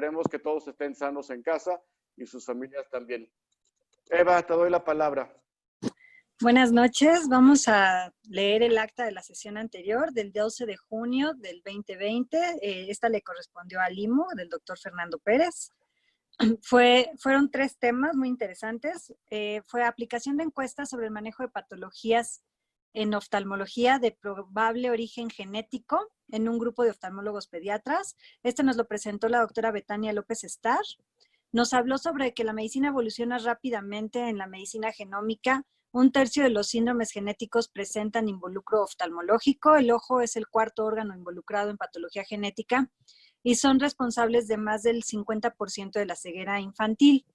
esperemos que todos estén sanos en casa y sus familias también. Eva, te doy la palabra. Buenas noches, vamos a leer el acta de la sesión anterior del 12 de junio del 2020. Esta le correspondió al IMO del doctor Fernando Pérez. Fueron 3 temas muy interesantes. Fue aplicación de encuestas sobre el manejo de patologías en oftalmología de probable origen genético en un grupo de oftalmólogos pediatras. Este nos lo presentó la doctora Betania López Estar. Nos habló sobre que la medicina evoluciona rápidamente en la medicina genómica. 1/3 de los síndromes genéticos presentan involucro oftalmológico. El ojo es el 4º órgano involucrado en patología genética y son responsables de más del 50% de la ceguera infantil.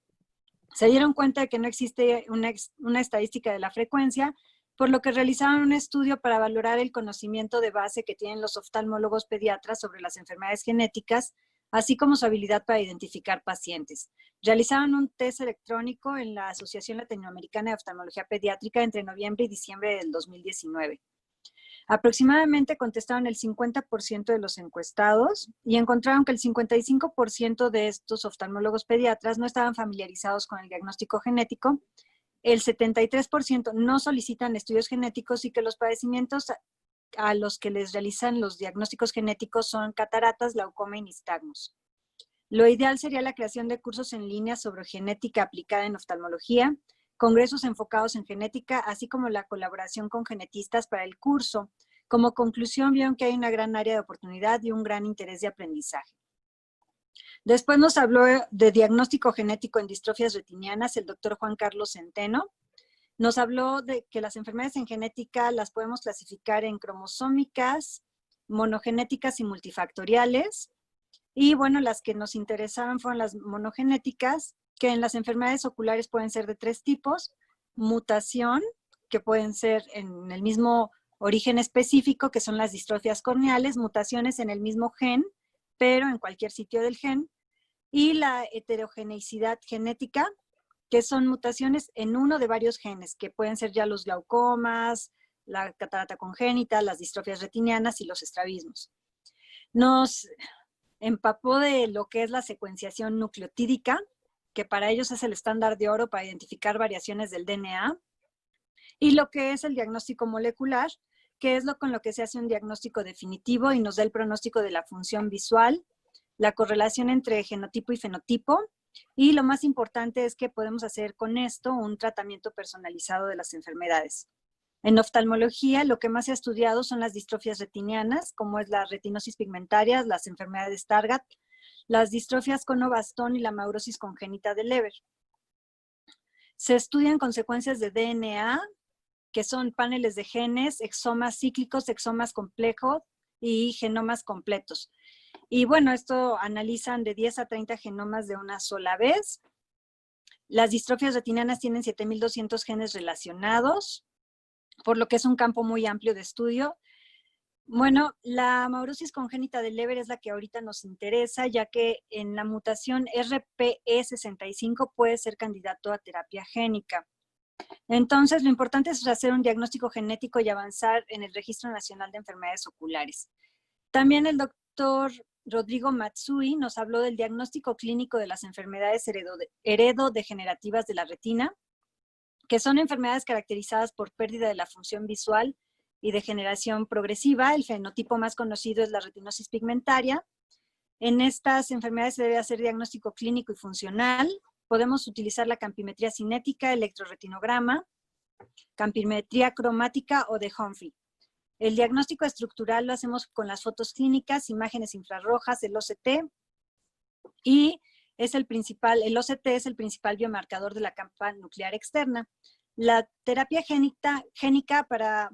Se dieron cuenta de que no existe una estadística de la frecuencia, por lo que realizaron un estudio para valorar el conocimiento de base que tienen los oftalmólogos pediatras sobre las enfermedades genéticas, así como su habilidad para identificar pacientes. Realizaron un test electrónico en la Asociación Latinoamericana de Oftalmología Pediátrica entre noviembre y diciembre del 2019. Aproximadamente contestaron el 50% de los encuestados y encontraron que el 55% de estos oftalmólogos pediatras no estaban familiarizados con el diagnóstico genético, el 73% no solicitan estudios genéticos y que los padecimientos a los que les realizan los diagnósticos genéticos son cataratas, glaucoma y nistagmos. Lo ideal sería la creación de cursos en línea sobre genética aplicada en oftalmología, congresos enfocados en genética, así como la colaboración con genetistas para el curso. Como conclusión, vieron que hay una gran área de oportunidad y un gran interés de aprendizaje. Después nos habló de diagnóstico genético en distrofias retinianas el doctor Juan Carlos Centeno. Nos habló de que las enfermedades en genética las podemos clasificar en cromosómicas, monogenéticas y multifactoriales. Y bueno, las que nos interesaban fueron las monogenéticas, que en las enfermedades oculares pueden ser de 3 tipos. Mutación, que pueden ser en el mismo origen específico, que son las distrofias corneales, mutaciones en el mismo gen, pero en cualquier sitio del gen. Y la heterogeneidad genética, que son mutaciones en uno de varios genes, que pueden ser ya los glaucomas, la catarata congénita, las distrofias retinianas y los estrabismos. Nos empapó de lo que es la secuenciación nucleotídica, que para ellos es el estándar de oro para identificar variaciones del DNA, y lo que es el diagnóstico molecular, que es con lo que se hace un diagnóstico definitivo y nos da el pronóstico de la función visual, la correlación entre genotipo y fenotipo, y lo más importante es que podemos hacer con esto un tratamiento personalizado de las enfermedades. En oftalmología, lo que más se ha estudiado son las distrofias retinianas, como es la retinosis pigmentaria, las enfermedades de Stargardt, las distrofias conobastón y la maurosis congénita de Leber. Se estudian consecuencias de DNA, que son paneles de genes, exomas cíclicos, exomas complejos y genomas completos. Y bueno, esto analizan de 10 a 30 genomas de una sola vez. Las distrofias retinianas tienen 7,200 genes relacionados, por lo que es un campo muy amplio de estudio. Bueno, la maurosis congénita de Leber es la que ahorita nos interesa, ya que en la mutación RPE65 puede ser candidato a terapia génica. Entonces, lo importante es hacer un diagnóstico genético y avanzar en el Registro Nacional de Enfermedades Oculares. También el doctor Rodrigo Matsui nos habló del diagnóstico clínico de las enfermedades heredodegenerativas de la retina, que son enfermedades caracterizadas por pérdida de la función visual y degeneración progresiva. El fenotipo más conocido es la retinosis pigmentaria. En estas enfermedades se debe hacer diagnóstico clínico y funcional. Podemos utilizar la campimetría cinética, electroretinograma, campimetría cromática o de Humphrey. El diagnóstico estructural lo hacemos con las fotos clínicas, imágenes infrarrojas, el OCT, y el OCT es el principal biomarcador de la capa nuclear externa. La terapia génica para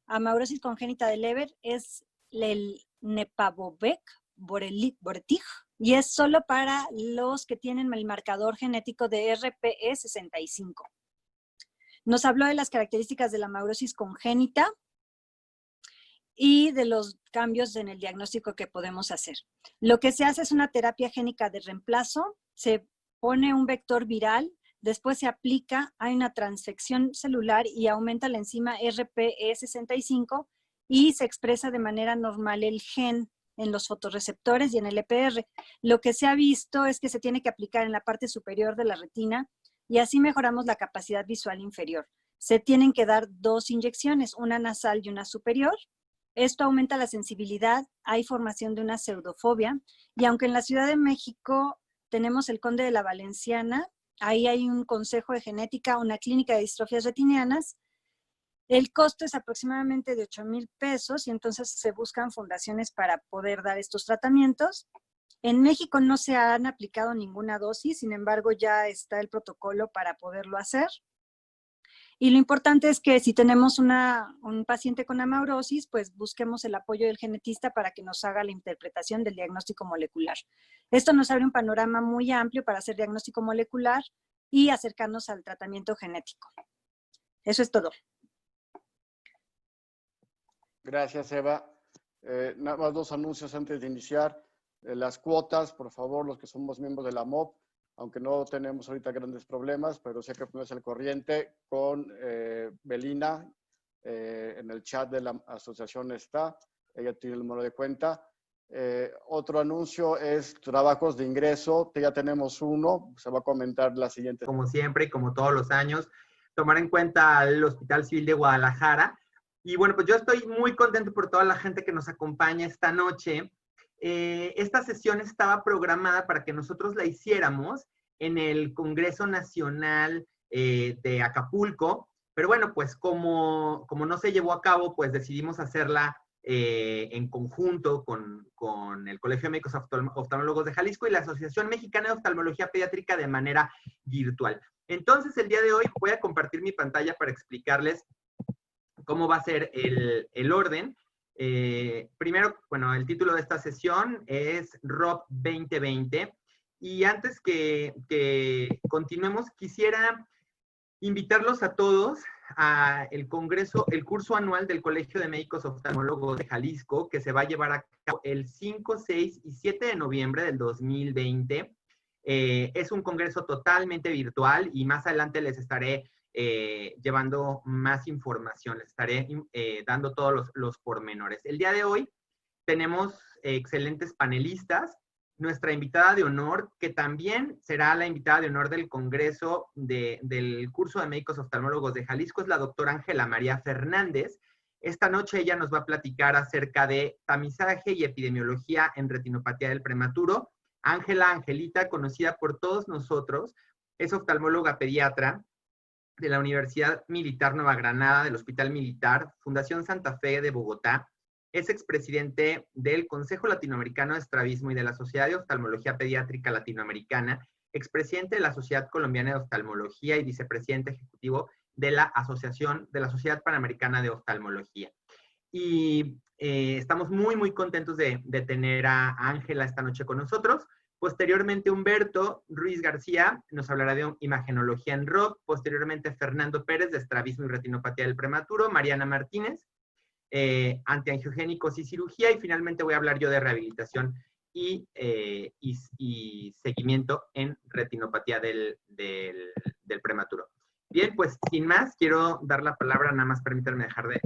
amaurosis congénita de Leber es el Nepavovec Boretig, y es solo para los que tienen el marcador genético de RPE65. Nos habló de las características de la amaurosis congénita y de los cambios en el diagnóstico que podemos hacer. Lo que se hace es una terapia génica de reemplazo, se pone un vector viral, después se aplica, hay una transfección celular y aumenta la enzima RPE65 y se expresa de manera normal el gen en los fotorreceptores y en el EPR. Lo que se ha visto es que se tiene que aplicar en la parte superior de la retina y así mejoramos la capacidad visual inferior. Se tienen que dar 2 inyecciones, una nasal y una superior. Esto aumenta la sensibilidad, hay formación de una pseudofobia, y aunque en la Ciudad de México tenemos el Conde de la Valenciana, ahí hay un consejo de genética, una clínica de distrofias retinianas. El costo es aproximadamente de 8,000 pesos y entonces se buscan fundaciones para poder dar estos tratamientos. En México no se han aplicado ninguna dosis, sin embargo ya está el protocolo para poderlo hacer. Y lo importante es que si tenemos un paciente con amaurosis, pues busquemos el apoyo del genetista para que nos haga la interpretación del diagnóstico molecular. Esto nos abre un panorama muy amplio para hacer diagnóstico molecular y acercarnos al tratamiento genético. Eso es todo. Gracias, Eva. Nada más 2 anuncios antes de iniciar. Las cuotas, por favor, los que somos miembros de la MOP, aunque no tenemos ahorita grandes problemas, pero sí hay que ponerse al corriente con Belina. En el chat de la asociación está. Ella tiene el número de cuenta. Otro anuncio es trabajos de ingreso. Ya tenemos uno. Se va a comentar la siguiente. Como siempre y como todos los años, tomar en cuenta el Hospital Civil de Guadalajara. Y bueno, pues yo estoy muy contento por toda la gente que nos acompaña esta noche. Esta sesión estaba programada para que nosotros la hiciéramos en el Congreso Nacional de Acapulco, pero bueno, pues como no se llevó a cabo, pues decidimos hacerla en conjunto con el Colegio de Médicos Oftalmólogos de Jalisco y la Asociación Mexicana de Oftalmología Pediátrica de manera virtual. Entonces, el día de hoy voy a compartir mi pantalla para explicarles cómo va a ser el orden. Primero, bueno, el título de esta sesión es ROP 2020. Y antes que continuemos, quisiera invitarlos a todos a el curso anual del Colegio de Médicos Oftalmólogos de Jalisco, que se va a llevar a cabo el 5, 6 y 7 de noviembre del 2020. Es un congreso totalmente virtual y más adelante les estaré llevando más información, les estaré dando todos los pormenores. El día de hoy tenemos excelentes panelistas. Nuestra invitada de honor, que también será la invitada de honor del Congreso del Curso de Médicos Oftalmólogos de Jalisco, es la doctora Ángela María Fernández. Esta noche ella nos va a platicar acerca de tamizaje y epidemiología en retinopatía del prematuro. Angelita, conocida por todos nosotros, es oftalmóloga pediatra de la Universidad Militar Nueva Granada, del Hospital Militar, Fundación Santa Fe de Bogotá. Es expresidente del Consejo Latinoamericano de Estrabismo y de la Sociedad de Oftalmología Pediátrica Latinoamericana, expresidente de la Sociedad Colombiana de Oftalmología y vicepresidente ejecutivo de la Sociedad Panamericana de Oftalmología. Y estamos muy, muy contentos de tener a Ángela esta noche con nosotros. Posteriormente, Humberto Ruiz García nos hablará de imagenología en ROP. Posteriormente, Fernando Pérez de estrabismo y retinopatía del prematuro. Mariana Martínez, antiangiogénicos y cirugía. Y finalmente voy a hablar yo de rehabilitación y seguimiento en retinopatía del prematuro. Bien, pues sin más, quiero dar la palabra, nada más permítanme dejar de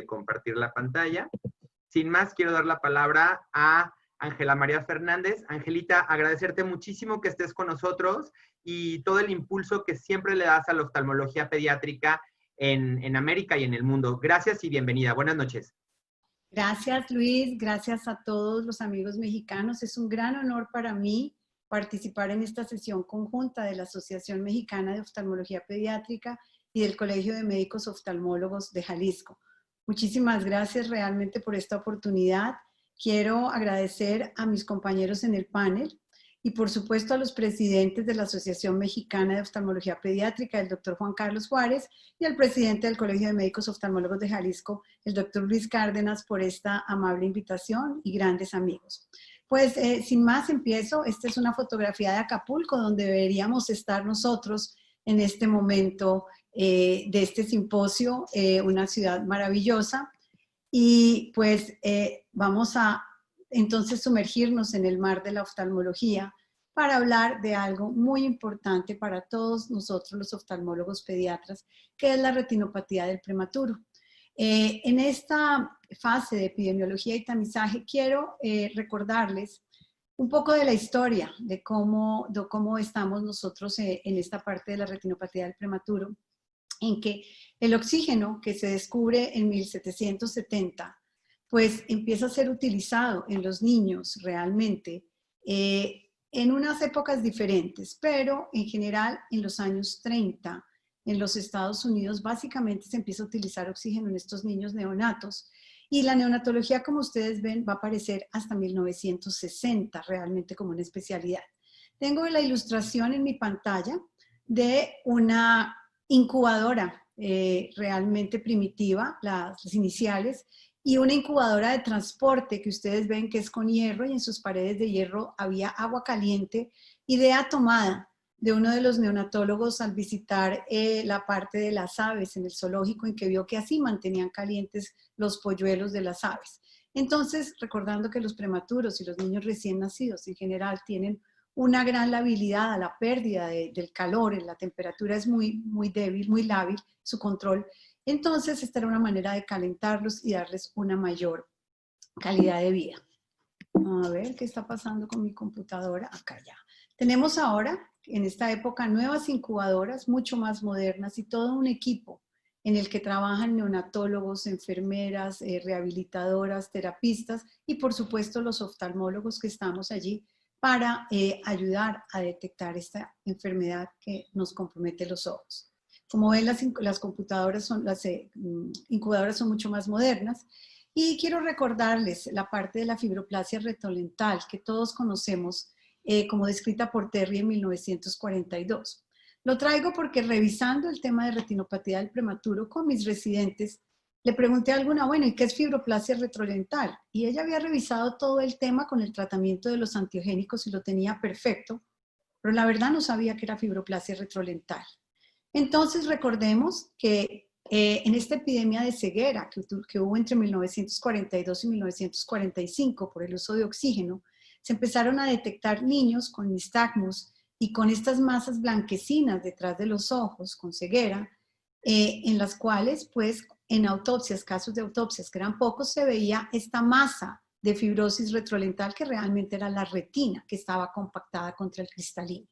compartir la pantalla. Sin más, quiero dar la palabra a Ángela María Fernández. Angelita, agradecerte muchísimo que estés con nosotros y todo el impulso que siempre le das a la oftalmología pediátrica en América y en el mundo. Gracias y bienvenida. Buenas noches. Gracias, Luis. Gracias a todos los amigos mexicanos. Es un gran honor para mí participar en esta sesión conjunta de la Asociación Mexicana de Oftalmología Pediátrica y del Colegio de Médicos Oftalmólogos de Jalisco. Muchísimas gracias realmente por esta oportunidad. Quiero agradecer a mis compañeros en el panel y por supuesto a los presidentes de la Asociación Mexicana de Oftalmología Pediátrica, el doctor Juan Carlos Juárez, y al presidente del Colegio de Médicos Oftalmólogos de Jalisco, el doctor Luis Cárdenas, por esta amable invitación y grandes amigos. Pues sin más empiezo. Esta es una fotografía de Acapulco, donde deberíamos estar nosotros en este momento de este simposio, una ciudad maravillosa. Y pues vamos a entonces sumergirnos en el mar de la oftalmología para hablar de algo muy importante para todos nosotros los oftalmólogos pediatras, que es la retinopatía del prematuro. En esta fase de epidemiología y tamizaje quiero recordarles un poco de la historia de cómo estamos nosotros en esta parte de la retinopatía del prematuro, en que el oxígeno que se descubre en 1770, pues empieza a ser utilizado en los niños realmente en unas épocas diferentes, pero en general en los años 30, en los Estados Unidos, básicamente se empieza a utilizar oxígeno en estos niños neonatos. Y la neonatología, como ustedes ven, va a aparecer hasta 1960 realmente como una especialidad. Tengo la ilustración en mi pantalla de una incubadora realmente primitiva, las iniciales, y una incubadora de transporte que ustedes ven que es con hierro, y en sus paredes de hierro había agua caliente, idea tomada de uno de los neonatólogos al visitar la parte de las aves en el zoológico, en que vio que así mantenían calientes los polluelos de las aves. Entonces, recordando que los prematuros y los niños recién nacidos en general tienen una gran labilidad a la pérdida del calor, la temperatura es muy débil, muy lábil, su control. Entonces, esta era una manera de calentarlos y darles una mayor calidad de vida. Vamos a ver qué está pasando con mi computadora. Acá ya. Tenemos ahora, en esta época, nuevas incubadoras mucho más modernas y todo un equipo en el que trabajan neonatólogos, enfermeras, rehabilitadoras, terapistas y por supuesto los oftalmólogos que estamos allí para ayudar a detectar esta enfermedad que nos compromete los ojos. Como ven, las computadoras las incubadoras son mucho más modernas. Y quiero recordarles la parte de la fibroplasia retrolental que todos conocemos como descrita por Terry en 1942. Lo traigo porque revisando el tema de retinopatía del prematuro con mis residentes, le pregunté a alguna, bueno, ¿y qué es fibroplasia retrolental? Y ella había revisado todo el tema con el tratamiento de los antiogénicos y lo tenía perfecto, pero la verdad no sabía que era fibroplasia retrolental. Entonces recordemos que en esta epidemia de ceguera que hubo entre 1942 y 1945 por el uso de oxígeno, se empezaron a detectar niños con nistagmus y con estas masas blanquecinas detrás de los ojos, con ceguera, en las cuales, pues, en autopsias, casos de autopsias que eran pocos, se veía esta masa de fibrosis retrolental que realmente era la retina que estaba compactada contra el cristalino.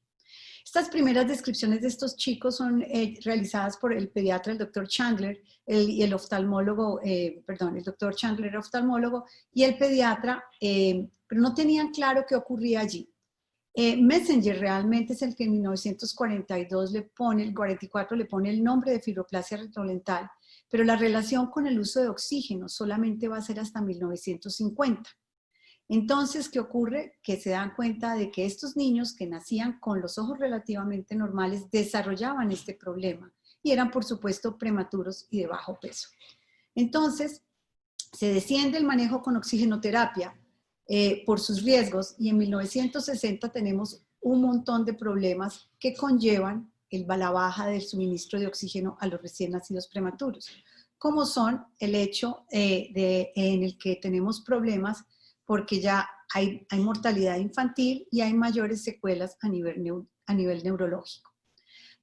Estas primeras descripciones de estos chicos son realizadas por el pediatra, el doctor Chandler, y el oftalmólogo, el doctor Chandler era oftalmólogo, y el pediatra, pero no tenían claro qué ocurría allí. Messenger realmente es el que en 1942 el 44 le pone el nombre de fibroplasia retrolental, pero la relación con el uso de oxígeno solamente va a ser hasta 1950. Entonces, ¿qué ocurre? Que se dan cuenta de que estos niños que nacían con los ojos relativamente normales desarrollaban este problema y eran, por supuesto, prematuros y de bajo peso. Entonces, se desciende el manejo con oxigenoterapia por sus riesgos y en 1960 tenemos un montón de problemas que conllevan la baja del suministro de oxígeno a los recién nacidos prematuros, como son el hecho en el que tenemos problemas porque ya hay mortalidad infantil y hay mayores secuelas a nivel neurológico.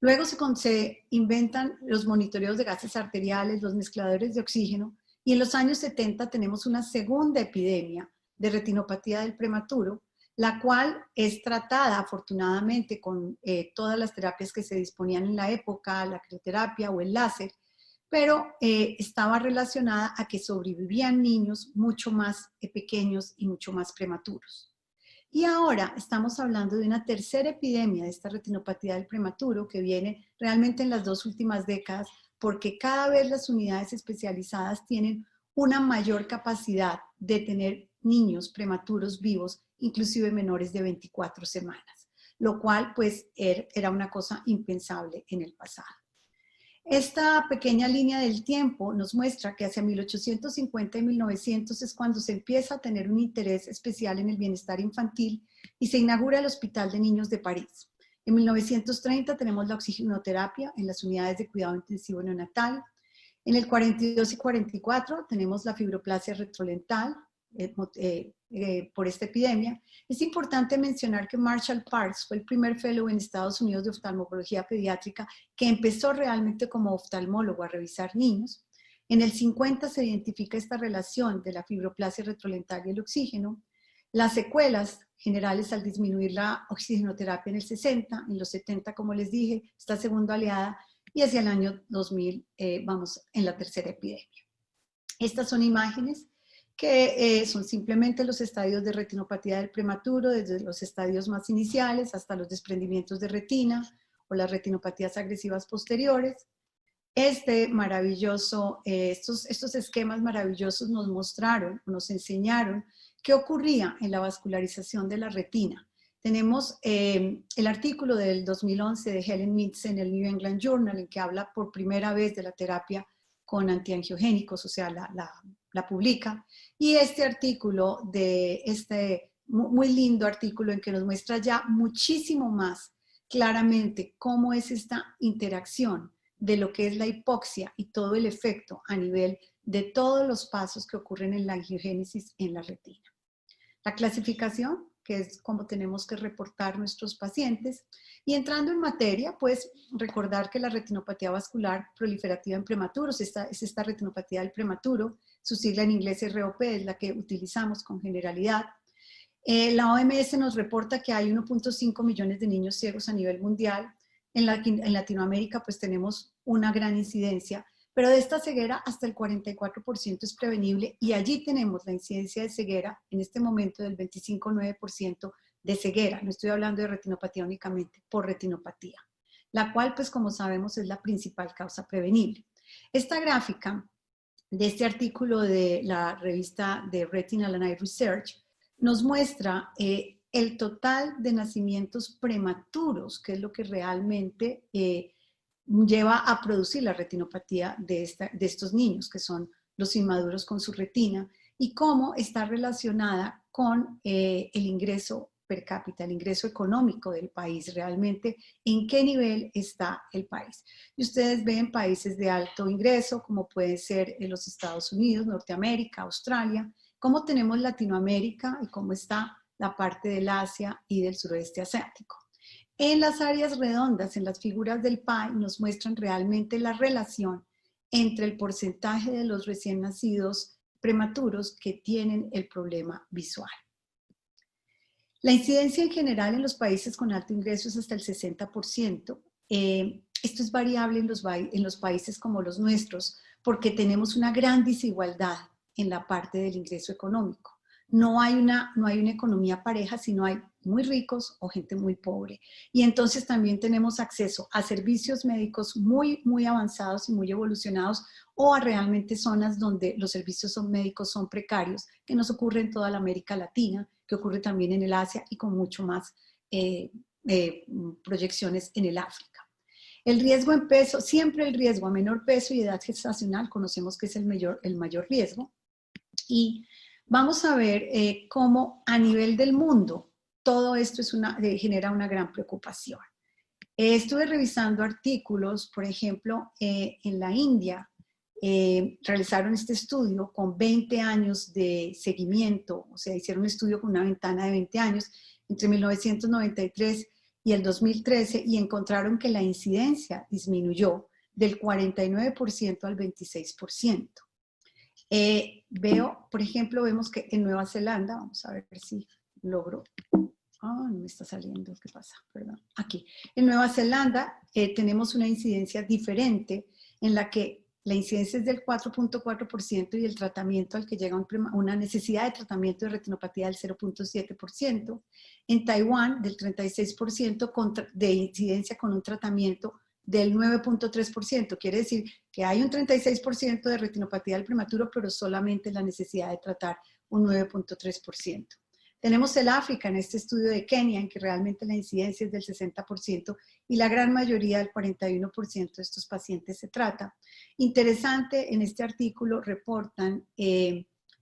Luego se inventan los monitoreos de gases arteriales, los mezcladores de oxígeno, y en los años 70 tenemos una segunda epidemia de retinopatía del prematuro, la cual es tratada afortunadamente con todas las terapias que se disponían en la época, la crioterapia o el láser, pero estaba relacionada a que sobrevivían niños mucho más pequeños y mucho más prematuros. Y ahora estamos hablando de una tercera epidemia de esta retinopatía del prematuro que viene realmente en las 2 últimas décadas, porque cada vez las unidades especializadas tienen una mayor capacidad de tener niños prematuros vivos, inclusive menores de 24 semanas, lo cual pues era una cosa impensable en el pasado. Esta pequeña línea del tiempo nos muestra que hacia 1850 y 1900 es cuando se empieza a tener un interés especial en el bienestar infantil y se inaugura el Hospital de Niños de París. En 1930 tenemos la oxigenoterapia en las unidades de cuidado intensivo neonatal. En el 42 y 44 tenemos la fibroplasia retrolental por esta epidemia. Es importante mencionar que Marshall Parks fue el primer fellow en Estados Unidos de oftalmología pediátrica que empezó realmente como oftalmólogo a revisar niños. En el 50 se identifica esta relación de la fibroplasia retrolental y el oxígeno. Las secuelas generales al disminuir la oxigenoterapia en el 60, en los 70, como les dije, esta segunda oleada, y hacia el año 2000 vamos en la tercera epidemia. Estas son imágenes que son simplemente los estadios de retinopatía del prematuro, desde los estadios más iniciales hasta los desprendimientos de retina o las retinopatías agresivas posteriores. Estos esquemas maravillosos nos mostraron, nos enseñaron qué ocurría en la vascularización de la retina. Tenemos el artículo del 2011 de Helen Mitz en el New England Journal, en que habla por primera vez de la terapia con antiangiogénicos, o sea, la publica. Y este artículo, muy lindo artículo en que nos muestra ya muchísimo más claramente cómo es esta interacción de lo que es la hipoxia y todo el efecto a nivel de todos los pasos que ocurren en la angiogénesis en la retina. La clasificación, que es cómo tenemos que reportar nuestros pacientes. Y entrando en materia, pues recordar que la retinopatía vascular proliferativa en prematuros, es esta retinopatía del prematuro, su sigla en inglés ROP, es la que utilizamos con generalidad. La OMS nos reporta que hay 1.5 millones de niños ciegos a nivel mundial. En Latinoamérica pues tenemos una gran incidencia, pero de esta ceguera hasta el 44% es prevenible y allí tenemos la incidencia de ceguera en este momento del 25,9% de ceguera. No estoy hablando de retinopatía únicamente, por retinopatía, la cual pues como sabemos es la principal causa prevenible. Esta gráfica de este artículo de la revista de Retinal and Eye Research nos muestra el total de nacimientos prematuros, que es lo que realmente lleva a producir la retinopatía de estos niños, que son los inmaduros con su retina, y cómo está relacionada con el ingreso per cápita, el ingreso económico del país, realmente en qué nivel está el país. Y ustedes ven países de alto ingreso, como pueden ser en los Estados Unidos, Norteamérica, Australia, cómo tenemos Latinoamérica y cómo está la parte del Asia y del suroeste asiático. En las áreas redondas, en las figuras del PAI, nos muestran realmente la relación entre el porcentaje de los recién nacidos prematuros que tienen el problema visual. La incidencia en general en los países con alto ingreso es hasta el 60%. Esto es variable en los países como los nuestros porque tenemos una gran desigualdad en la parte del ingreso económico. No hay una economía pareja, sino hay muy ricos o gente muy pobre. Y entonces también tenemos acceso a servicios médicos muy, muy avanzados y muy evolucionados o a realmente zonas donde los servicios médicos son precarios, que nos ocurre en toda la América Latina, que ocurre también en el Asia y con mucho más proyecciones en el África. El riesgo en peso, siempre el riesgo a menor peso y edad gestacional, conocemos que es el mayor riesgo. Y vamos a ver cómo a nivel del mundo todo esto genera una gran preocupación. Estuve revisando artículos, por ejemplo, en la India, realizaron este estudio con 20 años de seguimiento, o sea, hicieron un estudio con una ventana de 20 años, entre 1993 y el 2013, y encontraron que la incidencia disminuyó del 49% al 26%. Por ejemplo, vemos que en Nueva Zelanda, vamos a ver si logro, no me está saliendo, ¿qué pasa? Perdón, aquí. En Nueva Zelanda tenemos una incidencia diferente en la que la incidencia es del 4.4% y el tratamiento al que llega una necesidad de tratamiento de retinopatía del 0.7%. En Taiwán, del 36% de incidencia con un tratamiento del 9.3%. Quiere decir que hay un 36% de retinopatía del prematuro, pero solamente la necesidad de tratar un 9.3%. Tenemos el África en este estudio de Kenia, en que realmente la incidencia es del 60% y la gran mayoría, del 41% de estos pacientes se trata. Interesante, en este artículo reportan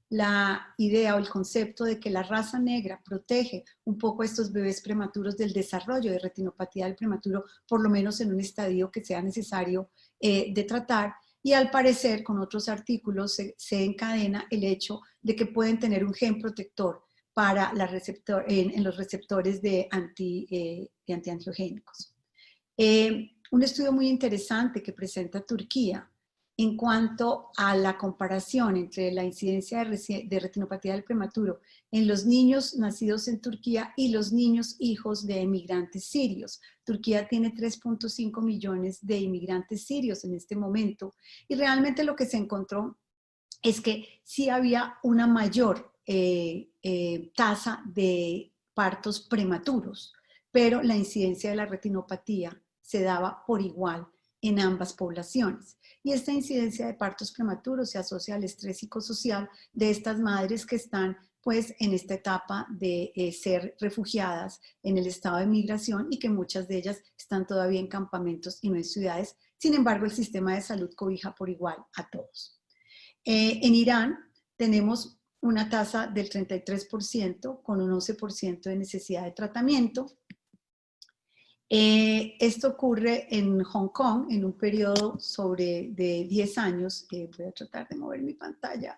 la idea o el concepto de que la raza negra protege un poco a estos bebés prematuros del desarrollo de retinopatía del prematuro, por lo menos en un estadio que sea necesario de tratar. Y al parecer, con otros artículos, se encadena el hecho de que pueden tener un gen protector para en los receptores de antiangiogénicos. Un estudio muy interesante que presenta Turquía en cuanto a la comparación entre la incidencia de retinopatía del prematuro en los niños nacidos en Turquía y los niños hijos de emigrantes sirios. Turquía tiene 3.5 millones de inmigrantes sirios en este momento y realmente lo que se encontró es que sí había una mayor tasa de partos prematuros, pero la incidencia de la retinopatía se daba por igual en ambas poblaciones. Y esta incidencia de partos prematuros se asocia al estrés psicosocial de estas madres que están pues en esta etapa de ser refugiadas en el estado de migración y que muchas de ellas están todavía en campamentos y no en ciudades. Sin embargo, el sistema de salud cobija por igual a todos. En Irán tenemos una tasa del 33% con un 11% de necesidad de tratamiento. Esto ocurre en Hong Kong en un periodo de 10 años. Voy a tratar de mover mi pantalla.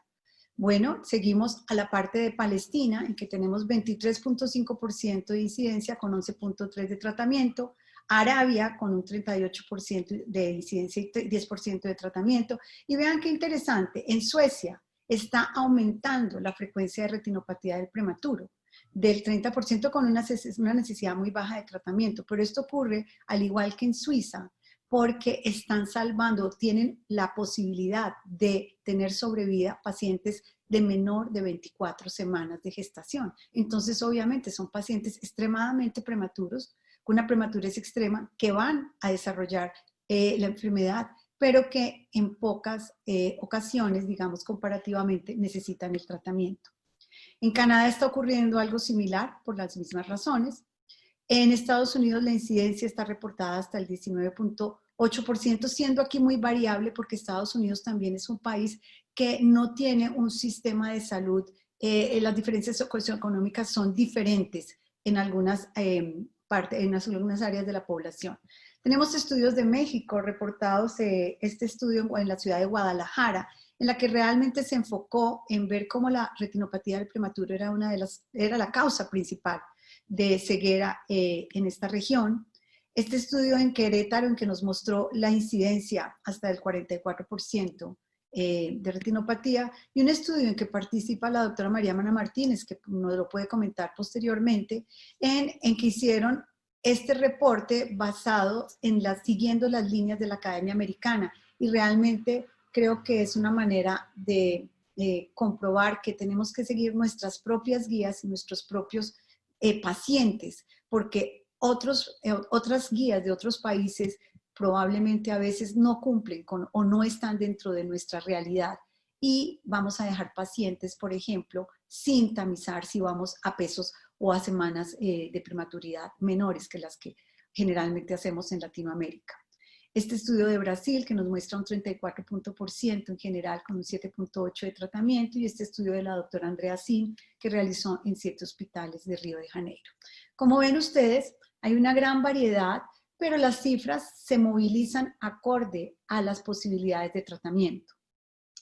Bueno, seguimos a la parte de Palestina, en que tenemos 23.5% de incidencia con 11.3% de tratamiento. Arabia con un 38% de incidencia y 10% de tratamiento. Y vean qué interesante, en Suecia está aumentando la frecuencia de retinopatía del prematuro, del 30% con una necesidad muy baja de tratamiento. Pero esto ocurre al igual que en Suiza, porque están salvando, tienen la posibilidad de tener sobrevida pacientes de menor de 24 semanas de gestación. Entonces, obviamente, son pacientes extremadamente prematuros, con una prematurez extrema, que van a desarrollar la enfermedad, pero que en pocas ocasiones, digamos comparativamente, necesitan el tratamiento. En Canadá está ocurriendo algo similar por las mismas razones. En Estados Unidos la incidencia está reportada hasta el 19.8%, siendo aquí muy variable porque Estados Unidos también es un país que no tiene un sistema de salud. Las diferencias socioeconómicas son diferentes en algunas algunas áreas de la población. Tenemos estudios de México reportados, este estudio en la ciudad de Guadalajara, en la que realmente se enfocó en ver cómo la retinopatía del prematuro era la causa principal de ceguera en esta región. Este estudio en Querétaro, en que nos mostró la incidencia hasta el 44% de retinopatía, y un estudio en que participa la doctora María Mana Martínez, que nos lo puede comentar posteriormente, en que hicieron este reporte basado en siguiendo las líneas de la Academia Americana, y realmente creo que es una manera de comprobar que tenemos que seguir nuestras propias guías y nuestros propios pacientes, porque otras guías de otros países probablemente a veces no cumplen con o no están dentro de nuestra realidad, y vamos a dejar pacientes, por ejemplo, sin tamizar si vamos a pesos o a semanas de prematuridad menores que las que generalmente hacemos en Latinoamérica. Este estudio de Brasil, que nos muestra un 34% en general con un 7.8% de tratamiento, y este estudio de la doctora Andrea Sin, que realizó en 7 hospitales de Río de Janeiro. Como ven ustedes, hay una gran variedad, pero las cifras se movilizan acorde a las posibilidades de tratamiento.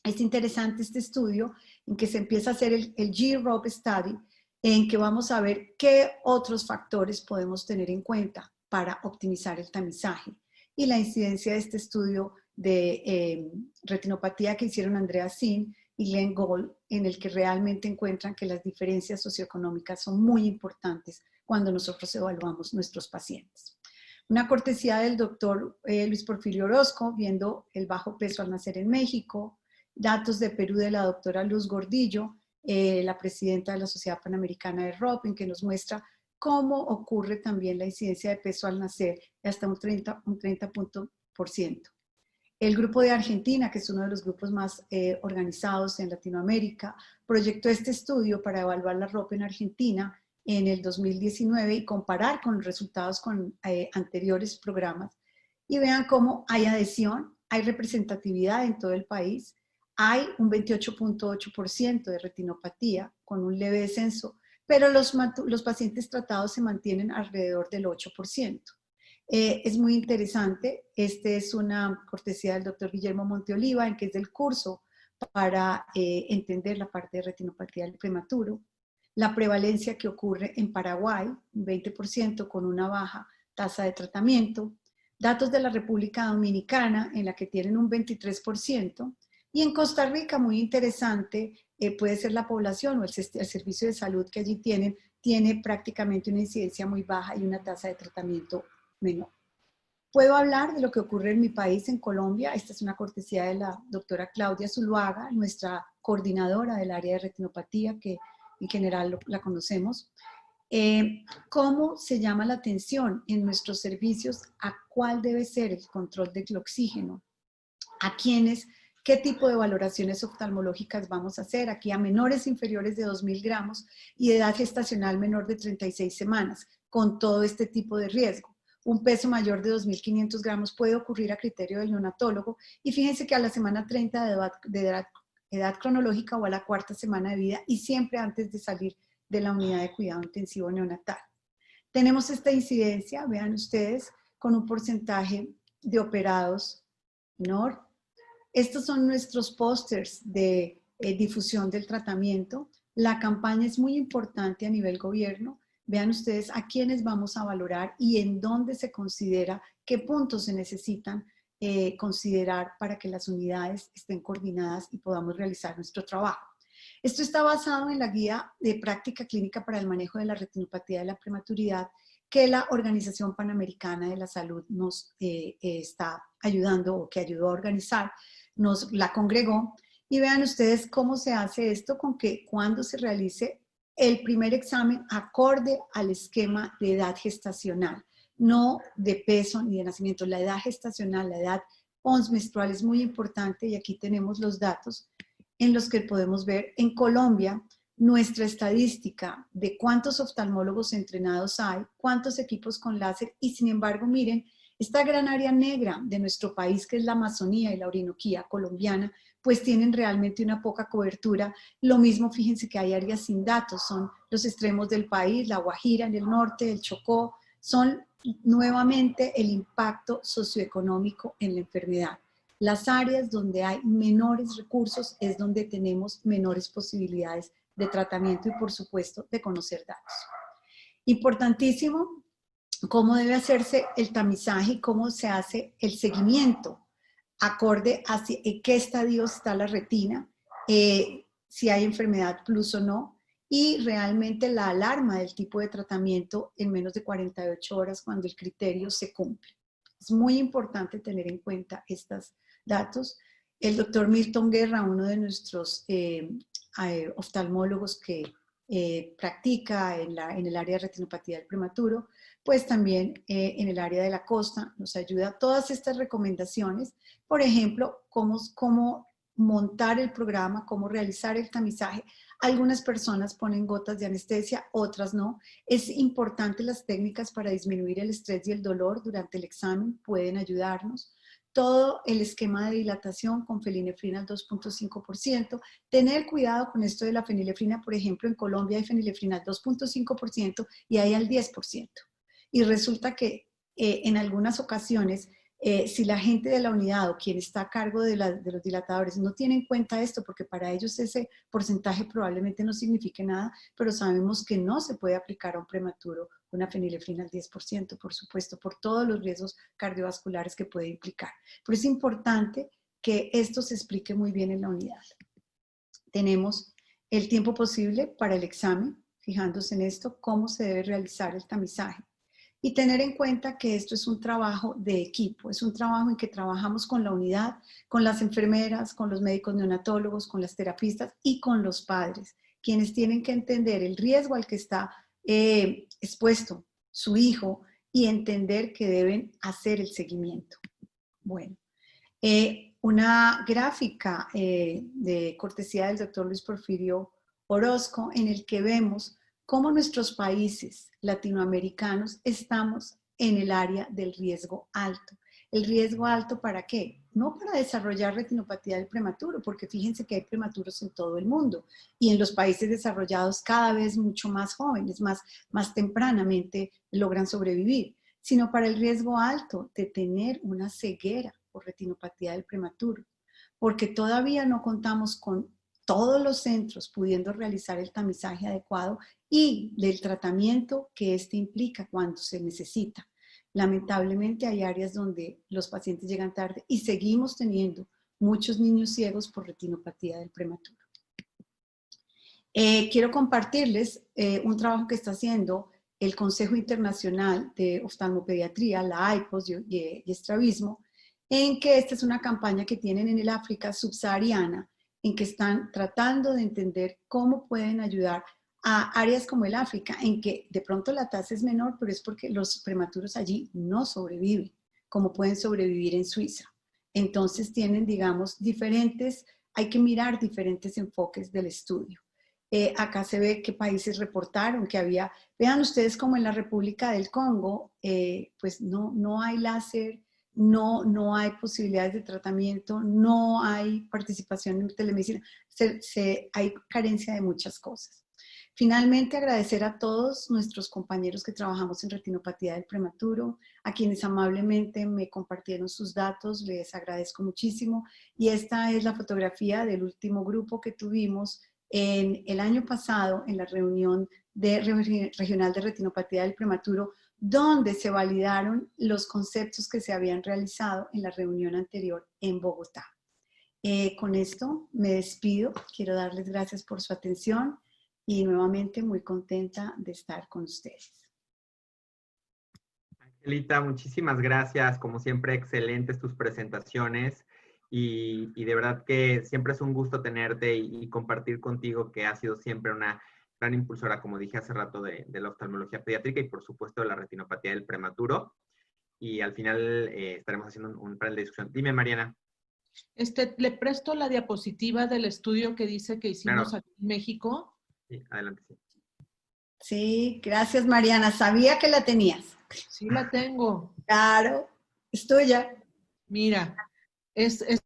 Es interesante este estudio en que se empieza a hacer el GROP Study, en que vamos a ver qué otros factores podemos tener en cuenta para optimizar el tamizaje. Y la incidencia de este estudio de retinopatía que hicieron Andrea Sin y Glenn Gould, en el que realmente encuentran que las diferencias socioeconómicas son muy importantes cuando nosotros evaluamos nuestros pacientes. Una cortesía del doctor Luis Porfirio Orozco, viendo el bajo peso al nacer en México. Datos de Perú de la doctora Luz Gordillo, la presidenta de la Sociedad Panamericana de ROP, en que nos muestra cómo ocurre también la incidencia de peso al nacer hasta un 30%. El grupo de Argentina, que es uno de los grupos más organizados en Latinoamérica, proyectó este estudio para evaluar la ROP en Argentina en el 2019 y comparar con resultados con anteriores programas. Y vean cómo hay adhesión, hay representatividad en todo el país, hay un 28.8% de retinopatía con un leve descenso, pero los pacientes tratados se mantienen alrededor del 8%. Es muy interesante. Esta es una cortesía del doctor Guillermo Monteoliva, en que es del curso para entender la parte de retinopatía del prematuro. La prevalencia que ocurre en Paraguay, un 20% con una baja tasa de tratamiento. datos de la República Dominicana, en la que tienen un 23%, y en Costa Rica, muy interesante, puede ser la población o el servicio de salud que allí tiene prácticamente una incidencia muy baja y una tasa de tratamiento menor. Puedo hablar de lo que ocurre en mi país, en Colombia. Esta es una cortesía de la doctora Claudia Zuluaga, nuestra coordinadora del área de retinopatía, que en general la conocemos. ¿Cómo se llama la atención en nuestros servicios? ¿A cuál debe ser el control del oxígeno? ¿A quiénes? ¿Qué tipo de valoraciones oftalmológicas vamos a hacer? Aquí a menores inferiores de 2.000 gramos y edad gestacional menor de 36 semanas, con todo este tipo de riesgo. Un peso mayor de 2.500 gramos puede ocurrir a criterio del neonatólogo, y fíjense que a la semana 30 de edad cronológica o a la 4ª semana de vida, y siempre antes de salir de la unidad de cuidado intensivo neonatal. Tenemos esta incidencia, vean ustedes, con un porcentaje de operados menor. Estos son nuestros pósters de difusión del tratamiento. La campaña es muy importante a nivel gobierno. Vean ustedes a quiénes vamos a valorar y en dónde se considera, qué puntos se necesitan considerar para que las unidades estén coordinadas y podamos realizar nuestro trabajo. Esto está basado en la guía de práctica clínica para el manejo de la retinopatía de la prematuridad que la Organización Panamericana de la Salud nos está ayudando, o que ayudó a organizar, nos la congregó. Y vean ustedes cómo se hace esto, con que cuando se realice el primer examen acorde al esquema de edad gestacional, no de peso ni de nacimiento. La edad gestacional, la edad postmenstrual es muy importante, y aquí tenemos los datos en los que podemos ver en Colombia nuestra estadística de cuántos oftalmólogos entrenados hay, cuántos equipos con láser, y sin embargo, miren, esta gran área negra de nuestro país, que es la Amazonía y la Orinoquía colombiana, pues tienen realmente una poca cobertura. Lo mismo, fíjense que hay áreas sin datos, son los extremos del país, la Guajira en el norte, el Chocó, son nuevamente el impacto socioeconómico en la enfermedad. Las áreas donde hay menores recursos es donde tenemos menores posibilidades de tratamiento y, por supuesto, de conocer datos. Importantísimo, cómo debe hacerse el tamizaje y cómo se hace el seguimiento acorde a en qué estadio está la retina, si hay enfermedad plus o no, y realmente la alarma del tipo de tratamiento en menos de 48 horas cuando el criterio se cumple. Es muy importante tener en cuenta estos datos. El doctor Milton Guerra, uno de nuestros oftalmólogos que practica en el área de retinopatía del prematuro, pues también en el área de la costa nos ayuda a todas estas recomendaciones. Por ejemplo, cómo montar el programa, cómo realizar el tamizaje. Algunas personas ponen gotas de anestesia, otras no. Es importante, las técnicas para disminuir el estrés y el dolor durante el examen pueden ayudarnos. Todo el esquema de dilatación con felinefrina al 2.5%. Tener cuidado con esto de la fenilefrina, por ejemplo, en Colombia hay fenilefrina al 2.5% y hay al 10%. Y resulta que en algunas ocasiones, si la gente de la unidad o quien está a cargo de los dilatadores no tiene en cuenta esto, porque para ellos ese porcentaje probablemente no signifique nada, pero sabemos que no se puede aplicar a un prematuro una fenilefrina al 10%, por supuesto, por todos los riesgos cardiovasculares que puede implicar. Pero es importante que esto se explique muy bien en la unidad. Tenemos el tiempo posible para el examen, fijándose en esto, cómo se debe realizar el tamizaje. Y tener en cuenta que esto es un trabajo de equipo, es un trabajo en que trabajamos con la unidad, con las enfermeras, con los médicos neonatólogos, con las terapistas y con los padres, quienes tienen que entender el riesgo al que está expuesto su hijo y entender que deben hacer el seguimiento. Bueno, una gráfica de cortesía del doctor Luis Porfirio Orozco, en el que vemos cómo nuestros países latinoamericanos estamos en el área del riesgo alto. ¿El riesgo alto para qué? No para desarrollar retinopatía del prematuro, porque fíjense que hay prematuros en todo el mundo y en los países desarrollados cada vez mucho más jóvenes, más tempranamente logran sobrevivir, sino para el riesgo alto de tener una ceguera por retinopatía del prematuro, porque todavía no contamos con todos los centros pudiendo realizar el tamizaje adecuado y del tratamiento que este implica cuando se necesita. Lamentablemente hay áreas donde los pacientes llegan tarde y seguimos teniendo muchos niños ciegos por retinopatía del prematuro. Quiero compartirles un trabajo que está haciendo el Consejo Internacional de Oftalmopediatría, la IPOS y estrabismo, en que esta es una campaña que tienen en el África subsahariana, en que están tratando de entender cómo pueden ayudar a áreas como el África, en que de pronto la tasa es menor, pero es porque los prematuros allí no sobreviven, como pueden sobrevivir en Suiza. Entonces tienen, digamos, hay que mirar diferentes enfoques del estudio. Acá se ve qué países reportaron que había, vean ustedes como en la República del Congo, pues no hay láser, no hay posibilidades de tratamiento, no hay participación en telemedicina, hay carencia de muchas cosas. Finalmente, agradecer a todos nuestros compañeros que trabajamos en retinopatía del prematuro, a quienes amablemente me compartieron sus datos, les agradezco muchísimo. Y esta es la fotografía del último grupo que tuvimos el año pasado en la reunión regional de retinopatía del prematuro, donde se validaron los conceptos que se habían realizado en la reunión anterior en Bogotá. Con esto me despido. Quiero darles gracias por su atención y nuevamente muy contenta de estar con ustedes. Angelita, muchísimas gracias. Como siempre, excelentes tus presentaciones. Y de verdad que siempre es un gusto tenerte y compartir contigo, que ha sido siempre una gran impulsora, como dije hace rato, de la oftalmología pediátrica y por supuesto de la retinopatía del prematuro. Y al final estaremos haciendo un panel de discusión. Dime, Mariana. Le presto la diapositiva del estudio que dice que hicimos Claro. aquí en México. Sí, adelante. Sí. Sí, gracias Mariana. Sabía que la tenías. Sí la tengo. Claro, es tuya. Mira,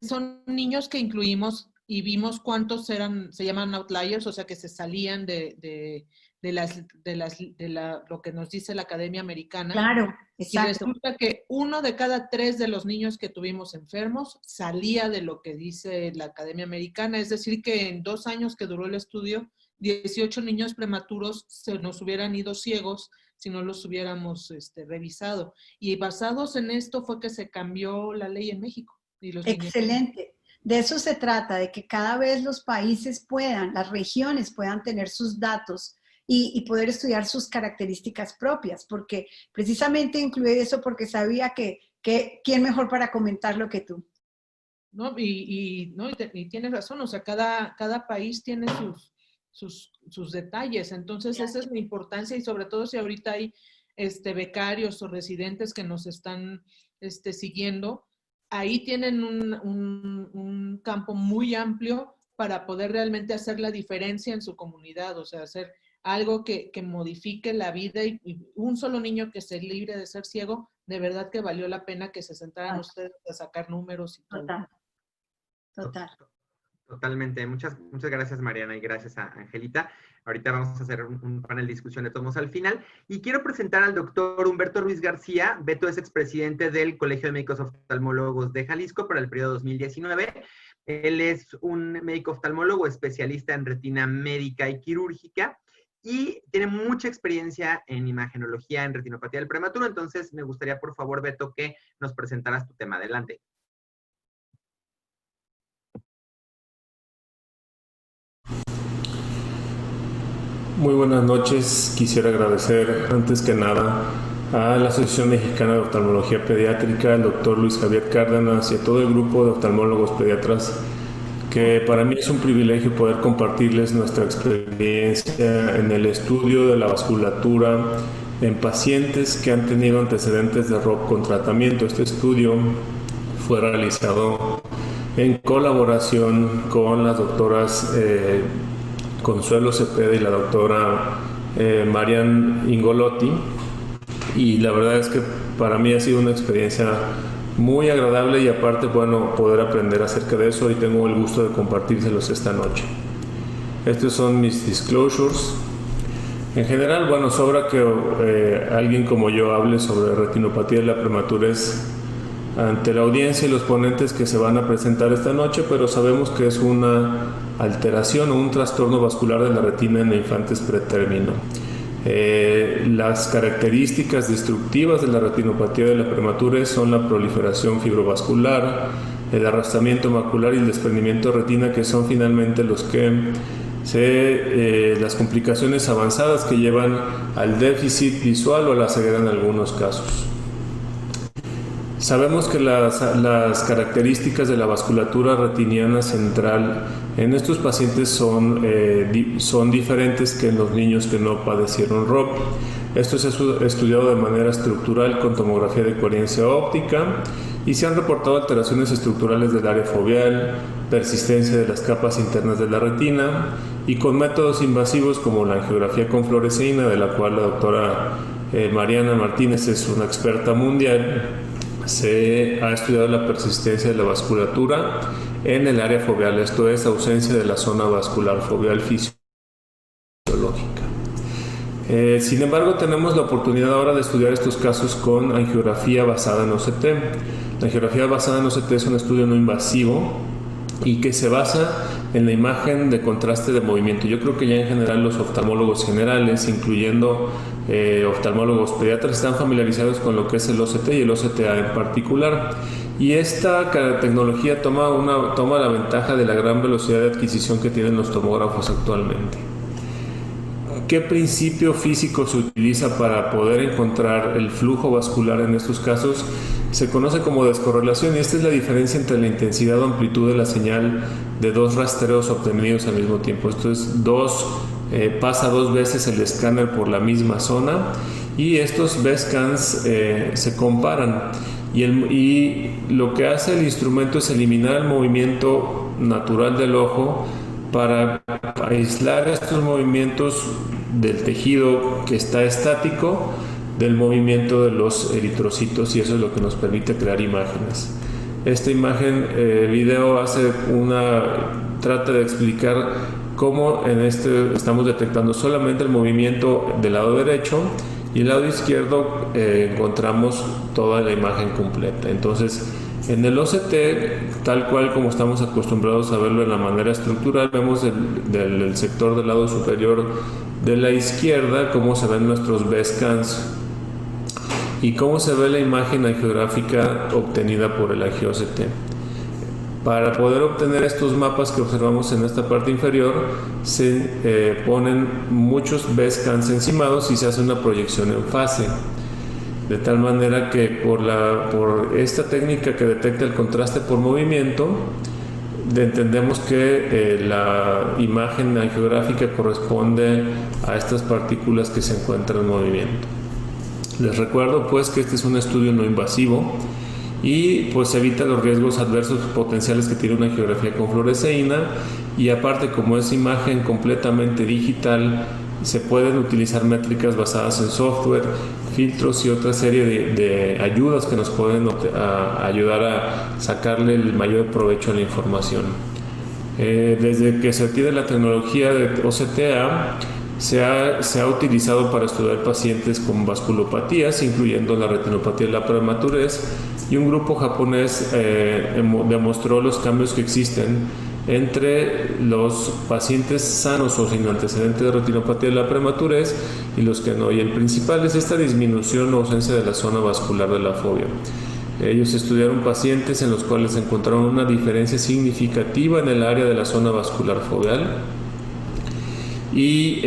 son niños que incluimos y vimos cuántos se llaman outliers, o sea, que se salían de lo que nos dice la Academia Americana. Claro, exacto. Y resulta que 1 de cada 3 de los niños que tuvimos enfermos salía de lo que dice la Academia Americana. Es decir, que en 2 años que duró el estudio, 18 niños prematuros se nos hubieran ido ciegos si no los hubiéramos revisado. Y basados en esto fue que se cambió la ley en México. Y los Excelente. De eso se trata, de que cada vez los países las regiones puedan tener sus datos y poder estudiar sus características propias, porque precisamente incluí eso porque sabía que quién mejor para comentarlo que tú. No, y tienes razón, o sea, cada país tiene sus detalles, entonces esa es la importancia, y sobre todo si ahorita hay becarios o residentes que nos están siguiendo, ahí tienen un campo muy amplio para poder realmente hacer la diferencia en su comunidad, o sea, hacer algo que modifique la vida, y un solo niño que se libre de ser ciego, de verdad que valió la pena que se sentaran ustedes a sacar números y todo. Total. Totalmente. Muchas gracias, Mariana, y gracias a Angelita. Ahorita vamos a hacer un panel de discusión de todos al final. Y quiero presentar al doctor Humberto Ruiz García. Beto es expresidente del Colegio de Médicos Oftalmólogos de Jalisco para el periodo 2019. Él es un médico oftalmólogo especialista en retina médica y quirúrgica y tiene mucha experiencia en imagenología en retinopatía del prematuro. Entonces, me gustaría, por favor, Beto, que nos presentaras tu tema. Adelante. Muy buenas noches. Quisiera agradecer antes que nada a la Asociación Mexicana de Oftalmología Pediátrica, al doctor Luis Javier Cárdenas y a todo el grupo de oftalmólogos pediatras, que para mí es un privilegio poder compartirles nuestra experiencia en el estudio de la vasculatura en pacientes que han tenido antecedentes de ROP con tratamiento. Este estudio fue realizado en colaboración con las doctoras Consuelo Cepeda y la doctora Marian Ingolotti, y la verdad es que para mí ha sido una experiencia muy agradable y aparte, bueno, poder aprender acerca de eso, y tengo el gusto de compartírselos esta noche. Estos son mis disclosures. En general, bueno, sobra que alguien como yo hable sobre retinopatía de la prematurez ante la audiencia y los ponentes que se van a presentar esta noche, pero sabemos que es una alteración o un trastorno vascular de la retina en infantes pretérmino. Las características destructivas de la retinopatía de la prematurez son la proliferación fibrovascular, el arrastramiento macular y el desprendimiento de retina, que son finalmente los que las complicaciones avanzadas que llevan al déficit visual o a la ceguera en algunos casos. Sabemos que las características de la vasculatura retiniana central en estos pacientes son diferentes que en los niños que no padecieron ROP. Esto se ha estudiado de manera estructural con tomografía de coherencia óptica y se han reportado alteraciones estructurales del área foveal, persistencia de las capas internas de la retina y con métodos invasivos como la angiografía con fluoresceína, de la cual la doctora Mariana Martínez es una experta mundial. Se ha estudiado la persistencia de la vasculatura en el área foveal, esto es, ausencia de la zona vascular foveal fisiológica. Sin embargo, tenemos la oportunidad ahora de estudiar estos casos con angiografía basada en OCT. La angiografía basada en OCT es un estudio no invasivo y que se basa en la imagen de contraste de movimiento. Yo creo que ya en general los oftalmólogos generales, incluyendo oftalmólogos pediatras, están familiarizados con lo que es el OCT y el OCTA en particular. Y esta tecnología toma la ventaja de la gran velocidad de adquisición que tienen los tomógrafos actualmente. ¿Qué principio físico se utiliza para poder encontrar el flujo vascular en estos casos? Se conoce como descorrelación, y esta es la diferencia entre la intensidad o amplitud de la señal de dos rastreos obtenidos al mismo tiempo. Esto es, pasa dos veces el escáner por la misma zona y estos B-scans se comparan. Y lo que hace el instrumento es eliminar el movimiento natural del ojo para aislar estos movimientos del tejido que está estático del movimiento de los eritrocitos, y eso es lo que nos permite crear imágenes. Esta imagen video trata de explicar cómo estamos detectando solamente el movimiento del lado derecho, y el lado izquierdo encontramos toda la imagen completa. Entonces, en el OCT, tal cual como estamos acostumbrados a verlo en la manera estructural, vemos del sector del lado superior de la izquierda cómo se ven nuestros B-scans y cómo se ve la imagen angiográfica obtenida por el AngioCT. Para poder obtener estos mapas que observamos en esta parte inferior, se ponen muchos B-scans encimados y se hace una proyección en fase. De tal manera que por esta técnica que detecta el contraste por movimiento, entendemos que la imagen angiográfica corresponde a estas partículas que se encuentran en movimiento. Les recuerdo pues que este es un estudio no invasivo y pues evita los riesgos adversos potenciales que tiene una angiografía con fluoresceína, y aparte, como es imagen completamente digital, se pueden utilizar métricas basadas en software, filtros y otra serie de ayudas que nos pueden ayudar a sacarle el mayor provecho a la información. Desde que se tiene la tecnología de OCTA, se ha utilizado para estudiar pacientes con vasculopatías, incluyendo la retinopatía de la prematurez, y un grupo japonés demostró los cambios que existen entre los pacientes sanos o sin antecedentes de retinopatía de la prematurez y los que no. Y el principal es esta disminución o ausencia de la zona vascular de la fovea. Ellos estudiaron pacientes en los cuales encontraron una diferencia significativa en el área de la zona vascular foveal, y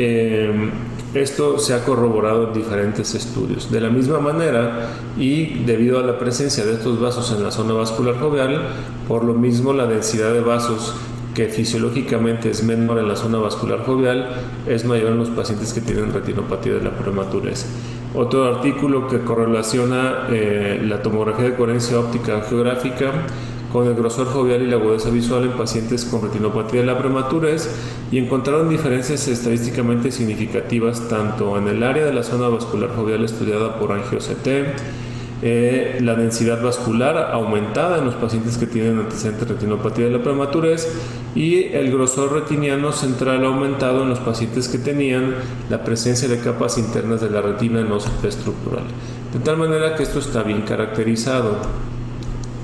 esto se ha corroborado en diferentes estudios. De la misma manera, y debido a la presencia de estos vasos en la zona vascular foveal, por lo mismo la densidad de vasos, que fisiológicamente es menor en la zona vascular foveal, es mayor en los pacientes que tienen retinopatía de la prematurez. Otro artículo que correlaciona la tomografía de coherencia óptica angiográfica con el grosor foveal y la agudeza visual en pacientes con retinopatía de la prematurez, y encontraron diferencias estadísticamente significativas tanto en el área de la zona vascular foveal estudiada por AngioCT, la densidad vascular aumentada en los pacientes que tienen antecedentes de retinopatía de la prematurez, y el grosor retiniano central aumentado en los pacientes que tenían la presencia de capas internas de la retina en OCT estructural. De tal manera que esto está bien caracterizado.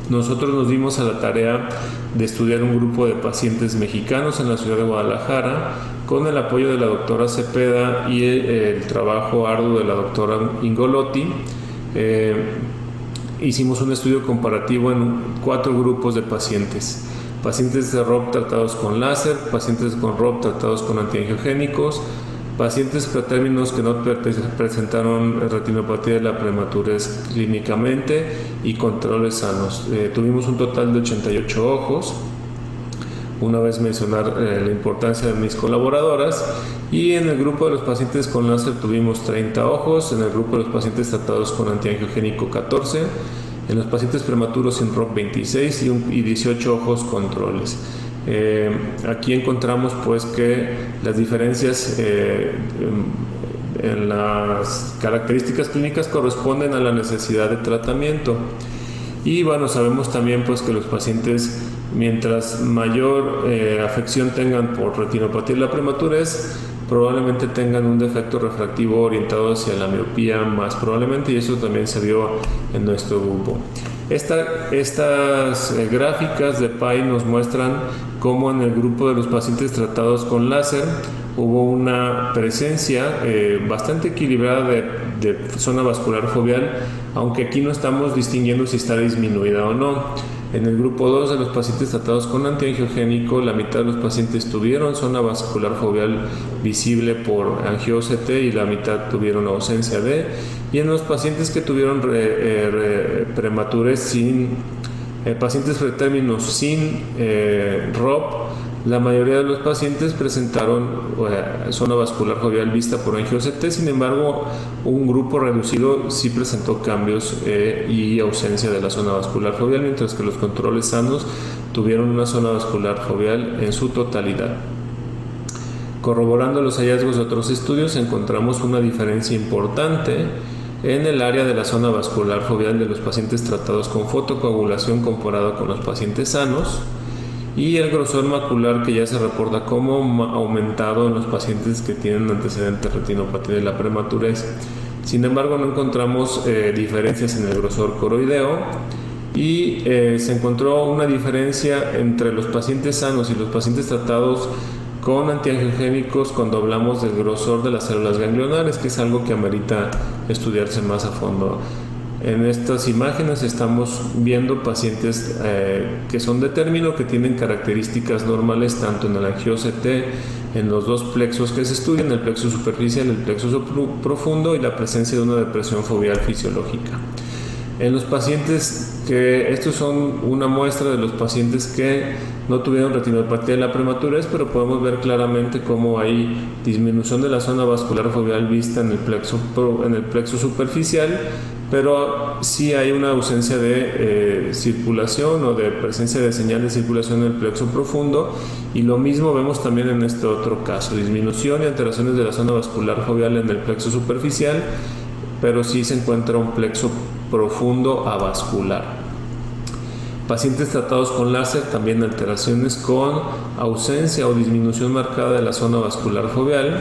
Nosotros nos dimos a la tarea de estudiar un grupo de pacientes mexicanos en la ciudad de Guadalajara con el apoyo de la doctora Cepeda y el trabajo arduo de la doctora Ingolotti, hicimos un estudio comparativo en 4 grupos de pacientes. Pacientes de ROP tratados con láser, pacientes con ROP tratados con antiangiogénicos, pacientes pretérminos que no presentaron retinopatía de la prematurez clínicamente y controles sanos. Tuvimos un total de 88 ojos. Una vez mencionar la importancia de mis colaboradoras, y en el grupo de los pacientes con láser tuvimos 30 ojos, en el grupo de los pacientes tratados con antiangiogénico 14, en los pacientes prematuros sin ROP 26 y 18 ojos controles. Aquí encontramos pues que las diferencias en las características clínicas corresponden a la necesidad de tratamiento. Y bueno, sabemos también pues que los pacientes, mientras mayor afección tengan por retinopatía de la prematurez, probablemente tengan un defecto refractivo orientado hacia la miopía más probablemente, y eso también se vio en nuestro grupo. Estas gráficas de PAI nos muestran cómo en el grupo de los pacientes tratados con láser hubo una presencia bastante equilibrada de zona vascular foveal, aunque aquí no estamos distinguiendo si está disminuida o no. En el grupo 2 de los pacientes tratados con antiangiogénico, la mitad de los pacientes tuvieron zona vascular foveal visible por angio-OCT y la mitad tuvieron ausencia de. Y en los pacientes que tuvieron prematurez pacientes pretérminos sin ROP, la mayoría de los pacientes presentaron zona vascular foveal vista por angio-OCT. Sin embargo, un grupo reducido sí presentó cambios y ausencia de la zona vascular foveal, mientras que los controles sanos tuvieron una zona vascular foveal en su totalidad. Corroborando los hallazgos de otros estudios, encontramos una diferencia importante en el área de la zona vascular foveal de los pacientes tratados con fotocoagulación comparado con los pacientes sanos, y el grosor macular, que ya se reporta como aumentado en los pacientes que tienen antecedentes de retinopatía de la prematurez. Sin embargo, no encontramos diferencias en el grosor coroideo, y se encontró una diferencia entre los pacientes sanos y los pacientes tratados con antiangiogénicos cuando hablamos del grosor de las células ganglionares, que es algo que amerita estudiarse más a fondo. En estas imágenes estamos viendo pacientes que son de término, que tienen características normales tanto en el angio-OCT, en los dos plexos que se estudian, el plexo superficial y el plexo profundo, y la presencia de una depresión foveal fisiológica. En los pacientes estos son una muestra de los pacientes que no tuvieron retinopatía de la prematurez, pero podemos ver claramente cómo hay disminución de la zona vascular foveal vista en el plexo superficial, pero sí hay una ausencia de circulación o de presencia de señal de circulación en el plexo profundo, y lo mismo vemos también en este otro caso, disminución y alteraciones de la zona vascular foveal en el plexo superficial, pero sí se encuentra un plexo profundo avascular. Pacientes tratados con láser, también alteraciones con ausencia o disminución marcada de la zona vascular foveal.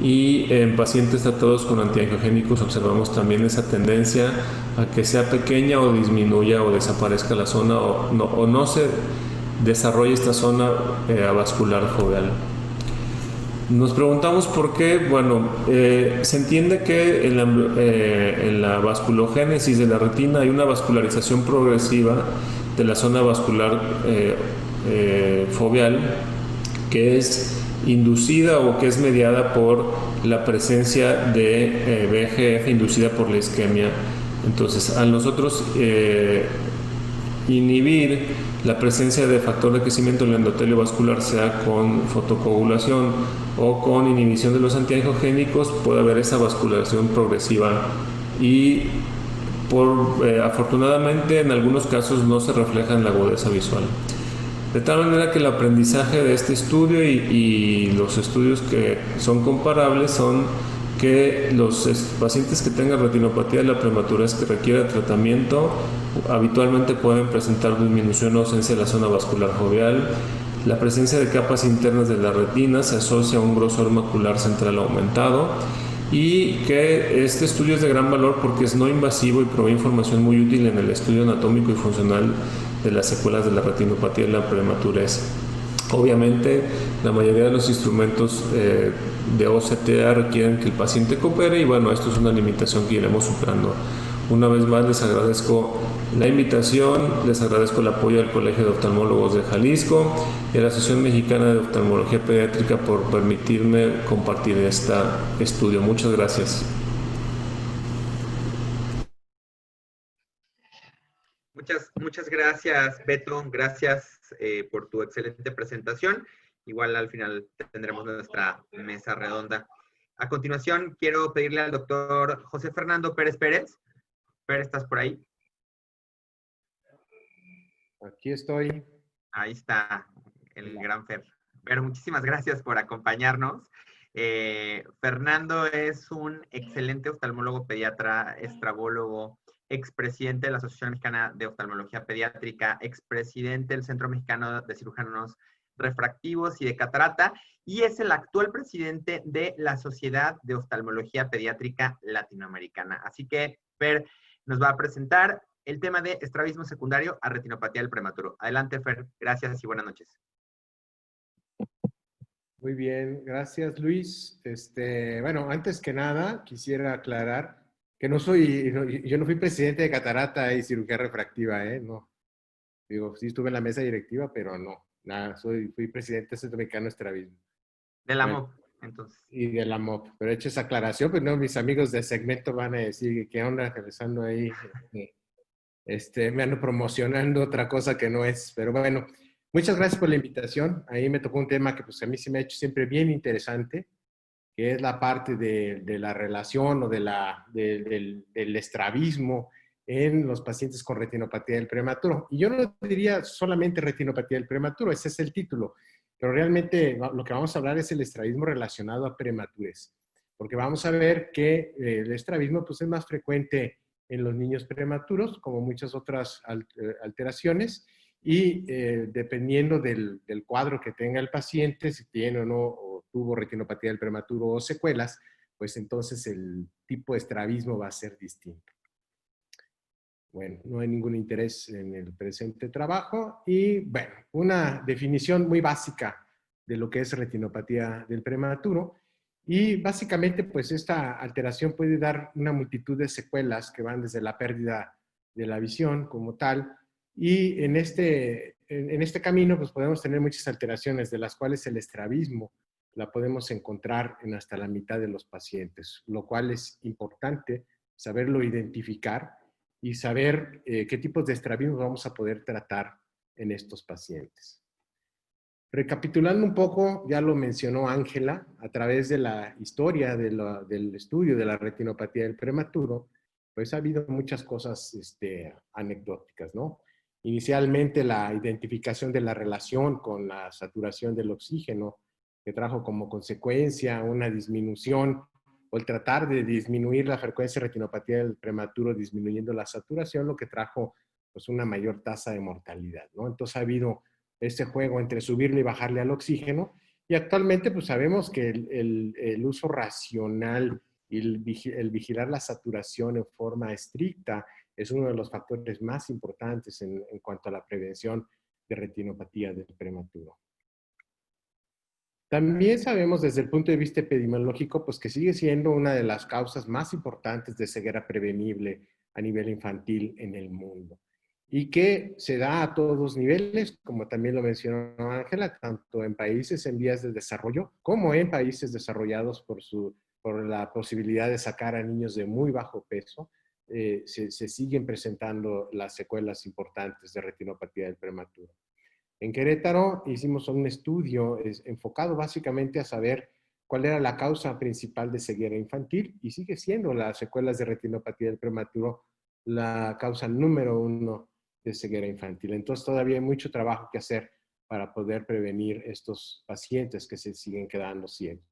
Y en pacientes tratados con antiangiogénicos observamos también esa tendencia a que sea pequeña o disminuya o desaparezca la zona o no se desarrolle esta zona avascular foveal. Nos preguntamos por qué. Bueno, se entiende que en la vasculogénesis de la retina hay una vascularización progresiva de la zona vascular foveal, que es inducida o que es mediada por la presencia de VEGF inducida por la isquemia. Entonces, al nosotros inhibir la presencia de factor de crecimiento en el endotelio vascular, sea con fotocoagulación o con inhibición de los antiangiogénicos, puede haber esa vascularización progresiva, y afortunadamente en algunos casos no se refleja en la agudeza visual. De tal manera que el aprendizaje de este estudio y los estudios que son comparables son que los pacientes que tengan retinopatía de la prematurez que requiera tratamiento habitualmente pueden presentar disminución o ausencia de la zona vascular foveal. La presencia de capas internas de la retina se asocia a un grosor macular central aumentado, y que este estudio es de gran valor porque es no invasivo y provee información muy útil en el estudio anatómico y funcional de las secuelas de la retinopatía de la prematurez. Obviamente, la mayoría de los instrumentos de OCTA requieren que el paciente coopere y bueno, esto es una limitación que iremos superando. Una vez más les agradezco la invitación, les agradezco el apoyo al Colegio de Oftalmólogos de Jalisco y a la Asociación Mexicana de Oftalmología Pediátrica por permitirme compartir este estudio. Muchas gracias. Muchas gracias, Beto. Gracias por tu excelente presentación. Igual al final tendremos nuestra mesa redonda. A continuación, quiero pedirle al doctor José Fernando Pérez Pérez. Pérez, ¿estás por ahí? Aquí estoy. Ahí está el gran Fer. Pero muchísimas gracias por acompañarnos. Fernando es un excelente oftalmólogo pediatra, estrabólogo, expresidente de la Asociación Mexicana de Oftalmología Pediátrica, expresidente del Centro Mexicano de Cirujanos Refractivos y de Catarata, y es el actual presidente de la Sociedad de Oftalmología Pediátrica Latinoamericana. Así que Fer nos va a presentar el tema de estrabismo secundario a retinopatía del prematuro. Adelante, Fer. Gracias y buenas noches. Muy bien, gracias, Luis. Bueno, antes que nada, quisiera aclarar que yo no fui presidente de Catarata y Cirugía Refractiva, no. Digo, sí estuve en la mesa directiva, pero no. Nada, fui presidente del Centro Mexicano de Estrabismo. De la MOP, entonces. Y de la MOP. Pero he hecho esa aclaración, pues no, mis amigos de segmento van a decir, ¿qué onda? Regresando ahí, me ando promocionando otra cosa que no es. Pero bueno, muchas gracias por la invitación. Ahí me tocó un tema que pues a mí se me ha hecho siempre bien interesante, que es la parte de la relación o del estrabismo en los pacientes con retinopatía del prematuro. Y yo no diría solamente retinopatía del prematuro, ese es el título, pero realmente lo que vamos a hablar es el estrabismo relacionado a prematurez, porque vamos a ver que el estrabismo pues, es más frecuente en los niños prematuros, como muchas otras alteraciones, y dependiendo del cuadro que tenga el paciente, si tiene o no, o tuvo retinopatía del prematuro o secuelas, pues entonces el tipo de estrabismo va a ser distinto. Bueno, no hay ningún interés en el presente trabajo y, bueno, una definición muy básica de lo que es retinopatía del prematuro y básicamente pues esta alteración puede dar una multitud de secuelas que van desde la pérdida de la visión como tal y en este camino pues podemos tener muchas alteraciones de las cuales el estrabismo la podemos encontrar en hasta la mitad de los pacientes, lo cual es importante saberlo identificar y saber qué tipos de estrabismo vamos a poder tratar en estos pacientes. Recapitulando un poco, ya lo mencionó Ángela, a través de la historia del estudio de la retinopatía del prematuro, pues ha habido muchas cosas anecdóticas, ¿no? Inicialmente la identificación de la relación con la saturación del oxígeno, que trajo como consecuencia una disminución o el tratar de disminuir la frecuencia de retinopatía del prematuro disminuyendo la saturación, lo que trajo pues, una mayor tasa de mortalidad, ¿no? Entonces ha habido este juego entre subirle y bajarle al oxígeno y actualmente pues sabemos que el uso racional y el vigilar la saturación en forma estricta es uno de los factores más importantes en cuanto a la prevención de retinopatía del prematuro. También sabemos desde el punto de vista epidemiológico pues que sigue siendo una de las causas más importantes de ceguera prevenible a nivel infantil en el mundo y que se da a todos los niveles, como también lo mencionó Ángela, tanto en países en vías de desarrollo como en países desarrollados por la posibilidad de sacar a niños de muy bajo peso, se siguen presentando las secuelas importantes de retinopatía del prematuro. En Querétaro hicimos un estudio enfocado básicamente a saber cuál era la causa principal de ceguera infantil y sigue siendo las secuelas de retinopatía del prematuro la causa número 1 de ceguera infantil. Entonces todavía hay mucho trabajo que hacer para poder prevenir estos pacientes que se siguen quedando ciegos.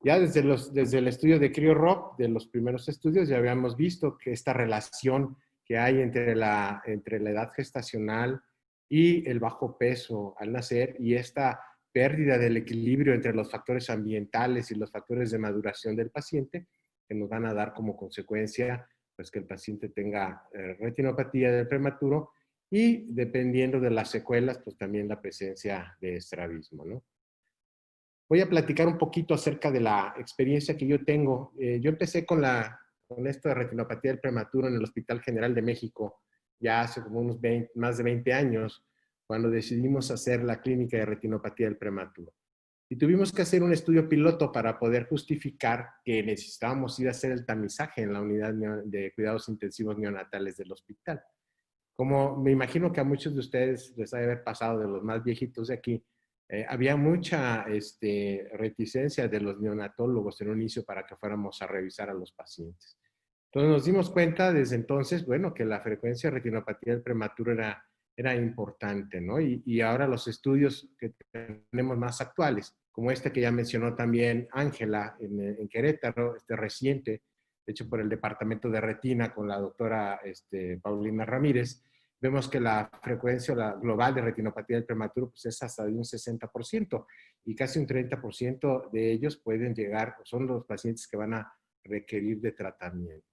Ya desde el estudio de CRIO-ROP, de los primeros estudios, ya habíamos visto que esta relación que hay entre la edad gestacional y el bajo peso al nacer y esta pérdida del equilibrio entre los factores ambientales y los factores de maduración del paciente que nos van a dar como consecuencia pues, que el paciente tenga retinopatía del prematuro y dependiendo de las secuelas, pues también la presencia de estrabismo, ¿no? Voy a platicar un poquito acerca de la experiencia que yo tengo. Yo empecé con esto de retinopatía del prematuro en el Hospital General de México ya hace como unos más de 20 años, cuando decidimos hacer la clínica de retinopatía del prematuro. Y tuvimos que hacer un estudio piloto para poder justificar que necesitábamos ir a hacer el tamizaje en la unidad de cuidados intensivos neonatales del hospital. Como me imagino que a muchos de ustedes les ha de haber pasado, de los más viejitos de aquí, había mucha reticencia de los neonatólogos en un inicio para que fuéramos a revisar a los pacientes. Entonces nos dimos cuenta desde entonces, bueno, que la frecuencia de retinopatía del prematuro era importante, ¿no? Y ahora los estudios que tenemos más actuales, como este que ya mencionó también Ángela en Querétaro, reciente, hecho por el Departamento de Retina con la doctora Paulina Ramírez, vemos que la frecuencia global de retinopatía del prematuro pues, es hasta de un 60% y casi un 30% de ellos pueden llegar, son los pacientes que van a requerir de tratamiento.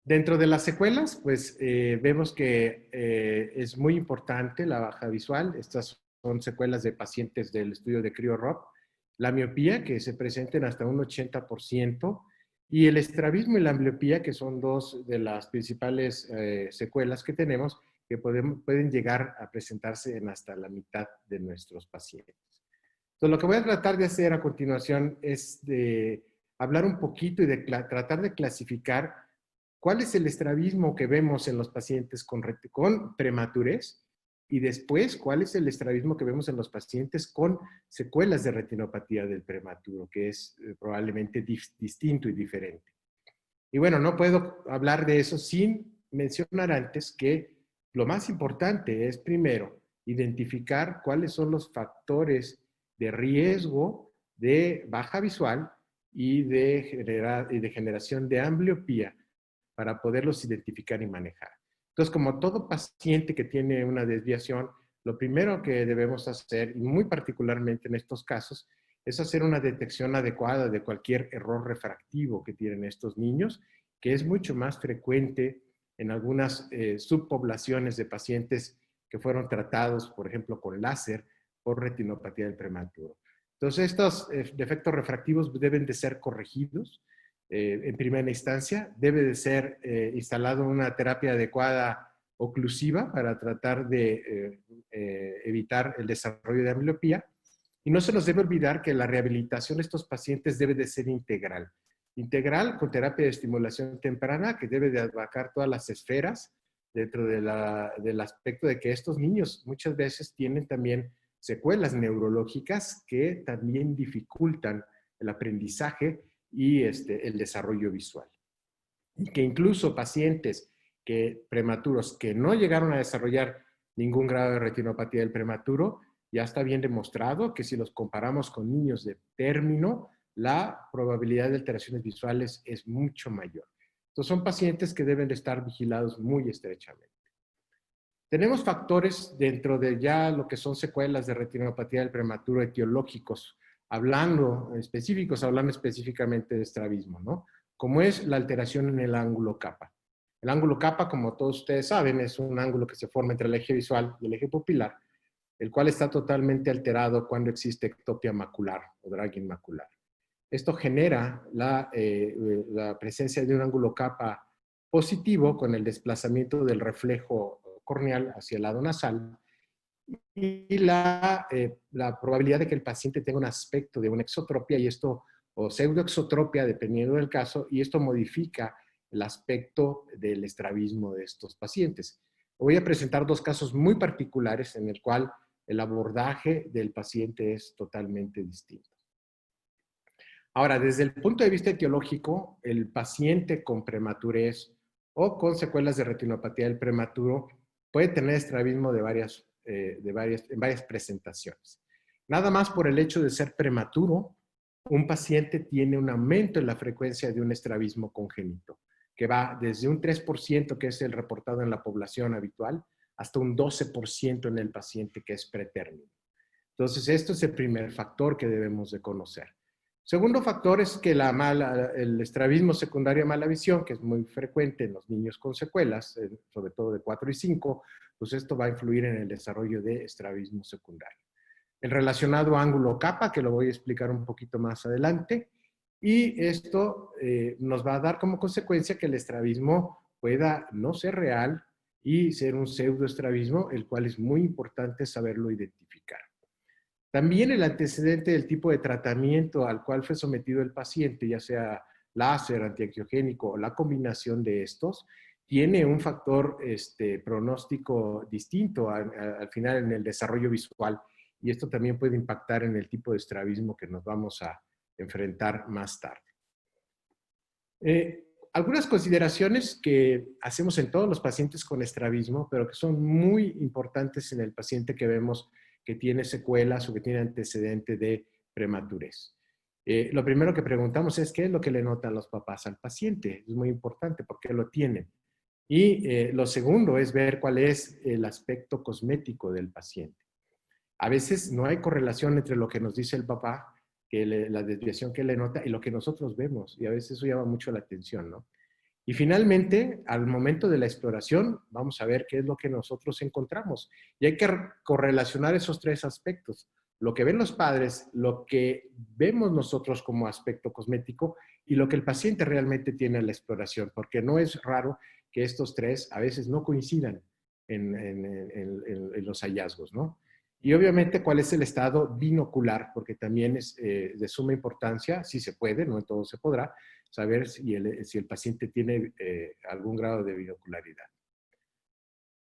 Dentro de las secuelas, pues vemos que es muy importante la baja visual. Estas son secuelas de pacientes del estudio de CRIO-ROP. La miopía, que se presenten hasta un 80%, y el estrabismo y la ambliopía, que son dos de las principales secuelas que tenemos, que pueden llegar a presentarse en hasta la mitad de nuestros pacientes. Entonces, lo que voy a tratar de hacer a continuación es de hablar un poquito y de tratar de clasificar cuál es el estrabismo que vemos en los pacientes con prematurez y después cuál es el estrabismo que vemos en los pacientes con secuelas de retinopatía del prematuro, que es probablemente distinto y diferente. Y bueno, no puedo hablar de eso sin mencionar antes que lo más importante es primero identificar cuáles son los factores de riesgo de baja visual y de generación de ambliopía para poderlos identificar y manejar. Entonces, como todo paciente que tiene una desviación, lo primero que debemos hacer, y muy particularmente en estos casos, es hacer una detección adecuada de cualquier error refractivo que tienen estos niños, que es mucho más frecuente en algunas subpoblaciones de pacientes que fueron tratados, por ejemplo, con láser por retinopatía del prematuro. Entonces, estos defectos refractivos deben de ser corregidos. En primera instancia, debe de ser instalado una terapia adecuada oclusiva para tratar de evitar el desarrollo de ambliopía. Y no se nos debe olvidar que la rehabilitación de estos pacientes debe de ser integral. Integral con terapia de estimulación temprana que debe de abarcar todas las esferas dentro del aspecto de que estos niños muchas veces tienen también secuelas neurológicas que también dificultan el aprendizaje y el desarrollo visual. Y que incluso pacientes prematuros que no llegaron a desarrollar ningún grado de retinopatía del prematuro, ya está bien demostrado que si los comparamos con niños de término, la probabilidad de alteraciones visuales es mucho mayor. Entonces son pacientes que deben de estar vigilados muy estrechamente. Tenemos factores dentro de ya lo que son secuelas de retinopatía del prematuro etiológicos, hablando específicamente de estrabismo, ¿no? Como es la alteración en el ángulo capa. El ángulo capa, como todos ustedes saben, es un ángulo que se forma entre el eje visual y el eje pupilar, el cual está totalmente alterado cuando existe ectopia macular o dragging macular. Esto genera la presencia de un ángulo capa positivo con el desplazamiento del reflejo corneal hacia el lado nasal y la probabilidad de que el paciente tenga un aspecto de una exotropia o pseudoexotropia, dependiendo del caso, y esto modifica el aspecto del estrabismo de estos pacientes. Voy a presentar dos casos muy particulares en el cual el abordaje del paciente es totalmente distinto. Ahora, desde el punto de vista etiológico, el paciente con prematurez o con secuelas de retinopatía del prematuro puede tener estrabismo en varias presentaciones. Nada más por el hecho de ser prematuro, un paciente tiene un aumento en la frecuencia de un estrabismo congénito, que va desde un 3%, que es el reportado en la población habitual, hasta un 12% en el paciente que es pretérmino. Entonces, esto es el primer factor que debemos de conocer. Segundo factor es que el estrabismo secundario a mala visión, que es muy frecuente en los niños con secuelas, sobre todo de 4 y 5, pues esto va a influir en el desarrollo de estrabismo secundario. El relacionado ángulo capa, que lo voy a explicar un poquito más adelante, y esto nos va a dar como consecuencia que el estrabismo pueda no ser real y ser un pseudoestrabismo, el cual es muy importante saberlo identificar. También el antecedente del tipo de tratamiento al cual fue sometido el paciente, ya sea láser, antiangiogénico o la combinación de estos, tiene un factor pronóstico distinto al final en el desarrollo visual, y esto también puede impactar en el tipo de estrabismo que nos vamos a enfrentar más tarde. Algunas consideraciones que hacemos en todos los pacientes con estrabismo, pero que son muy importantes en el paciente que vemos que tiene secuelas o que tiene antecedente de prematurez. Lo primero que preguntamos es qué es lo que le notan los papás al paciente. Es muy importante porque lo tienen. Y lo segundo es ver cuál es el aspecto cosmético del paciente. A veces no hay correlación entre lo que nos dice el papá, la desviación que le nota, y lo que nosotros vemos. Y a veces eso llama mucho la atención, ¿no? Y finalmente, al momento de la exploración, vamos a ver qué es lo que nosotros encontramos. Y hay que correlacionar esos tres aspectos. Lo que ven los padres, lo que vemos nosotros como aspecto cosmético y lo que el paciente realmente tiene en la exploración, porque no es raro que estos tres a veces no coincidan en los hallazgos, ¿no? Y obviamente, ¿cuál es el estado binocular? Porque también es de suma importancia, si se puede, no en todo se podrá, saber si el paciente tiene algún grado de binocularidad.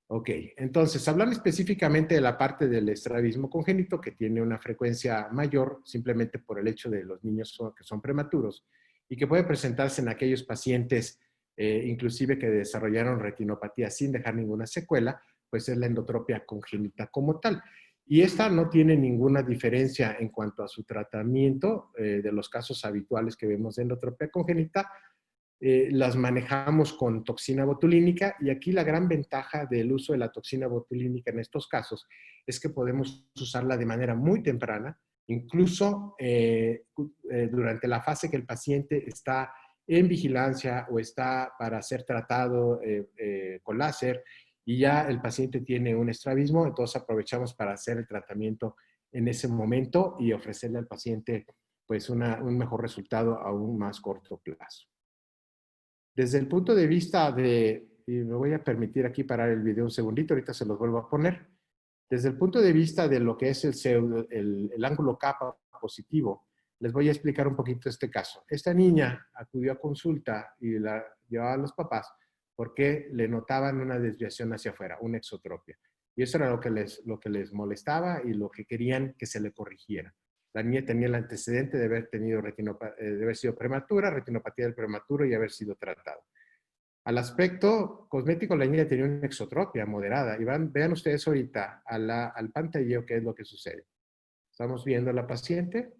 Ok, entonces, hablando específicamente de la parte del estrabismo congénito, que tiene una frecuencia mayor simplemente por el hecho de los niños que son prematuros y que puede presentarse en aquellos pacientes inclusive que desarrollaron retinopatía sin dejar ninguna secuela, pues es la endotropia congénita como tal. Y esta no tiene ninguna diferencia en cuanto a su tratamiento de los casos habituales que vemos de endotropia congénita. Las manejamos con toxina botulínica, y aquí la gran ventaja del uso de la toxina botulínica en estos casos es que podemos usarla de manera muy temprana, incluso durante la fase que el paciente está en vigilancia o está para ser tratado con láser, y ya el paciente tiene un estrabismo. Entonces aprovechamos para hacer el tratamiento en ese momento y ofrecerle al paciente pues un mejor resultado a un más corto plazo. Desde el punto de vista y me voy a permitir aquí parar el video un segundito, ahorita se los vuelvo a poner. Desde el punto de vista de lo que es el ángulo capa positivo, les voy a explicar un poquito este caso. Esta niña acudió a consulta y la llevaba a los papás porque le notaban una desviación hacia afuera, una exotropia. Y eso era lo que les molestaba y lo que querían que se le corrigiera. La niña tenía el antecedente de haber sido prematura, retinopatía del prematuro y haber sido tratado. Al aspecto cosmético, la niña tenía una exotropia moderada. Y vean ustedes ahorita al pantalleo qué es lo que sucede. Estamos viendo a la paciente,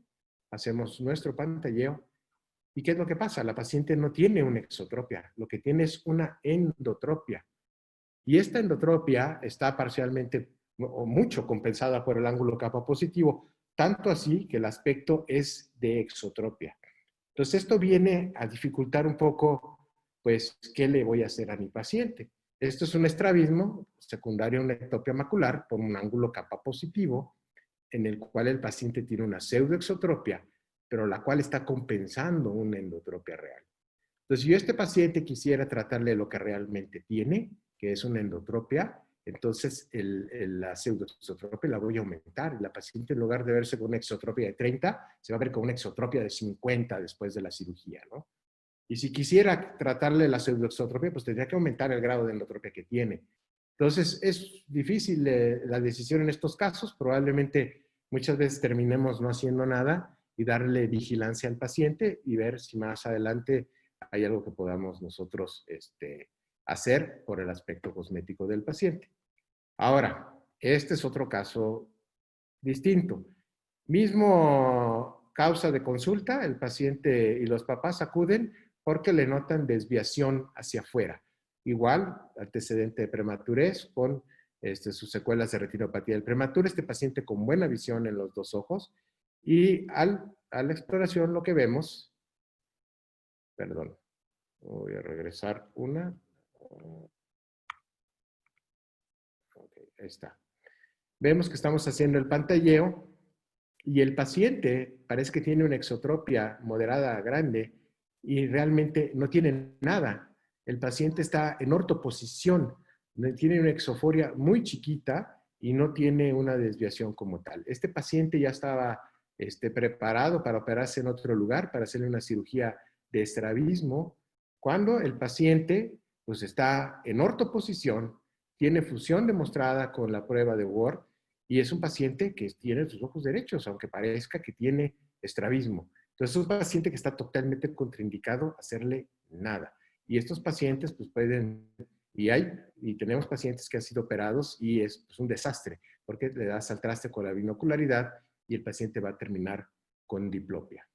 hacemos nuestro pantalleo. ¿Y qué es lo que pasa? La paciente no tiene una exotropia, lo que tiene es una endotropia. Y esta endotropia está parcialmente o mucho compensada por el ángulo capa positivo, tanto así que el aspecto es de exotropia. Entonces esto viene a dificultar un poco, pues, ¿qué le voy a hacer a mi paciente? Esto es un estrabismo secundario a una ectopia macular por un ángulo capa positivo, en el cual el paciente tiene una pseudoexotropia, pero la cual está compensando una endotropia real. Entonces, si yo a este paciente quisiera tratarle lo que realmente tiene, que es una endotropia, entonces la pseudoexotropia la voy a aumentar. La paciente, en lugar de verse con una exotropia de 30, se va a ver con una exotropia de 50 después de la cirugía, ¿no? Y si quisiera tratarle la pseudoexotropia, pues tendría que aumentar el grado de endotropia que tiene. Entonces, es difícil la decisión en estos casos. Probablemente muchas veces terminemos no haciendo nada y darle vigilancia al paciente y ver si más adelante hay algo que podamos nosotros hacer por el aspecto cosmético del paciente. Ahora, este es otro caso distinto. Mismo causa de consulta, el paciente y los papás acuden porque le notan desviación hacia afuera. Igual, antecedente de prematurez con sus secuelas de retinopatía del prematuro. Este paciente con buena visión en los dos ojos, y al a la exploración, lo que vemos, perdón, voy a regresar una. Okay, ahí está. Vemos que estamos haciendo el pantalleo y el paciente parece que tiene una exotropia moderada grande y realmente no tiene nada. El paciente está en ortoposición, tiene una exoforia muy chiquita y no tiene una desviación como tal. Este paciente ya estaba preparado para operarse en otro lugar, para hacerle una cirugía de estrabismo, cuando el paciente pues, está en ortoposición, tiene fusión demostrada con la prueba de Ward y es un paciente que tiene sus ojos derechos, aunque parezca que tiene estrabismo. Entonces es un paciente que está totalmente contraindicado hacerle nada. Y estos pacientes pues pueden, y tenemos pacientes que han sido operados y es pues, un desastre, porque le das al traste con la binocularidad y el paciente va a terminar con diplopia.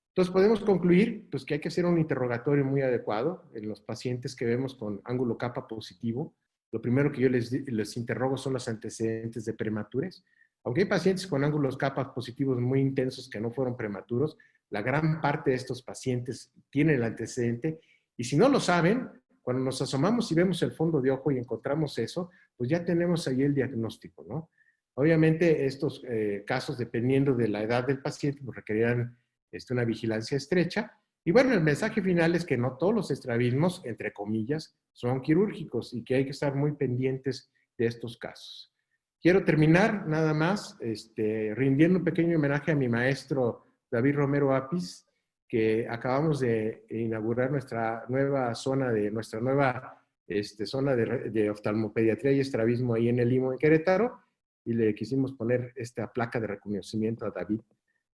Entonces podemos concluir pues, que hay que hacer un interrogatorio muy adecuado en los pacientes que vemos con ángulo kappa positivo. Lo primero que yo les interrogo son los antecedentes de prematures. Aunque hay pacientes con ángulos kappa positivos muy intensos que no fueron prematuros, la gran parte de estos pacientes tienen el antecedente y si no lo saben, cuando nos asomamos y vemos el fondo de ojo y encontramos eso, pues ya tenemos ahí el diagnóstico, ¿no? Obviamente estos casos, dependiendo de la edad del paciente, pues requerirán una vigilancia estrecha. Y bueno, el mensaje final es que no todos los estrabismos, entre comillas, son quirúrgicos y que hay que estar muy pendientes de estos casos. Quiero terminar nada más rindiendo un pequeño homenaje a mi maestro David Romero Apis, que acabamos de inaugurar nuestra nueva zona de oftalmopediatría y estrabismo ahí en el IMO en Querétaro y le quisimos poner esta placa de reconocimiento a David.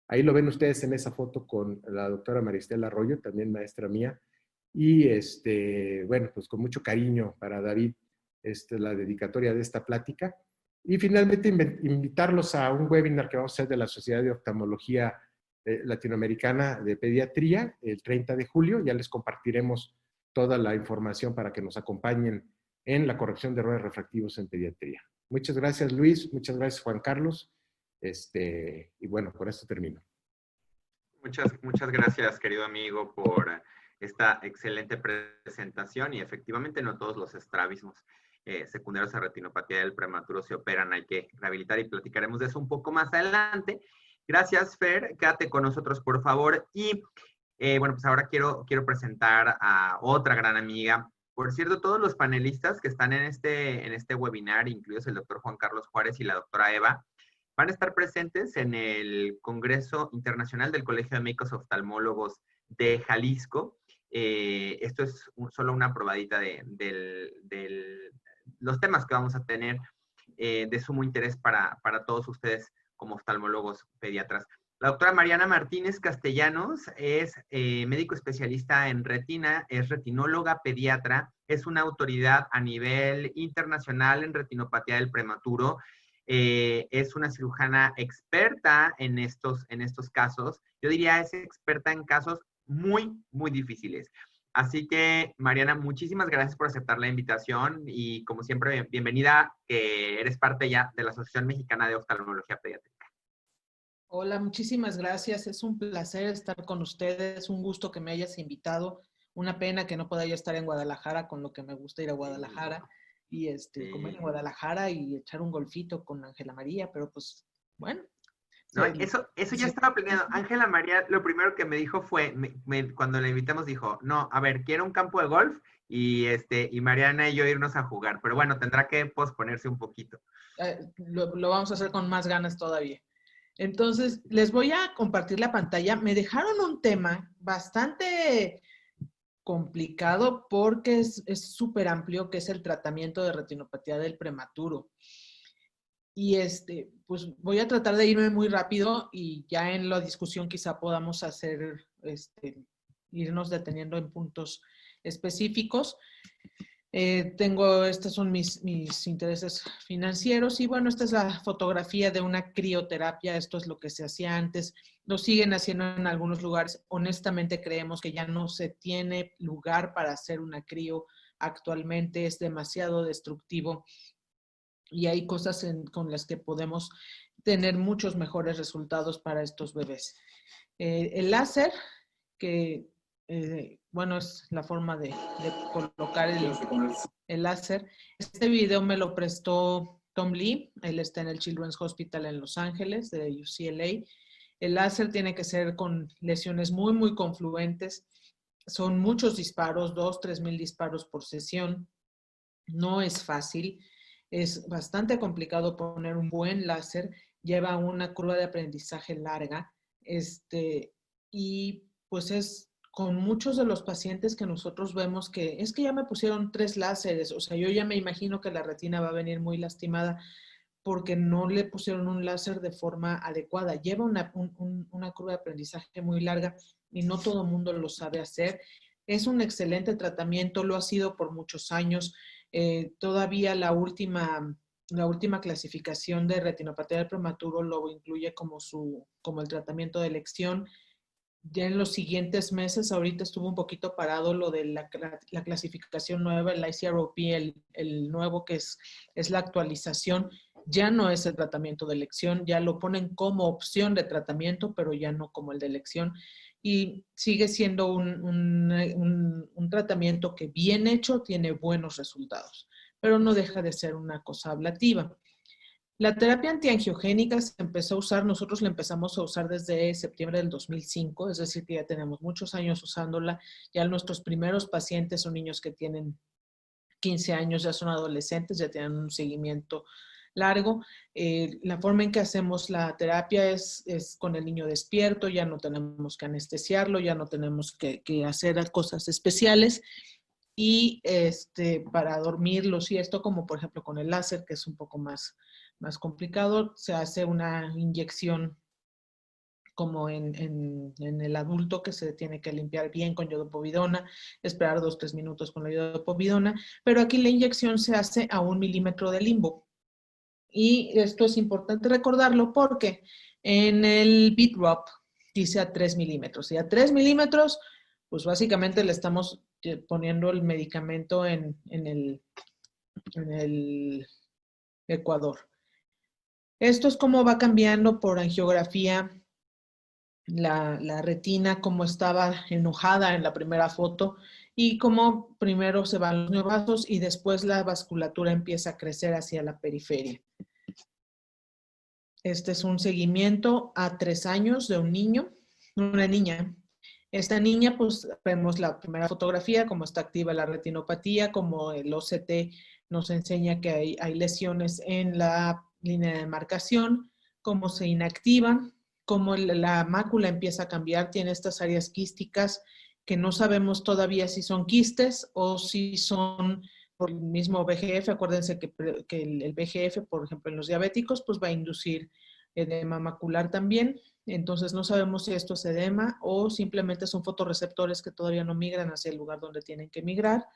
Ahí lo ven ustedes en esa foto con la doctora Maristela Arroyo, también maestra mía. Y bueno, pues con mucho cariño para David, la dedicatoria de esta plática. Y finalmente invitarlos a un webinar que vamos a hacer de la Sociedad de Oftalmología Latinoamericana de Pediatría el 30 de julio. Ya les compartiremos toda la información para que nos acompañen en la corrección de errores refractivos en pediatría. Muchas gracias, Luis. Muchas gracias, Juan Carlos. Y bueno, por esto termino. Muchas gracias, querido amigo, por esta excelente presentación. Y efectivamente, no todos los estrabismos secundarios a retinopatía del prematuro se operan. Hay que rehabilitar y platicaremos de eso un poco más adelante. Gracias, Fer. Quédate con nosotros, por favor. Y bueno, pues ahora quiero presentar a otra gran amiga. Por cierto, todos los panelistas que están en este webinar, incluidos el doctor Juan Carlos Juárez y la doctora Eva, van a estar presentes en el Congreso Internacional del Colegio de Médicos Oftalmólogos de Jalisco. Esto es solo una probadita de los temas que vamos a tener de sumo interés para todos ustedes como oftalmólogos pediatras. La doctora Mariana Martínez Castellanos es médico especialista en retina, es retinóloga pediatra, es una autoridad a nivel internacional en retinopatía del prematuro, es una cirujana experta en estos casos. Yo diría es experta en casos muy, muy difíciles. Así que, Mariana, muchísimas gracias por aceptar la invitación y, como siempre, bienvenida, que eres parte ya de la Asociación Mexicana de Oftalmología Pediátrica. Hola, muchísimas gracias. Es un placer estar con ustedes. Un gusto que me hayas invitado. Una pena que no pueda yo estar en Guadalajara, con lo que me gusta ir a Guadalajara y comer en Guadalajara y echar un golfito con Ángela María, pero pues, bueno. No, eso ya estaba planeado. Ángela María lo primero que me dijo fue, cuando la invitamos dijo, no, a ver, quiero un campo de golf y Mariana y yo irnos a jugar, pero bueno, tendrá que posponerse un poquito. Lo vamos a hacer con más ganas todavía. Entonces, les voy a compartir la pantalla. Me dejaron un tema bastante complicado porque es súper amplio, que es el tratamiento de retinopatía del prematuro. Y pues voy a tratar de irme muy rápido y ya en la discusión quizá podamos hacer, irnos deteniendo en puntos específicos. Estos son mis intereses financieros y bueno, esta es la fotografía de una crioterapia. Esto es lo que se hacía antes. Lo siguen haciendo en algunos lugares. Honestamente creemos que ya no se tiene lugar para hacer una crio actualmente. Es demasiado destructivo y hay cosas con las que podemos tener muchos mejores resultados para estos bebés. El láser, que bueno, es la forma de colocar el láser. Este video me lo prestó Tom Lee, él está en el Children's Hospital en Los Ángeles, de UCLA. El láser tiene que ser con lesiones muy, muy confluentes. Son muchos disparos, 2,000 a 3,000 disparos por sesión. No es fácil, es bastante complicado poner un buen láser, lleva una curva de aprendizaje larga, y pues es con muchos de los pacientes que nosotros vemos que es que ya me pusieron 3 láseres, o sea, yo ya me imagino que la retina va a venir muy lastimada porque no le pusieron un láser de forma adecuada. Lleva una curva de aprendizaje muy larga y no todo el mundo lo sabe hacer. Es un excelente tratamiento, lo ha sido por muchos años. Todavía la última clasificación de retinopatía del prematuro lo incluye como el tratamiento de elección. Ya en los siguientes meses, ahorita estuvo un poquito parado lo de la clasificación nueva, el ICROP, el nuevo que es la actualización. Ya no es el tratamiento de elección, ya lo ponen como opción de tratamiento, pero ya no como el de elección. Y sigue siendo un tratamiento que bien hecho tiene buenos resultados, pero no deja de ser una cosa ablativa. La terapia antiangiogénica se empezó a usar, nosotros la empezamos a usar desde septiembre del 2005, es decir, que ya tenemos muchos años usándola. Ya nuestros primeros pacientes son niños que tienen 15 años, ya son adolescentes, ya tienen un seguimiento largo. La forma en que hacemos la terapia es con el niño despierto, ya no tenemos que anestesiarlo, ya no tenemos que hacer cosas especiales. Y para dormirlos y esto, como por ejemplo con el láser, que es un poco más complicado, se hace una inyección como en el adulto, que se tiene que limpiar bien con iodopovidona, esperar 2 o 3 minutos con la iodopovidona, pero aquí la inyección se hace a 1 milímetro de limbo. Y esto es importante recordarlo porque en el BitRop dice a 3 milímetros. Y a 3 milímetros, pues básicamente le estamos poniendo el medicamento en el ecuador. Esto es cómo va cambiando por angiografía la retina, cómo estaba enojada en la primera foto y cómo primero se van los neovasos y después la vasculatura empieza a crecer hacia la periferia. Este es un seguimiento a 3 años de un niño, una niña. Esta niña, pues vemos la primera fotografía, cómo está activa la retinopatía, como el OCT nos enseña que hay lesiones en la línea de demarcación, cómo se inactivan, cómo la mácula empieza a cambiar, tiene estas áreas quísticas que no sabemos todavía si son quistes o si son por el mismo VEGF. Acuérdense que el VEGF, por ejemplo, en los diabéticos, pues va a inducir edema macular también. Entonces no sabemos si esto es edema o simplemente son fotorreceptores que todavía no migran hacia el lugar donde tienen que migrar.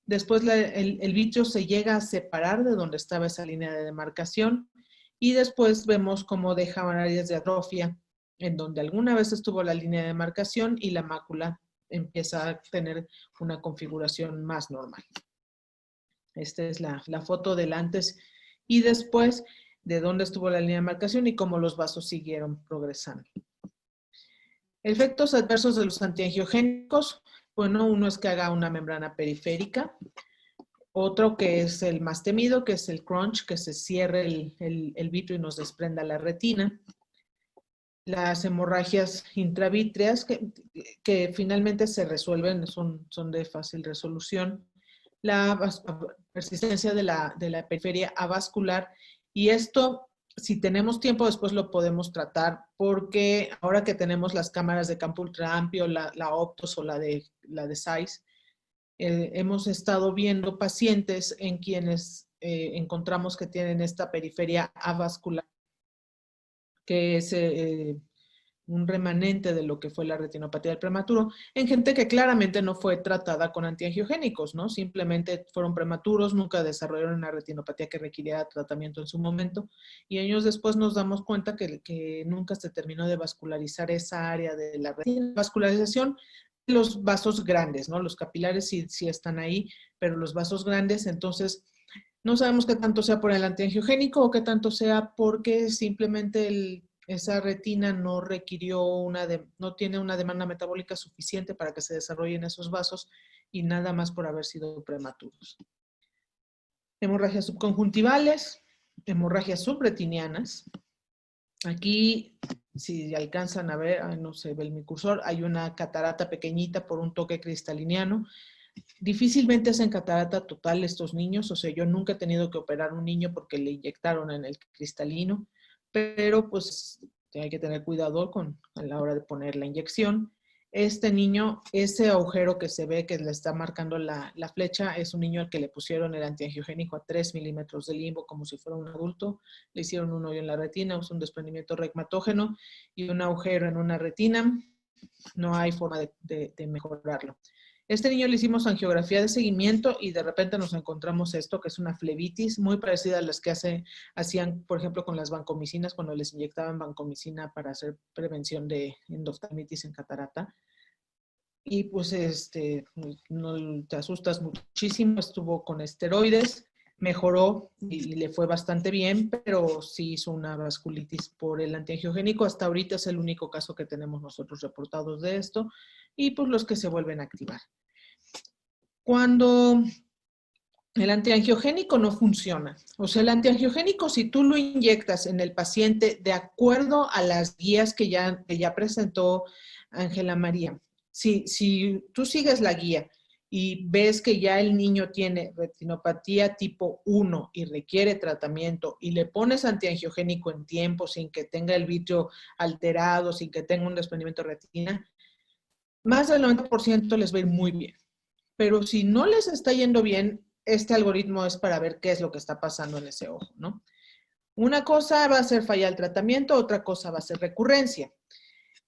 Después el vitrio se llega a separar de donde estaba esa línea de demarcación y después vemos cómo dejan áreas de atrofia en donde alguna vez estuvo la línea de demarcación y la mácula empieza a tener una configuración más normal. Esta es la foto del antes y después de dónde estuvo la línea de marcación y cómo los vasos siguieron progresando. Efectos adversos de los antiangiogénicos. Bueno, uno es que haga una membrana periférica. Otro que es el más temido, que es el crunch, que se cierre el vitrio y nos desprenda la retina. Las hemorragias intravítreas, que finalmente se resuelven, son de fácil resolución. La persistencia de la periferia avascular. Y esto, si tenemos tiempo, después lo podemos tratar, porque ahora que tenemos las cámaras de campo ultra amplio, la Optos o la de Zeiss, hemos estado viendo pacientes en quienes encontramos que tienen esta periferia avascular, que es un remanente de lo que fue la retinopatía del prematuro, en gente que claramente no fue tratada con antiangiogénicos, ¿no? Simplemente fueron prematuros, nunca desarrollaron una retinopatía que requiriera tratamiento en su momento, y años después nos damos cuenta que nunca se terminó de vascularizar esa área de la retina. Vascularización de los vasos grandes, ¿no? Los capilares sí están ahí, pero los vasos grandes, entonces No sabemos qué tanto sea por el antiangiogénico o qué tanto sea porque simplemente esa retina no requirió no tiene una demanda metabólica suficiente para que se desarrollen esos vasos y nada más por haber sido prematuros. Hemorragias subconjuntivales, hemorragias subretinianas. Aquí, si alcanzan a ver, no se ve mi cursor, hay una catarata pequeñita por un toque cristaliniano. Difícilmente hacen catarata total estos niños, o sea, yo nunca he tenido que operar un niño porque le inyectaron en el cristalino, pero pues hay que tener cuidado a la hora de poner la inyección. Este niño, ese agujero que se ve que le está marcando la flecha, es un niño al que le pusieron el antiangiogénico a 3 milímetros de limbo como si fuera un adulto. Le hicieron un hoyo en la retina, un desprendimiento regmatógeno y un agujero en una retina. No hay forma de mejorarlo. Este niño le hicimos angiografía de seguimiento y de repente nos encontramos esto, que es una flebitis muy parecida a las que hacían, por ejemplo, con las vancomicinas, cuando les inyectaban vancomicina para hacer prevención de endoftalmitis en catarata. Y pues no te asustas muchísimo, estuvo con esteroides, mejoró y le fue bastante bien, pero sí hizo una vasculitis por el antiangiogénico. Hasta ahorita es el único caso que tenemos nosotros reportados de esto y pues los que se vuelven a activar. Cuando el antiangiogénico no funciona, o sea, el antiangiogénico si tú lo inyectas en el paciente de acuerdo a las guías que ya presentó Ángela María, si tú sigues la guía y ves que ya el niño tiene retinopatía tipo 1 y requiere tratamiento y le pones antiangiogénico en tiempo sin que tenga el vítreo alterado, sin que tenga un desprendimiento de retina, más del 90% les va a ir muy bien. Pero si no les está yendo bien, este algoritmo es para ver qué es lo que está pasando en ese ojo, ¿no? Una cosa va a ser falla del tratamiento, otra cosa va a ser recurrencia.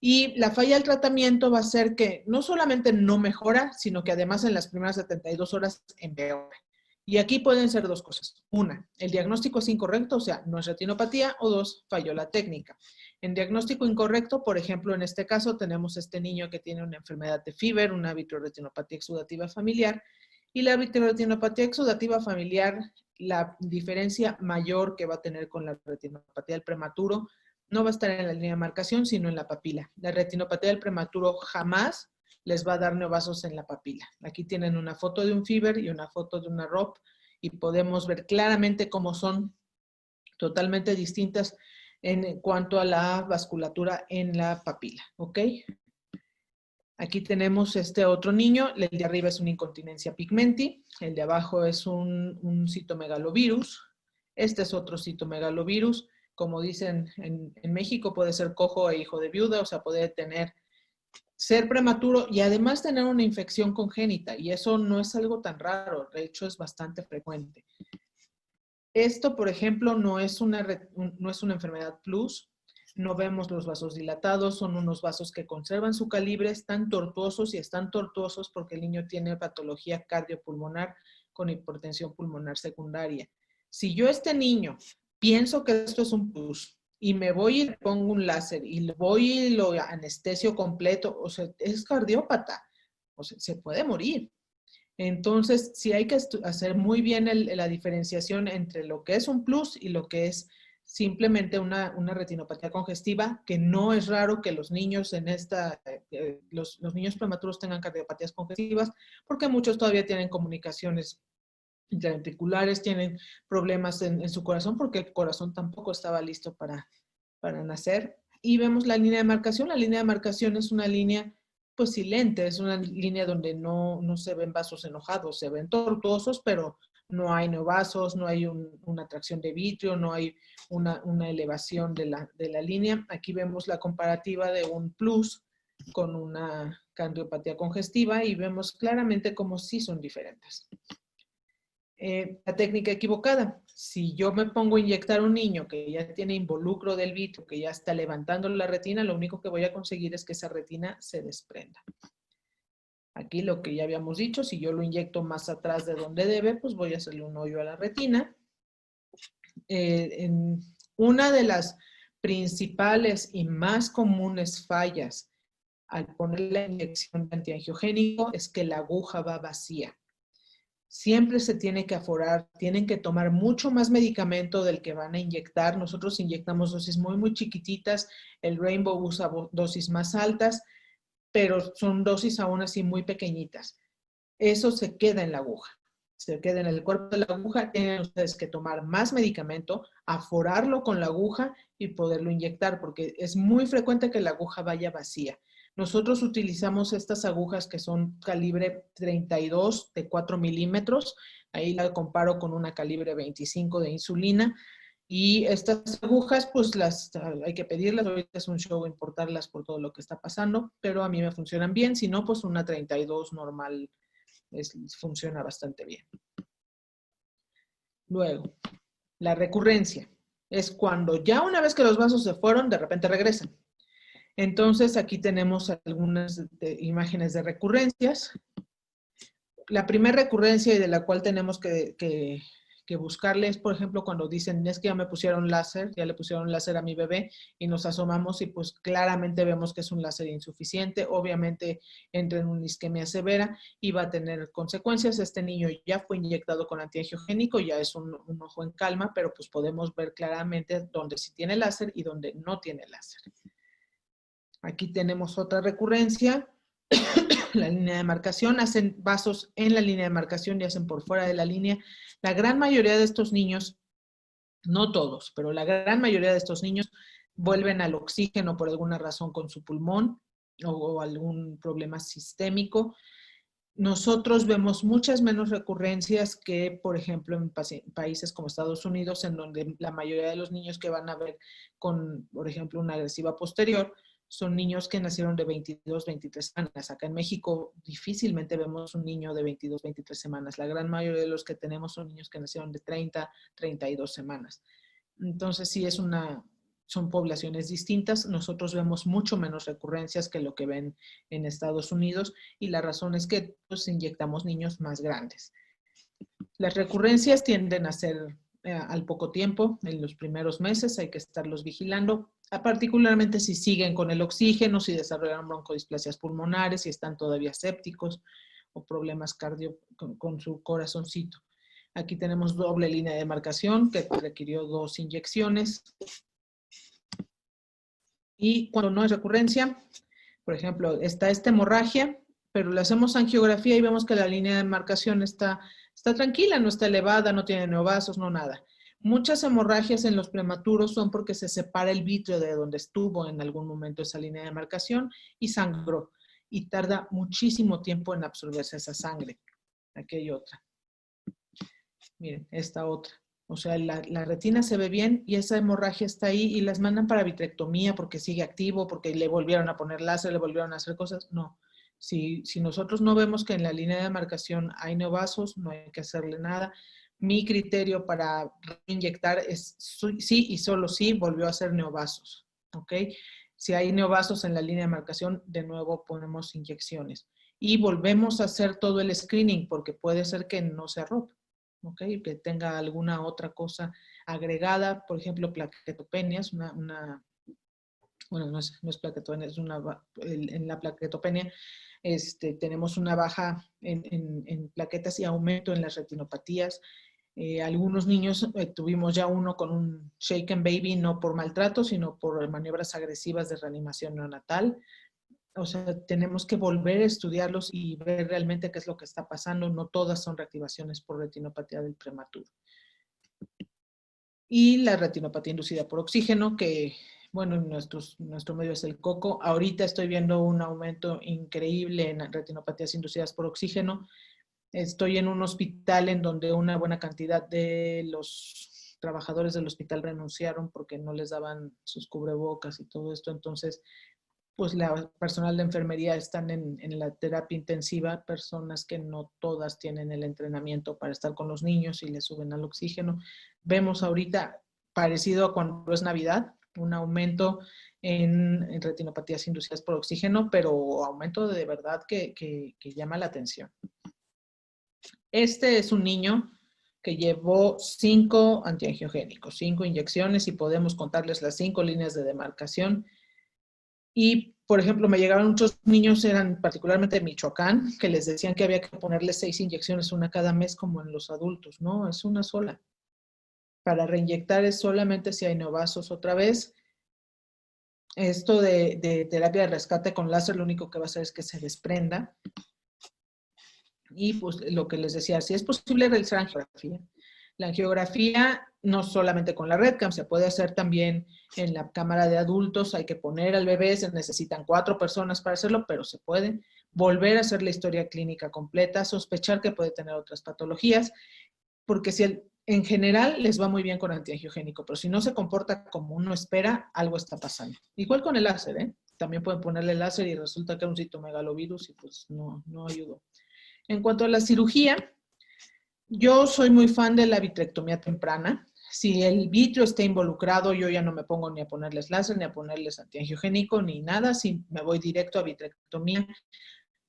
Y la falla del tratamiento va a ser que no solamente no mejora, sino que además en las primeras 72 horas empeora. Y aquí pueden ser dos cosas. Una, el diagnóstico es incorrecto, o sea, no es retinopatía, o dos, falló la técnica. En diagnóstico incorrecto, por ejemplo, en este caso tenemos este niño que tiene una enfermedad de Fieber, una vitreoretinopatía exudativa familiar, y la vitreoretinopatía exudativa familiar, la diferencia mayor que va a tener con la retinopatía del prematuro, no va a estar en la línea de marcación, sino en la papila. La retinopatía del prematuro jamás les va a dar neovasos en la papila. Aquí tienen una foto de un Fieber y una foto de una ROP y podemos ver claramente cómo son totalmente distintas en cuanto a la vasculatura en la papila, ¿ok? Aquí tenemos este otro niño, el de arriba es una incontinencia pigmenti, el de abajo es un citomegalovirus, este es otro citomegalovirus, como dicen en México puede ser cojo e hijo de viuda, o sea, puede ser prematuro y además tener una infección congénita, y eso no es algo tan raro, de hecho es bastante frecuente. Esto, por ejemplo, no es una enfermedad plus, no vemos los vasos dilatados, son unos vasos que conservan su calibre, están tortuosos y están tortuosos porque el niño tiene patología cardiopulmonar con hipertensión pulmonar secundaria. Si yo este niño pienso que esto es un plus y me voy y le pongo un láser y voy y lo anestesio completo, o sea, es cardiópata, o sea, se puede morir. Entonces, sí hay que hacer muy bien la diferenciación entre lo que es un plus y lo que es simplemente una retinopatía congestiva, que no es raro que los niños los niños prematuros tengan cardiopatías congestivas, porque muchos todavía tienen comunicaciones intraventriculares, tienen problemas en su corazón, porque el corazón tampoco estaba listo para nacer. Y vemos la línea de marcación. La línea de marcación es una línea pues silente, es una línea donde no se ven vasos enojados, se ven tortuosos, pero no hay neovasos, no hay una atracción de vitrio, no hay una elevación de la línea. Aquí vemos la comparativa de un plus con una cardiopatía congestiva y vemos claramente cómo sí son diferentes. La técnica equivocada. Si yo me pongo a inyectar a un niño que ya tiene involucro del vitrio, que ya está levantando la retina, lo único que voy a conseguir es que esa retina se desprenda. Aquí lo que ya habíamos dicho, si yo lo inyecto más atrás de donde debe, pues voy a hacerle un hoyo a la retina. Una de las principales y más comunes fallas al poner la inyección de antiangiogénico es que la aguja va vacía. Siempre se tiene que aforar, tienen que tomar mucho más medicamento del que van a inyectar. Nosotros inyectamos dosis muy chiquititas, el Rainbow usa dosis más altas, pero son dosis aún así muy pequeñitas. Eso se queda en la aguja, se queda en el cuerpo de la aguja. Tienen ustedes que tomar más medicamento, aforarlo con la aguja y poderlo inyectar, porque es muy frecuente que la aguja vaya vacía. Nosotros utilizamos estas agujas que son calibre 32 de 4 milímetros. Ahí la comparo con una calibre 25 de insulina. Y estas agujas, pues hay que pedirlas. Ahorita es un show importarlas por todo lo que está pasando, pero a mí me funcionan bien. Si no, pues una 32 normal funciona bastante bien. Luego, la recurrencia. Es cuando ya una vez que los vasos se fueron, de repente regresan. Entonces, aquí tenemos algunas imágenes de recurrencias. La primera recurrencia y de la cual tenemos que buscarle es, por ejemplo, cuando dicen, es que ya me pusieron láser, ya le pusieron láser a mi bebé, y nos asomamos y pues claramente vemos que es un láser insuficiente. Obviamente entra en una isquemia severa y va a tener consecuencias. Este niño ya fue inyectado con antiangiogénico, ya es un ojo en calma, pero pues podemos ver claramente dónde sí tiene láser y dónde no tiene láser. Aquí tenemos otra recurrencia, la línea de marcación. Hacen vasos en la línea de marcación y hacen por fuera de la línea. La gran mayoría de estos niños, no todos, pero la gran mayoría de estos niños vuelven al oxígeno por alguna razón con su pulmón o algún problema sistémico. Nosotros vemos muchas menos recurrencias que, por ejemplo, en países como Estados Unidos, en donde la mayoría de los niños que van a ver con, por ejemplo, una agresiva posterior, son niños que nacieron de 22, 23 semanas. Acá en México difícilmente vemos un niño de 22, 23 semanas. La gran mayoría de los que tenemos son niños que nacieron de 30, 32 semanas. Entonces sí son poblaciones distintas. Nosotros vemos mucho menos recurrencias que lo que ven en Estados Unidos, y la razón es que pues, inyectamos niños más grandes. Las recurrencias tienden a ser al poco tiempo, en los primeros meses hay que estarlos vigilando, particularmente si siguen con el oxígeno, si desarrollan broncodisplasias pulmonares, si están todavía sépticos o problemas con su corazoncito. Aquí tenemos doble línea de demarcación que requirió 2 inyecciones. Y cuando no es recurrencia, por ejemplo, está esta hemorragia, pero le hacemos angiografía y vemos que la línea de demarcación está tranquila, no está elevada, no tiene neovasos, no nada. Muchas hemorragias en los prematuros son porque se separa el vítreo de donde estuvo en algún momento esa línea de demarcación y sangró. Y tarda muchísimo tiempo en absorberse esa sangre. Aquí hay otra. Miren, esta otra. O sea, la retina se ve bien y esa hemorragia está ahí y las mandan para vitrectomía porque sigue activo, porque le volvieron a poner láser, le volvieron a hacer cosas. No. Si nosotros no vemos que en la línea de demarcación hay neovasos, no hay que hacerle nada. Mi criterio para inyectar es sí y solo sí volvió a hacer neovasos. ¿Ok? Si hay neovasos en la línea de demarcación, de nuevo ponemos inyecciones. Y volvemos a hacer todo el screening porque puede ser que no se arrope. ¿Ok? Que tenga alguna otra cosa agregada, por ejemplo, plaquetopenia, es bueno, no es plaquetopenia, es en la plaquetopenia tenemos una baja en plaquetas y aumento en las retinopatías. Algunos niños tuvimos ya uno con un shaken baby, no por maltrato, sino por maniobras agresivas de reanimación neonatal. O sea, tenemos que volver a estudiarlos y ver realmente qué es lo que está pasando. No todas son reactivaciones por retinopatía del prematuro. Y la retinopatía inducida por oxígeno, que, bueno, nuestro medio es el coco. Ahorita estoy viendo un aumento increíble en retinopatías inducidas por oxígeno. Estoy en un hospital en donde una buena cantidad de los trabajadores del hospital renunciaron porque no les daban sus cubrebocas y todo esto. Entonces, pues la personal de enfermería están en la terapia intensiva, personas que no todas tienen el entrenamiento para estar con los niños y les suben al oxígeno. Vemos ahorita, parecido a cuando es Navidad, un aumento en retinopatías inducidas por oxígeno, pero aumento de verdad que llama la atención. Este es un niño que llevó 5 antiangiogénicos, 5 inyecciones, y podemos contarles las 5 líneas de demarcación. Y, por ejemplo, me llegaron muchos niños, eran particularmente de Michoacán, que les decían que había que ponerles 6 inyecciones, una cada mes, como en los adultos. No, es una sola. Para reinyectar es solamente si hay neovasos otra vez. Esto de terapia de rescate con láser lo único que va a hacer es que se desprenda. Y pues lo que les decía, si es posible realizar angiografía. La angiografía no solamente con la RedCam, se puede hacer también en la cámara de adultos, hay que poner al bebé, se necesitan 4 personas para hacerlo, pero se puede volver a hacer la historia clínica completa, sospechar que puede tener otras patologías, porque si en general les va muy bien con antiangiogénico, pero si no se comporta como uno espera, algo está pasando. Igual con el láser, ¿eh? También pueden ponerle láser y resulta que era un citomegalovirus y pues no ayudó. En cuanto a la cirugía, yo soy muy fan de la vitrectomía temprana. Si el vitrio está involucrado, yo ya no me pongo ni a ponerles láser, ni a ponerles antiangiogénico, ni nada. Si me voy directo a vitrectomía,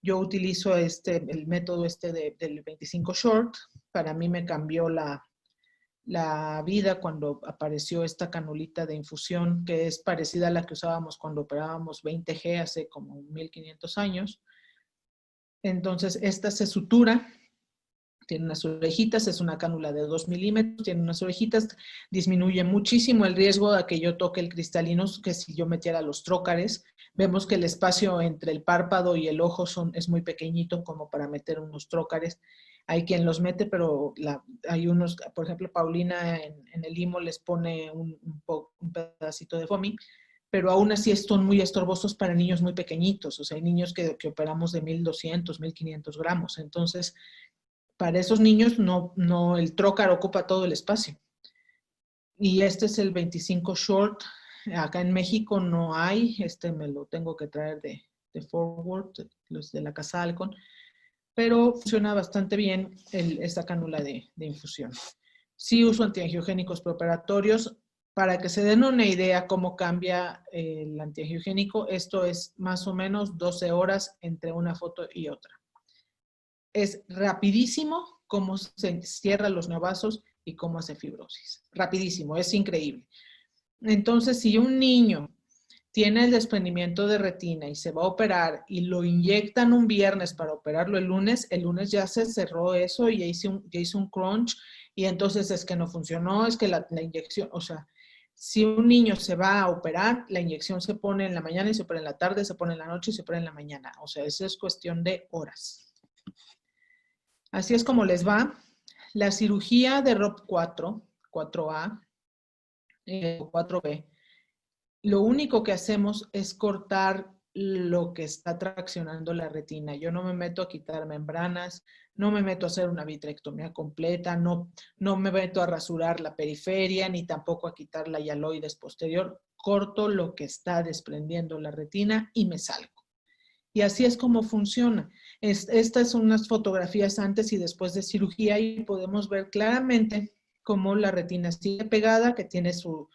yo utilizo el método del 25 short. Para mí me cambió la vida cuando apareció esta canulita de infusión, que es parecida a la que usábamos cuando operábamos 20G hace como 1500 años. Entonces, esta se sutura, tiene unas orejitas, es una cánula de 2 milímetros, tiene unas orejitas, disminuye muchísimo el riesgo de que yo toque el cristalino, que si yo metiera los trócares. Vemos que el espacio entre el párpado y el ojo es muy pequeñito como para meter unos trócares. Hay quien los mete, pero hay unos, por ejemplo, Paulina en el IMO les pone un pedacito de foamy, pero aún así son muy estorbosos para niños muy pequeñitos. O sea, hay niños que operamos de 1,200, 1,500 gramos. Entonces, para esos niños no el trócar ocupa todo el espacio. Y este es el 25 short. Acá en México no hay. Me lo tengo que traer de Forward, los de la Casa Alcon. Pero funciona bastante bien esta cánula de infusión. Sí uso antiangiogénicos preoperatorios. Para que se den una idea cómo cambia el antiangiogénico, esto es más o menos 12 horas entre una foto y otra. Es rapidísimo cómo se cierran los neovasos y cómo hace fibrosis. Rapidísimo, es increíble. Entonces, si un niño tiene el desprendimiento de retina y se va a operar y lo inyectan un viernes para operarlo el lunes ya se cerró eso y ya hice un crunch y entonces es que no funcionó, es que la inyección, o sea, si un niño se va a operar, la inyección se pone en la mañana y se pone en la tarde, se pone en la noche y se pone en la mañana. O sea, eso es cuestión de horas. Así es como les va. La cirugía de ROP4, 4A, 4B, lo único que hacemos es cortar lo que está traccionando la retina. Yo no me meto a quitar membranas, no me meto a hacer una vitrectomía completa, no me meto a rasurar la periferia, ni tampoco a quitar la hialoides posterior. Corto lo que está desprendiendo la retina y me salgo. Y así es como funciona. Estas son unas fotografías antes y después de cirugía y podemos ver claramente cómo la retina sigue pegada, que tiene su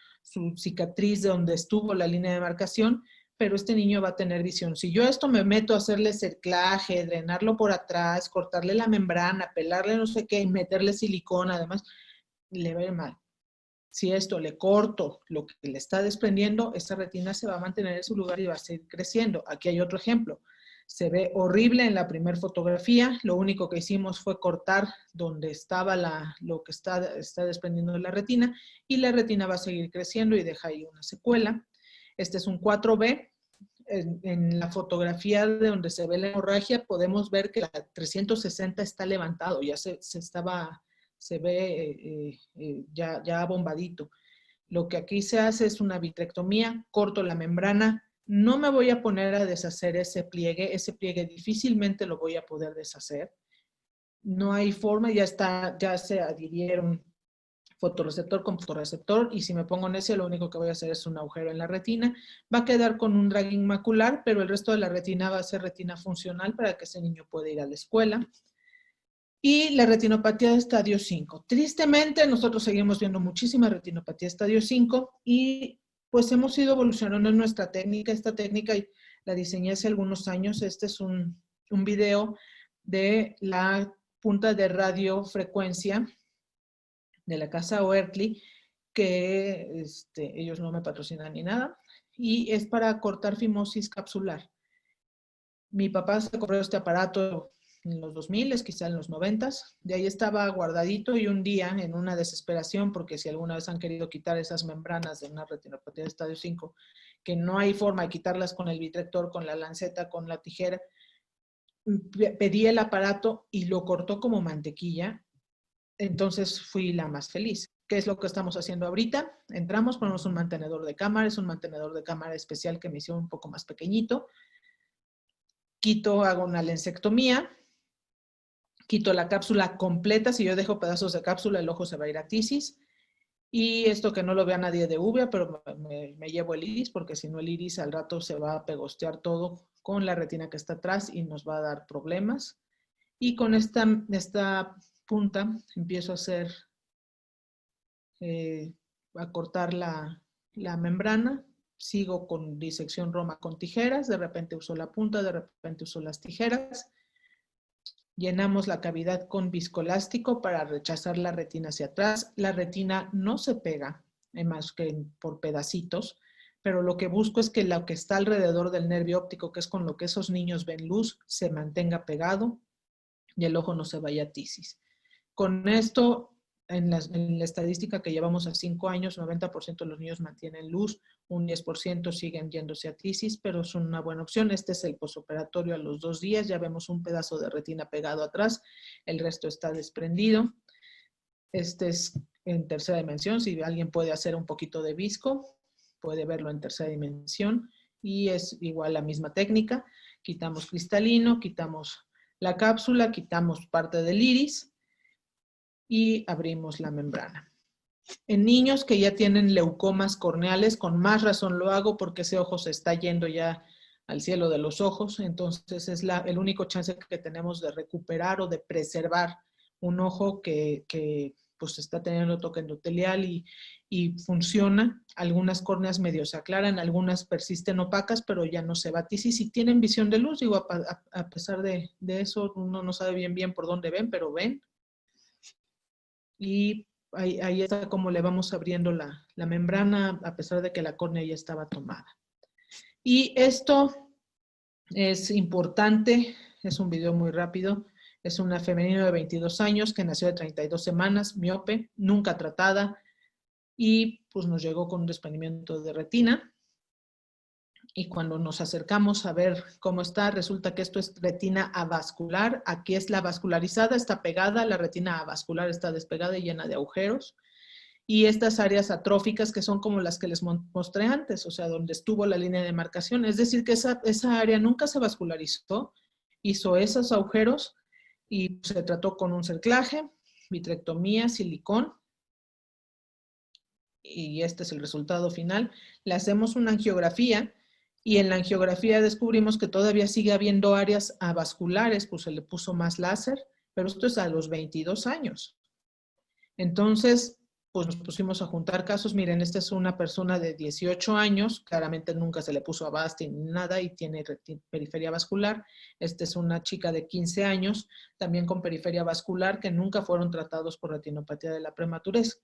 cicatriz de donde estuvo la línea de marcación, pero este niño va a tener visión. Si yo esto me meto a hacerle cerclaje, drenarlo por atrás, cortarle la membrana, pelarle no sé qué y meterle silicona, además, le va a ir mal. Si esto le corto lo que le está desprendiendo, esta retina se va a mantener en su lugar y va a seguir creciendo. Aquí hay otro ejemplo. Se ve horrible en la primera fotografía. Lo único que hicimos fue cortar donde estaba lo que está desprendiendo de la retina y la retina va a seguir creciendo y deja ahí una secuela. Este es un 4B. En la fotografía de donde se ve la hemorragia podemos ver que la 360 está levantado, ya se ve ya bombadito. Lo que aquí se hace es una vitrectomía, corto la membrana, no me voy a poner a deshacer ese pliegue difícilmente lo voy a poder deshacer. No hay forma, ya se adhirieron fotorreceptor con fotorreceptor y si me pongo necia lo único que voy a hacer es un agujero en la retina. Va a quedar con un dragging macular, pero el resto de la retina va a ser retina funcional para que ese niño pueda ir a la escuela. Y la retinopatía de estadio 5. Tristemente, nosotros seguimos viendo muchísima retinopatía de estadio 5 y pues hemos ido evolucionando en nuestra técnica. Esta técnica la diseñé hace algunos años. Este es un video de la punta de radiofrecuencia de la casa Oertli, que ellos no me patrocinan ni nada. y es para cortar fimosis capsular. Mi papá se compró este aparato en los 2000, quizá en los 90. De ahí estaba guardadito y un día, en una desesperación, porque si alguna vez han querido quitar esas membranas de una retinopatía de estadio 5, que no hay forma de quitarlas con el vitrector, con la lanceta, con la tijera, pedí el aparato y lo cortó como mantequilla. Entonces fui la más feliz. ¿Qué es lo que estamos haciendo ahorita? Entramos, ponemos un mantenedor de cámara, es un mantenedor de cámara especial que me hicieron un poco más pequeñito. Quito, hago una lensectomía, quito la cápsula completa. Si yo dejo pedazos de cápsula, el ojo se va a ir a tisis. Y esto que no lo vea nadie de uvea, pero me llevo el iris, porque si no el iris al rato se va a pegostear todo con la retina que está atrás y nos va a dar problemas. Y con esta punta empiezo a hacer, a cortar la membrana. Sigo con disección Roma con tijeras, de repente uso la punta, de repente uso las tijeras. Llenamos la cavidad con viscoelástico para rechazar la retina hacia atrás. La retina no se pega, más que por pedacitos, pero lo que busco es que lo que está alrededor del nervio óptico, que es con lo que esos niños ven luz, se mantenga pegado y el ojo no se vaya a tisis. Con esto, en la estadística que llevamos a 5 años, 90% de los niños mantienen luz, un 10% siguen yéndose a tisis, pero es una buena opción. Este es el posoperatorio a los 2 días, ya vemos un pedazo de retina pegado atrás, el resto está desprendido. Este es en tercera dimensión, si alguien puede hacer un poquito de visco, puede verlo en tercera dimensión, y es igual la misma técnica. Quitamos cristalino, quitamos la cápsula, quitamos parte del iris, y abrimos la membrana. En niños que ya tienen leucomas corneales, con más razón lo hago porque ese ojo se está yendo ya al cielo de los ojos, entonces es el único chance que tenemos de recuperar o de preservar un ojo que pues está teniendo toque endotelial y funciona. Algunas córneas medio se aclaran, algunas persisten opacas, pero ya no se va a tisis y tienen visión de luz. Digo, a pesar de eso, uno no sabe bien por dónde ven, pero ven. Y ahí está como le vamos abriendo la membrana, a pesar de que la córnea ya estaba tomada. Y esto es importante, es un video muy rápido. Es una femenina de 22 años que nació de 32 semanas, miope, nunca tratada, y pues nos llegó con un desprendimiento de retina. Y cuando nos acercamos a ver cómo está, resulta que esto es retina avascular. Aquí es la vascularizada, está pegada, la retina avascular está despegada y llena de agujeros. Y estas áreas atróficas que son como las que les mostré antes, o sea, donde estuvo la línea de demarcación. Es decir, que esa área nunca se vascularizó, hizo esos agujeros y se trató con un cerclaje, vitrectomía, silicón. Y este es el resultado final. Le hacemos una angiografía. Y en la angiografía descubrimos que todavía sigue habiendo áreas avasculares, pues se le puso más láser, pero esto es a los 22 años. Entonces, pues nos pusimos a juntar casos. Miren, esta es una persona de 18 años, claramente nunca se le puso Avastin ni nada y tiene periferia vascular. Esta es una chica de 15 años, también con periferia vascular, que nunca fueron tratados por retinopatía de la prematurez.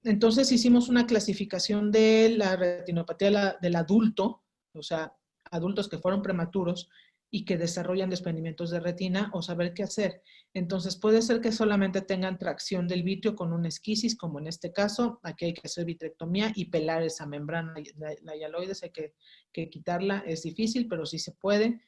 Entonces hicimos una clasificación de la retinopatía del adulto, o sea, adultos que fueron prematuros y que desarrollan desprendimientos de retina, o saber qué hacer. Entonces puede ser que solamente tengan tracción del vitrio con una esquisis, como en este caso. Aquí hay que hacer vitrectomía y pelar esa membrana, la hialoides, hay que quitarla. Es difícil, pero sí se puede.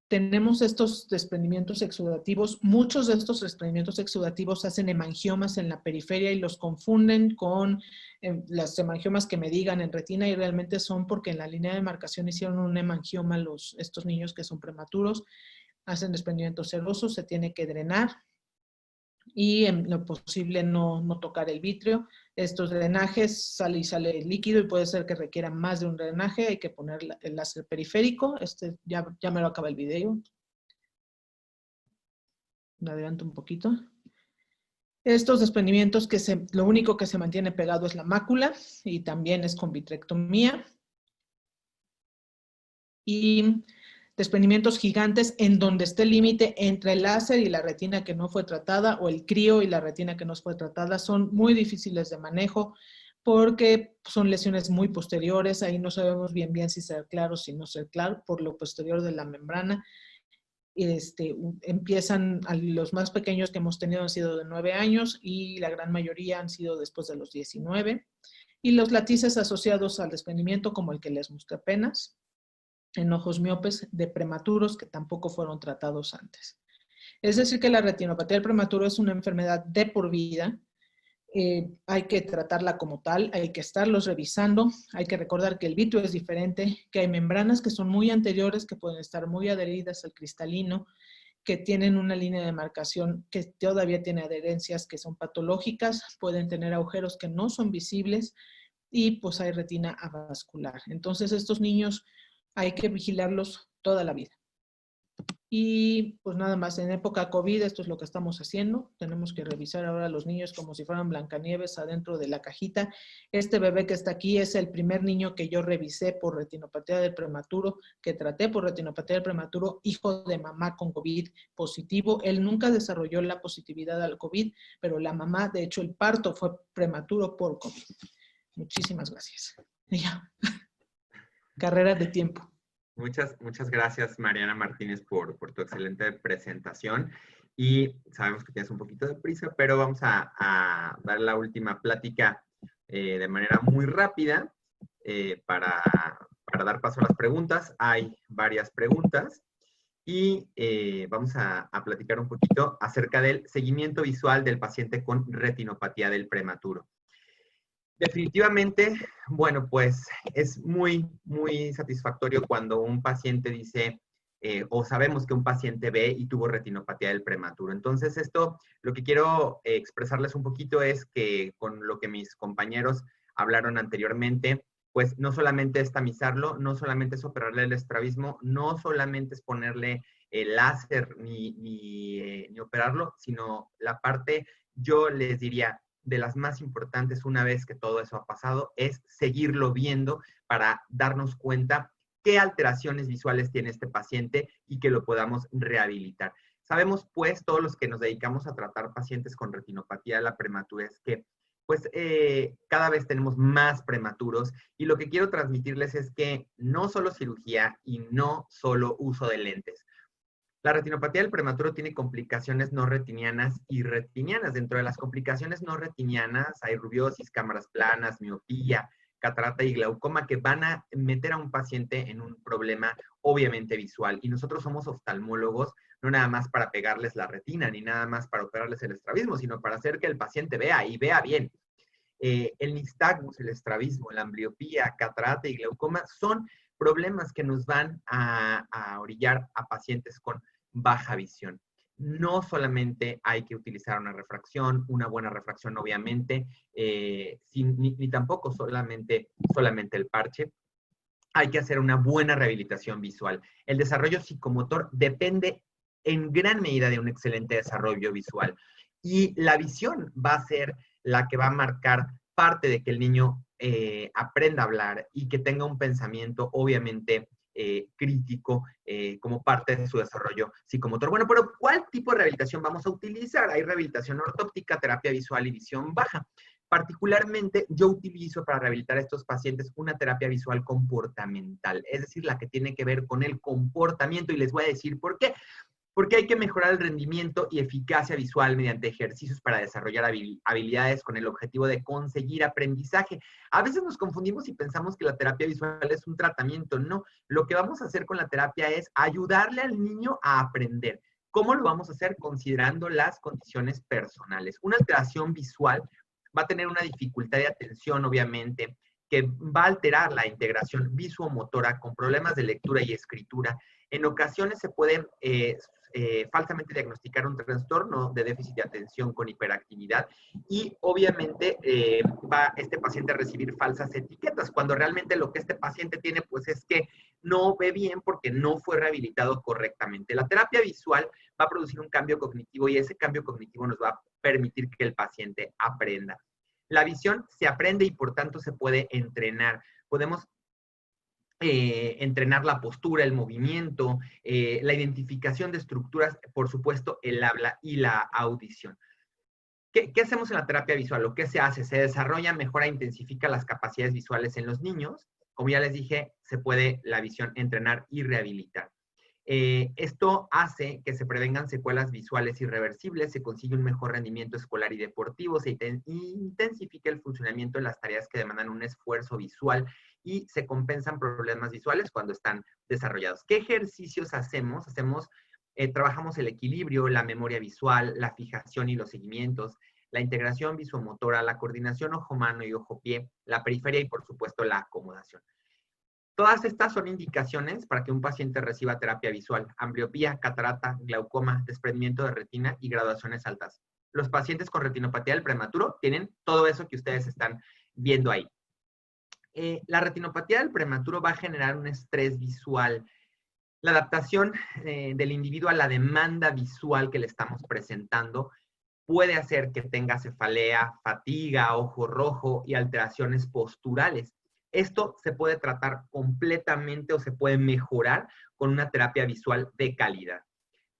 Tenemos estos desprendimientos exudativos. Muchos de estos desprendimientos exudativos hacen hemangiomas en la periferia y los confunden con las hemangiomas que me digan en retina, y realmente son porque en la línea de demarcación hicieron un hemangioma estos niños que son prematuros. Hacen desprendimientos serosos, se tiene que drenar y en lo posible no tocar el vitrio. Estos drenajes sale líquido y puede ser que requieran más de un drenaje. Hay que poner el láser periférico. Ya me lo acaba el video. Me adelanto un poquito. Estos desprendimientos lo único que se mantiene pegado es la mácula y también es con vitrectomía. Y desprendimientos gigantes en donde esté el límite entre el láser y la retina que no fue tratada, o el crío y la retina que no fue tratada, son muy difíciles de manejo porque son lesiones muy posteriores, ahí no sabemos bien si ser claro, si no ser claro, por lo posterior de la membrana. Empiezan, los más pequeños que hemos tenido han sido de 9 años y la gran mayoría han sido después de los 19. Y los látices asociados al desprendimiento, como el que les mostré apenas, enojos miopes de prematuros que tampoco fueron tratados antes. Es decir que la retinopatía del prematuro es una enfermedad de por vida. Hay que tratarla como tal, hay que estarlos revisando, hay que recordar que el vitro es diferente, que hay membranas que son muy anteriores, que pueden estar muy adheridas al cristalino, que tienen una línea de marcación que todavía tiene adherencias que son patológicas, pueden tener agujeros que no son visibles y pues hay retina avascular. Entonces estos niños hay que vigilarlos toda la vida. Y pues nada más, en época COVID esto es lo que estamos haciendo. Tenemos que revisar ahora a los niños como si fueran Blancanieves adentro de la cajita. Este bebé que está aquí es el primer niño que yo revisé por retinopatía del prematuro, que traté por retinopatía del prematuro, hijo de mamá con COVID positivo. Él nunca desarrolló la positividad al COVID, pero la mamá, de hecho el parto fue prematuro por COVID. Muchísimas gracias. Ya. Carrera de tiempo. Muchas gracias, Mariana Martínez, por tu excelente presentación. Y sabemos que tienes un poquito de prisa, pero vamos a dar la última plática de manera muy rápida para dar paso a las preguntas. Hay varias preguntas y vamos a platicar un poquito acerca del seguimiento visual del paciente con retinopatía del prematuro. Definitivamente, bueno, pues es muy satisfactorio cuando un paciente dice, o sabemos que un paciente ve y tuvo retinopatía del prematuro. Entonces esto, lo que quiero expresarles un poquito es que con lo que mis compañeros hablaron anteriormente, pues no solamente es tamizarlo, no solamente es operarle el estrabismo, no solamente es ponerle el láser ni operarlo, sino la parte, yo les diría, de las más importantes una vez que todo eso ha pasado, es seguirlo viendo para darnos cuenta qué alteraciones visuales tiene este paciente y que lo podamos rehabilitar. Sabemos, pues, todos los que nos dedicamos a tratar pacientes con retinopatía de la prematurez, que pues cada vez tenemos más prematuros y lo que quiero transmitirles es que no solo cirugía y no solo uso de lentes. La retinopatía del prematuro tiene complicaciones no retinianas y retinianas. Dentro de las complicaciones no retinianas hay rubiosis, cámaras planas, miopía, catarata y glaucoma que van a meter a un paciente en un problema obviamente visual. Y nosotros somos oftalmólogos, no nada más para pegarles la retina, ni nada más para operarles el estrabismo, sino para hacer que el paciente vea y vea bien. El nistagmus, el estrabismo, la ambliopía, catarata y glaucoma son problemas que nos van a orillar a pacientes con baja visión. No solamente hay que utilizar una refracción, una buena refracción obviamente, ni tampoco solamente el parche. Hay que hacer una buena rehabilitación visual. El desarrollo psicomotor depende en gran medida de un excelente desarrollo visual. Y la visión va a ser la que va a marcar parte de que el niño aprenda a hablar y que tenga un pensamiento obviamente crítico como parte de su desarrollo psicomotor. Bueno, pero ¿cuál tipo de rehabilitación vamos a utilizar? Hay rehabilitación ortóptica, terapia visual y visión baja. Particularmente, yo utilizo para rehabilitar a estos pacientes una terapia visual comportamental, es decir, la que tiene que ver con el comportamiento, y les voy a decir por qué. Porque hay que mejorar el rendimiento y eficacia visual mediante ejercicios para desarrollar habilidades con el objetivo de conseguir aprendizaje. A veces nos confundimos y pensamos que la terapia visual es un tratamiento. No, lo que vamos a hacer con la terapia es ayudarle al niño a aprender. ¿Cómo lo vamos a hacer? Considerando las condiciones personales. Una alteración visual va a tener una dificultad de atención, obviamente, que va a alterar la integración visuomotora con problemas de lectura y escritura. En ocasiones se puede falsamente diagnosticar un trastorno de déficit de atención con hiperactividad y obviamente va este paciente a recibir falsas etiquetas, cuando realmente lo que este paciente tiene pues es que no ve bien porque no fue rehabilitado correctamente. La terapia visual va a producir un cambio cognitivo y ese cambio cognitivo nos va a permitir que el paciente aprenda. La visión se aprende y por tanto se puede entrenar. Podemos entrenar la postura, el movimiento, la identificación de estructuras, por supuesto, el habla y la audición. ¿Qué hacemos en la terapia visual? ¿O qué se hace? Se desarrolla, mejora e intensifica las capacidades visuales en los niños. Como ya les dije, se puede la visión entrenar y rehabilitar. Esto hace que se prevengan secuelas visuales irreversibles, se consigue un mejor rendimiento escolar y deportivo, se intensifica el funcionamiento de las tareas que demandan un esfuerzo visual y se compensan problemas visuales cuando están desarrollados. ¿Qué ejercicios hacemos? Trabajamos el equilibrio, la memoria visual, la fijación y los seguimientos, la integración visomotora, la coordinación ojo-mano y ojo-pie, la periferia y, por supuesto, la acomodación. Todas estas son indicaciones para que un paciente reciba terapia visual: ambliopía, catarata, glaucoma, desprendimiento de retina y graduaciones altas. Los pacientes con retinopatía del prematuro tienen todo eso que ustedes están viendo ahí. La retinopatía del prematuro va a generar un estrés visual. La adaptación del individuo a la demanda visual que le estamos presentando puede hacer que tenga cefalea, fatiga, ojo rojo y alteraciones posturales. Esto se puede tratar completamente o se puede mejorar con una terapia visual de calidad.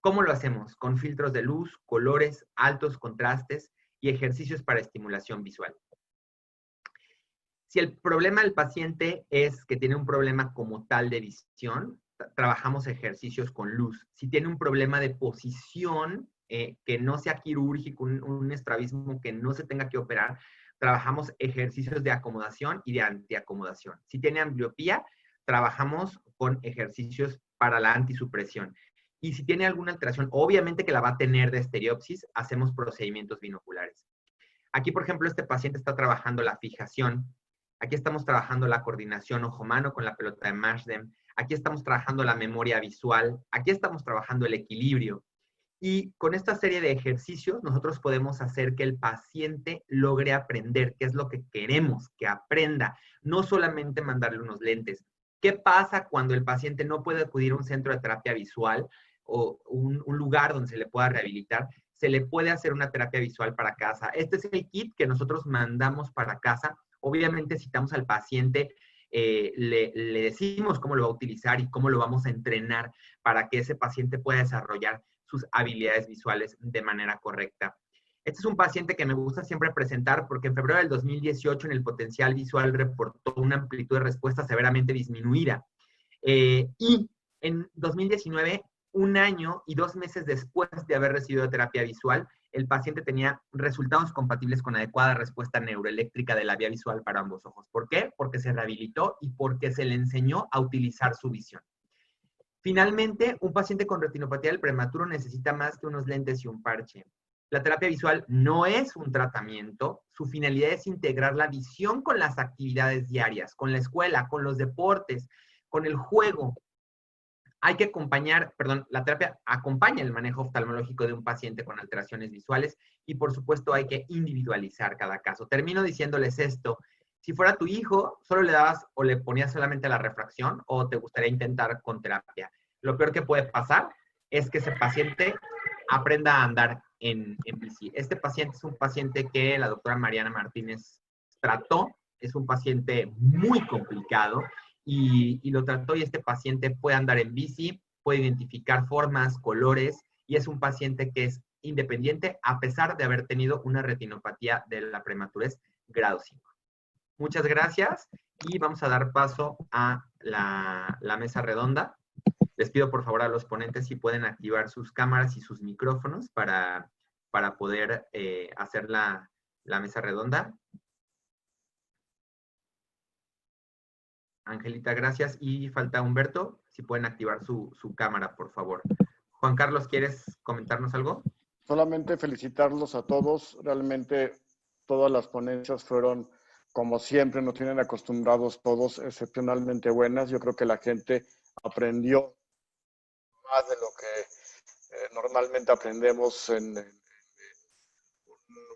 ¿Cómo lo hacemos? Con filtros de luz, colores, altos contrastes y ejercicios para estimulación visual. Si el problema del paciente es que tiene un problema como tal de visión, trabajamos ejercicios con luz. Si tiene un problema de posición, que no sea quirúrgico, un estrabismo que no se tenga que operar, trabajamos ejercicios de acomodación y de antiacomodación. Si tiene ambliopía, trabajamos con ejercicios para la antisupresión. Y si tiene alguna alteración, obviamente que la va a tener de estereopsis, hacemos procedimientos binoculares. Aquí, por ejemplo, este paciente está trabajando la fijación. Aquí estamos trabajando la coordinación ojo-mano con la pelota de Mashdem. Aquí estamos trabajando la memoria visual. Aquí estamos trabajando el equilibrio. Y con esta serie de ejercicios, nosotros podemos hacer que el paciente logre aprender, qué es lo que queremos, que aprenda, no solamente mandarle unos lentes. ¿Qué pasa cuando el paciente no puede acudir a un centro de terapia visual o un lugar donde se le pueda rehabilitar? Se le puede hacer una terapia visual para casa. Este es el kit que nosotros mandamos para casa. Obviamente citamos al paciente, le decimos cómo lo va a utilizar y cómo lo vamos a entrenar para que ese paciente pueda desarrollar sus habilidades visuales de manera correcta. Este es un paciente que me gusta siempre presentar porque en febrero del 2018 en el potencial visual reportó una amplitud de respuesta severamente disminuida. Y en 2019, 1 año y 2 meses después de haber recibido terapia visual, el paciente tenía resultados compatibles con adecuada respuesta neuroeléctrica de la vía visual para ambos ojos. ¿Por qué? Porque se rehabilitó y porque se le enseñó a utilizar su visión. Finalmente, un paciente con retinopatía del prematuro necesita más que unos lentes y un parche. La terapia visual no es un tratamiento. Su finalidad es integrar la visión con las actividades diarias, con la escuela, con los deportes, con el juego. Hay que la terapia acompaña el manejo oftalmológico de un paciente con alteraciones visuales y, por supuesto, hay que individualizar cada caso. Termino diciéndoles esto. Si fuera tu hijo, ¿solo le dabas o le ponías solamente la refracción o te gustaría intentar con terapia? Lo peor que puede pasar es que ese paciente aprenda a andar en bici. Este paciente es un paciente que la doctora Mariana Martínez trató. Es un paciente muy complicado y lo trató, y este paciente puede andar en bici, puede identificar formas, colores, y es un paciente que es independiente a pesar de haber tenido una retinopatía de la prematurez grado 5. Muchas gracias y vamos a dar paso a la mesa redonda. Les pido por favor a los ponentes si pueden activar sus cámaras y sus micrófonos para poder hacer la mesa redonda. Angelita, gracias. Y falta Humberto, si pueden activar su cámara, por favor. Juan Carlos, ¿quieres comentarnos algo? Solamente felicitarlos a todos. Realmente todas las ponencias fueron, como siempre, nos tienen acostumbrados todos, excepcionalmente buenas. Yo creo que la gente aprendió más de lo que normalmente aprendemos en un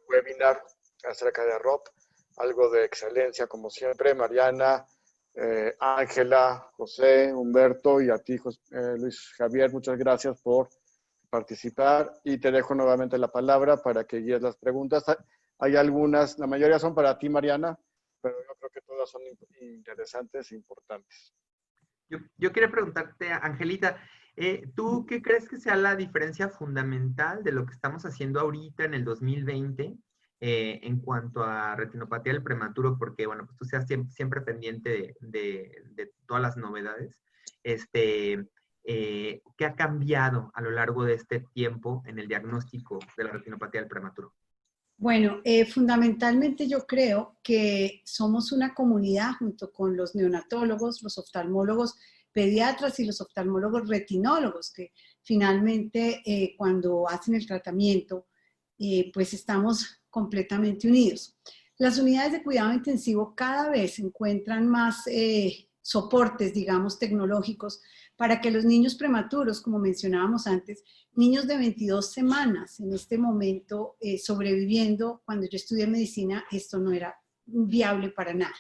webinar acerca de ROP. Algo de excelencia, como siempre. Mariana, Ángela, José, Humberto y a ti, Luis Javier, muchas gracias por participar y te dejo nuevamente la palabra para que guíes las preguntas. Hay algunas, la mayoría son para ti, Mariana, pero yo creo que todas son interesantes e importantes. Yo quiero preguntarte, Angelita, ¿tú qué crees que sea la diferencia fundamental de lo que estamos haciendo ahorita en el 2020 en cuanto a retinopatía del prematuro, porque, bueno, pues tú seas siempre pendiente de todas las novedades. ¿Qué ha cambiado a lo largo de este tiempo en el diagnóstico de la retinopatía del prematuro? Bueno, fundamentalmente yo creo que somos una comunidad junto con los neonatólogos, los oftalmólogos pediatras y los oftalmólogos retinólogos, que finalmente cuando hacen el tratamiento, pues estamos completamente unidos. Las unidades de cuidado intensivo cada vez encuentran más soportes, digamos, tecnológicos para que los niños prematuros, como mencionábamos antes, niños de 22 semanas en este momento sobreviviendo, cuando yo estudié medicina, esto no era viable para nada.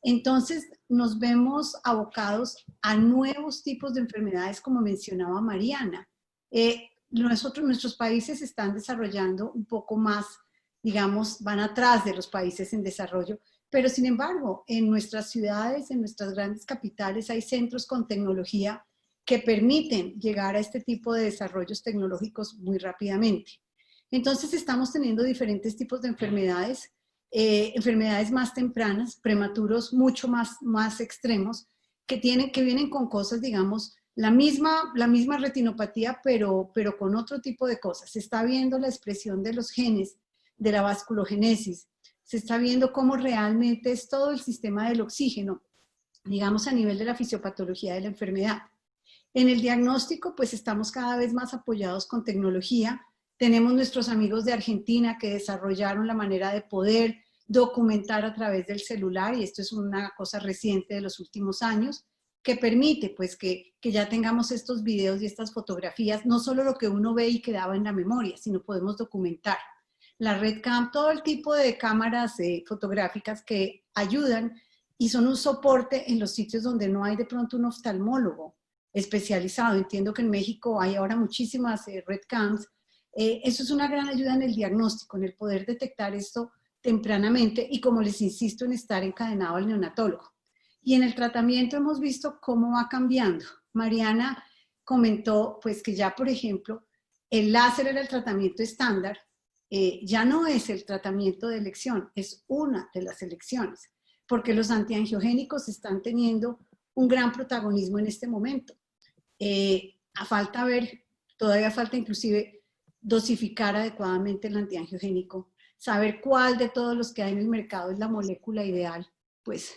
Entonces nos vemos abocados a nuevos tipos de enfermedades, como mencionaba Mariana. Nuestros países están desarrollando un poco más, digamos, van atrás de los países en desarrollo, pero sin embargo, en nuestras ciudades, en nuestras grandes capitales, hay centros con tecnología que permiten llegar a este tipo de desarrollos tecnológicos muy rápidamente. Entonces estamos teniendo diferentes tipos de enfermedades, enfermedades más tempranas, prematuros mucho más extremos, que vienen con cosas, digamos, la misma retinopatía, pero con otro tipo de cosas. Se está viendo la expresión de los genes, de la vasculogénesis, se está viendo cómo realmente es todo el sistema del oxígeno, digamos a nivel de la fisiopatología de la enfermedad. En el diagnóstico, pues estamos cada vez más apoyados con tecnología. Tenemos nuestros amigos de Argentina que desarrollaron la manera de poder documentar a través del celular, y esto es una cosa reciente de los últimos años, que permite pues que ya tengamos estos videos y estas fotografías, no solo lo que uno ve y quedaba en la memoria, sino podemos documentar. La RedCam, todo el tipo de cámaras fotográficas que ayudan y son un soporte en los sitios donde no hay de pronto un oftalmólogo especializado. Entiendo que en México hay ahora muchísimas RedCams. Eso es una gran ayuda en el diagnóstico, en el poder detectar esto tempranamente y, como les insisto, en estar encadenado al neonatólogo. Y en el tratamiento hemos visto cómo va cambiando. Mariana comentó pues que ya, por ejemplo, el láser era el tratamiento estándar, ya no es el tratamiento de elección, es una de las elecciones, porque los antiangiogénicos están teniendo un gran protagonismo en este momento. Todavía falta inclusive dosificar adecuadamente el antiangiogénico, saber cuál de todos los que hay en el mercado es la molécula ideal, pues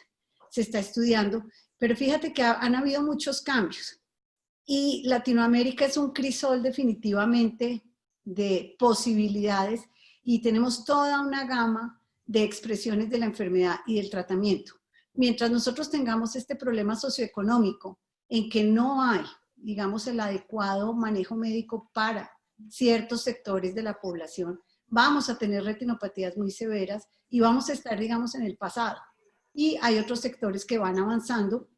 se está estudiando, pero fíjate que han habido muchos cambios y Latinoamérica es un crisol definitivamente de posibilidades y tenemos toda una gama de expresiones de la enfermedad y del tratamiento. Mientras nosotros tengamos este problema socioeconómico en que no hay, digamos, el adecuado manejo médico para ciertos sectores de la población, vamos a tener retinopatías muy severas y vamos a estar, digamos, en el pasado. Y hay otros sectores que van avanzando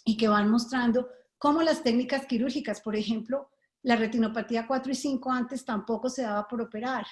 y que van mostrando cómo las técnicas quirúrgicas, por ejemplo, la retinopatía 4 y 5 antes tampoco se daba por operar.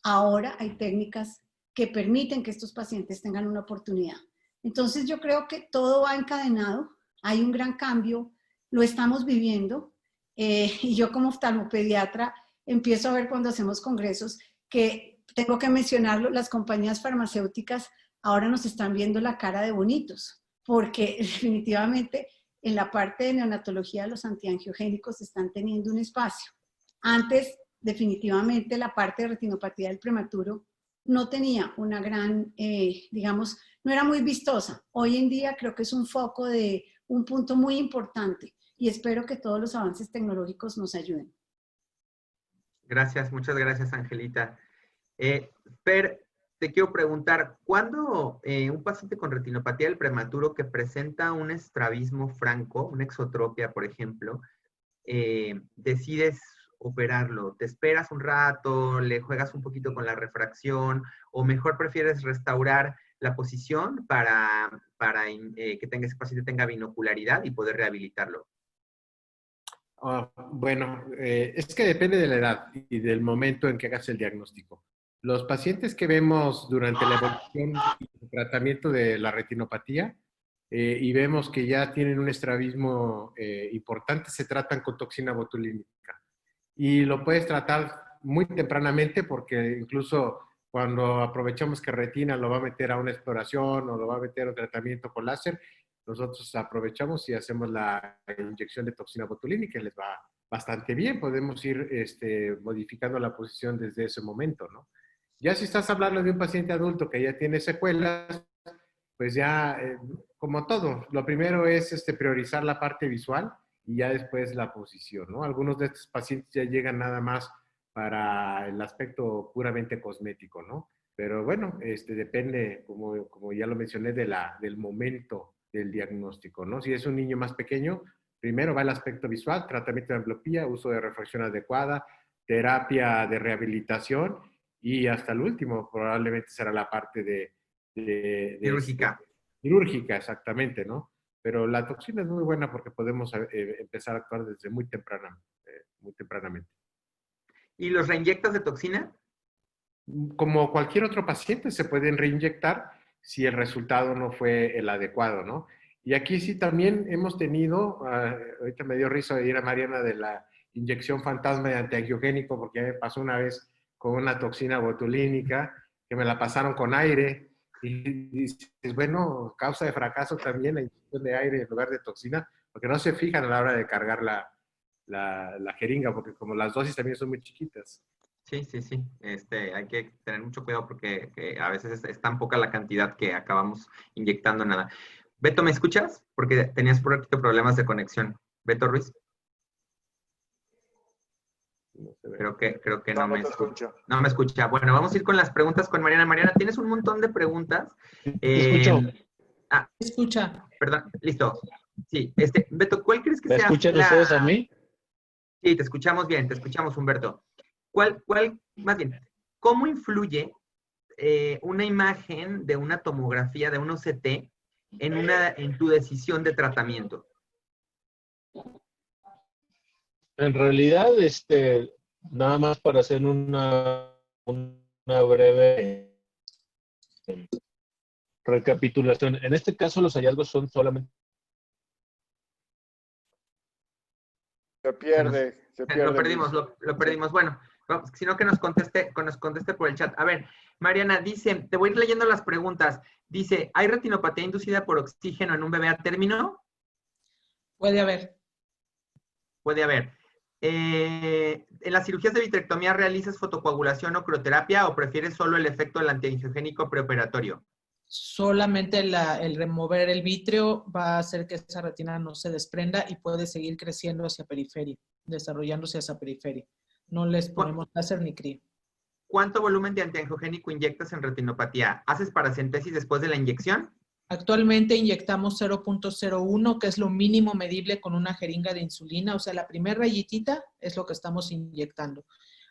Ahora hay técnicas que permiten que estos pacientes tengan una oportunidad. Entonces yo creo que todo va encadenado, hay un gran cambio, lo estamos viviendo, y yo como oftalmopediatra empiezo a ver cuando hacemos congresos que, tengo que mencionarlo, las compañías farmacéuticas ahora nos están viendo la cara de bonitos, porque definitivamente en la parte de neonatología los antiangiogénicos están teniendo un espacio. Antes, definitivamente, la parte de retinopatía del prematuro no tenía una gran, digamos, no era muy vistosa. Hoy en día creo que es un foco de un punto muy importante y espero que todos los avances tecnológicos nos ayuden. Gracias, muchas gracias, Angelita. Per, te quiero preguntar, ¿cuándo un paciente con retinopatía del prematuro que presenta un estrabismo franco, una exotropia, por ejemplo, decides operarlo? ¿Te esperas un rato, le juegas un poquito con la refracción o mejor prefieres restaurar la posición para que ese paciente tenga binocularidad y poder rehabilitarlo? Bueno, es que depende de la edad y del momento en que hagas el diagnóstico. Los pacientes que vemos durante la evolución y el tratamiento de la retinopatía y vemos que ya tienen un estrabismo importante, se tratan con toxina botulínica. Y lo puedes tratar muy tempranamente porque incluso cuando aprovechamos que retina lo va a meter a una exploración o lo va a meter a un tratamiento con láser, nosotros aprovechamos y hacemos la inyección de toxina botulínica y les va bastante bien. Podemos ir modificando la posición desde ese momento, ¿no? Ya si estás hablando de un paciente adulto que ya tiene secuelas, pues ya, como todo, lo primero es priorizar la parte visual y ya después la posición, ¿no? Algunos de estos pacientes ya llegan nada más para el aspecto puramente cosmético, ¿no? Pero bueno, depende, como ya lo mencioné, del momento del diagnóstico, ¿no? Si es un niño más pequeño, primero va el aspecto visual, tratamiento de ambliopía, uso de refracción adecuada, terapia de rehabilitación y hasta el último probablemente será la parte de quirúrgica. Quirúrgica, exactamente, ¿no? Pero la toxina es muy buena porque podemos empezar a actuar desde muy tempranamente. ¿Y los reinyectas de toxina? Como cualquier otro paciente, se pueden reinyectar si el resultado no fue el adecuado, ¿no? Y aquí sí también hemos tenido, ahorita me dio risa de ir a Mariana de la inyección fantasma de antiangiogénico, porque ya me pasó una vez con una toxina botulínica, que me la pasaron con aire, y dices, bueno, causa de fracaso también la inyección de aire en lugar de toxina, porque no se fijan a la hora de cargar la jeringa, porque como las dosis también son muy chiquitas. Sí, sí, sí. Hay que tener mucho cuidado porque a veces es tan poca la cantidad que acabamos inyectando nada. Beto, ¿me escuchas? Porque tenías por aquí problemas de conexión. Beto Ruiz. Creo que no me escucha. No me escucha. Bueno, vamos a ir con las preguntas con Mariana. Mariana, tienes un montón de preguntas. Escucho. Escucha. Perdón, listo. Sí, Beto, ¿cuál crees que sea? ¿Me escuchan ustedes a mí? Sí, te escuchamos bien, te escuchamos, Humberto. Más bien, ¿cómo influye una imagen de una tomografía, de un OCT, en tu decisión de tratamiento? En realidad, nada más para hacer una breve recapitulación. En este caso, los hallazgos son solamente... Se pierde. Lo perdimos. Bueno, vamos, sino que nos conteste por el chat. A ver, Mariana dice, te voy a ir leyendo las preguntas. Dice, ¿hay retinopatía inducida por oxígeno en un bebé a término? Puede haber. Puede haber. ¿En las cirugías de vitrectomía realizas fotocoagulación o crioterapia o prefieres solo el efecto del antiangiogénico preoperatorio? Solamente el remover el vítreo va a hacer que esa retina no se desprenda y puede seguir creciendo hacia periferia, desarrollándose hacia periferia. No les ponemos láser ni cría. ¿Cuánto volumen de antiangiogénico inyectas en retinopatía? ¿Haces paracentesis después de la inyección? Actualmente inyectamos 0.01, que es lo mínimo medible con una jeringa de insulina. O sea, la primera rayitita es lo que estamos inyectando.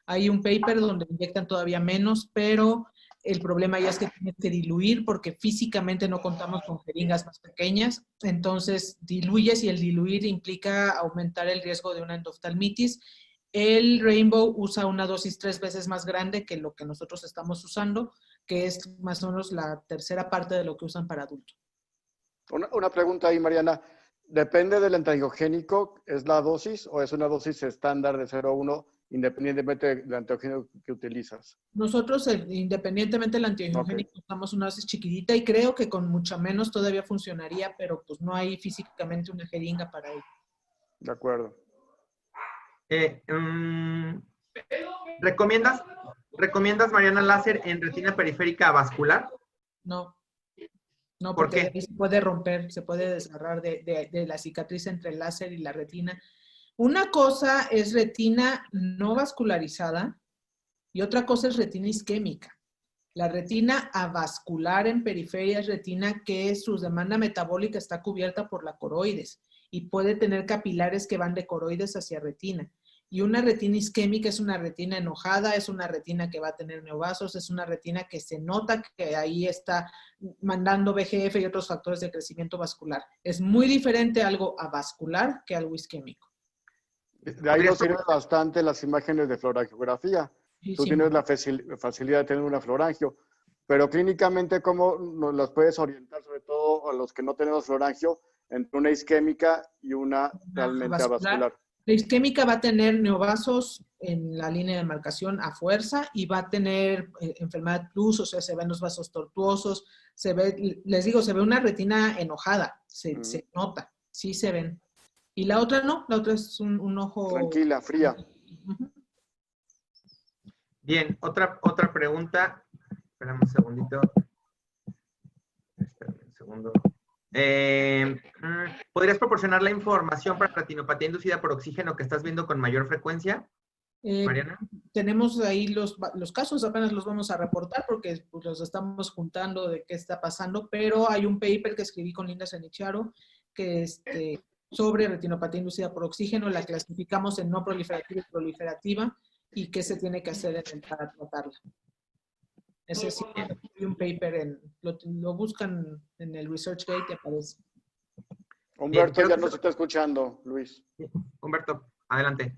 Hay un paper donde inyectan todavía menos, pero el problema ya es que tienes que diluir porque físicamente no contamos con jeringas más pequeñas. Entonces, diluyes y el diluir implica aumentar el riesgo de una endoftalmitis. El Rainbow usa una dosis 3 veces más grande que lo que nosotros estamos usando, que es más o menos la tercera parte de lo que usan para adultos. Una pregunta ahí, Mariana. ¿Depende del antiangiogénico? ¿Es la dosis o es una dosis estándar de 0,1 independientemente del antiangiogénico que utilizas? Nosotros, independientemente del antiangiogénico, usamos una dosis chiquitita y creo que con mucha menos todavía funcionaría, pero pues no hay físicamente una jeringa para ello. De acuerdo. ¿Recomiendas, Mariana, láser en retina periférica vascular? No. No, ¿Por porque qué? se puede romper, se puede desgarrar de la cicatriz entre el láser y la retina. Una cosa es retina no vascularizada y otra cosa es retina isquémica. La retina avascular en periferia es retina que su demanda metabólica está cubierta por la coroides y puede tener capilares que van de coroides hacia retina. Y una retina isquémica es una retina enojada, es una retina que va a tener neovasos, es una retina que se nota que ahí está mandando VEGF y otros factores de crecimiento vascular. Es muy diferente algo avascular que algo isquémico. De ahí nos sirven bastante las imágenes de fluorangiografía. Sí, Tú sí, tienes la facilidad de tener una fluorangio, pero clínicamente, ¿cómo nos las puedes orientar, sobre todo a los que no tenemos fluorangio, entre una isquémica y una realmente avascular? La isquémica va a tener neovasos en la línea de marcación a fuerza y va a tener enfermedad plus, o sea, se ven los vasos tortuosos, se ve, les digo, se ve una retina enojada, se nota, sí se ven. Y la otra no, la otra es un ojo... Tranquila, fría. Bien, otra pregunta. Espérame un segundito. Espérame un segundo. ¿Podrías proporcionar la información para retinopatía inducida por oxígeno que estás viendo con mayor frecuencia, Mariana? Tenemos ahí los casos, apenas los vamos a reportar porque pues, los estamos juntando de qué está pasando, pero hay un paper que escribí con Linda Sanicharo que sobre retinopatía inducida por oxígeno, la clasificamos en no proliferativa y proliferativa y qué se tiene que hacer para tratarla. Ese sí, hay un paper, lo buscan en el ResearchGate y aparece. Humberto ya no se está escuchando, Luis. Humberto, adelante.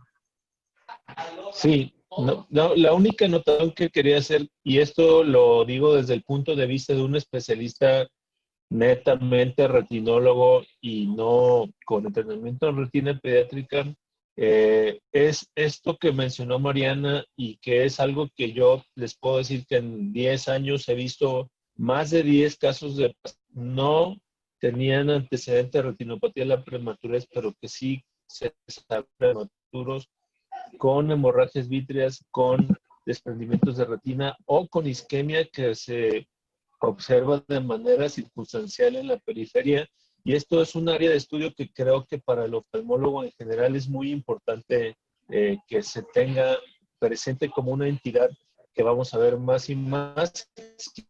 Sí, no, la única anotación que quería hacer, y esto lo digo desde el punto de vista de un especialista netamente retinólogo y no con entrenamiento en retina pediátrica, es esto que mencionó Mariana y que es algo que yo les puedo decir que en 10 años he visto más de 10 casos de no tenían antecedentes de retinopatía de la prematurez, pero que sí se saben prematuros con hemorragias vítreas, con desprendimientos de retina o con isquemia que se observa de manera circunstancial en la periferia. Y esto es un área de estudio que creo que para el oftalmólogo en general es muy importante que se tenga presente como una entidad que vamos a ver más y más,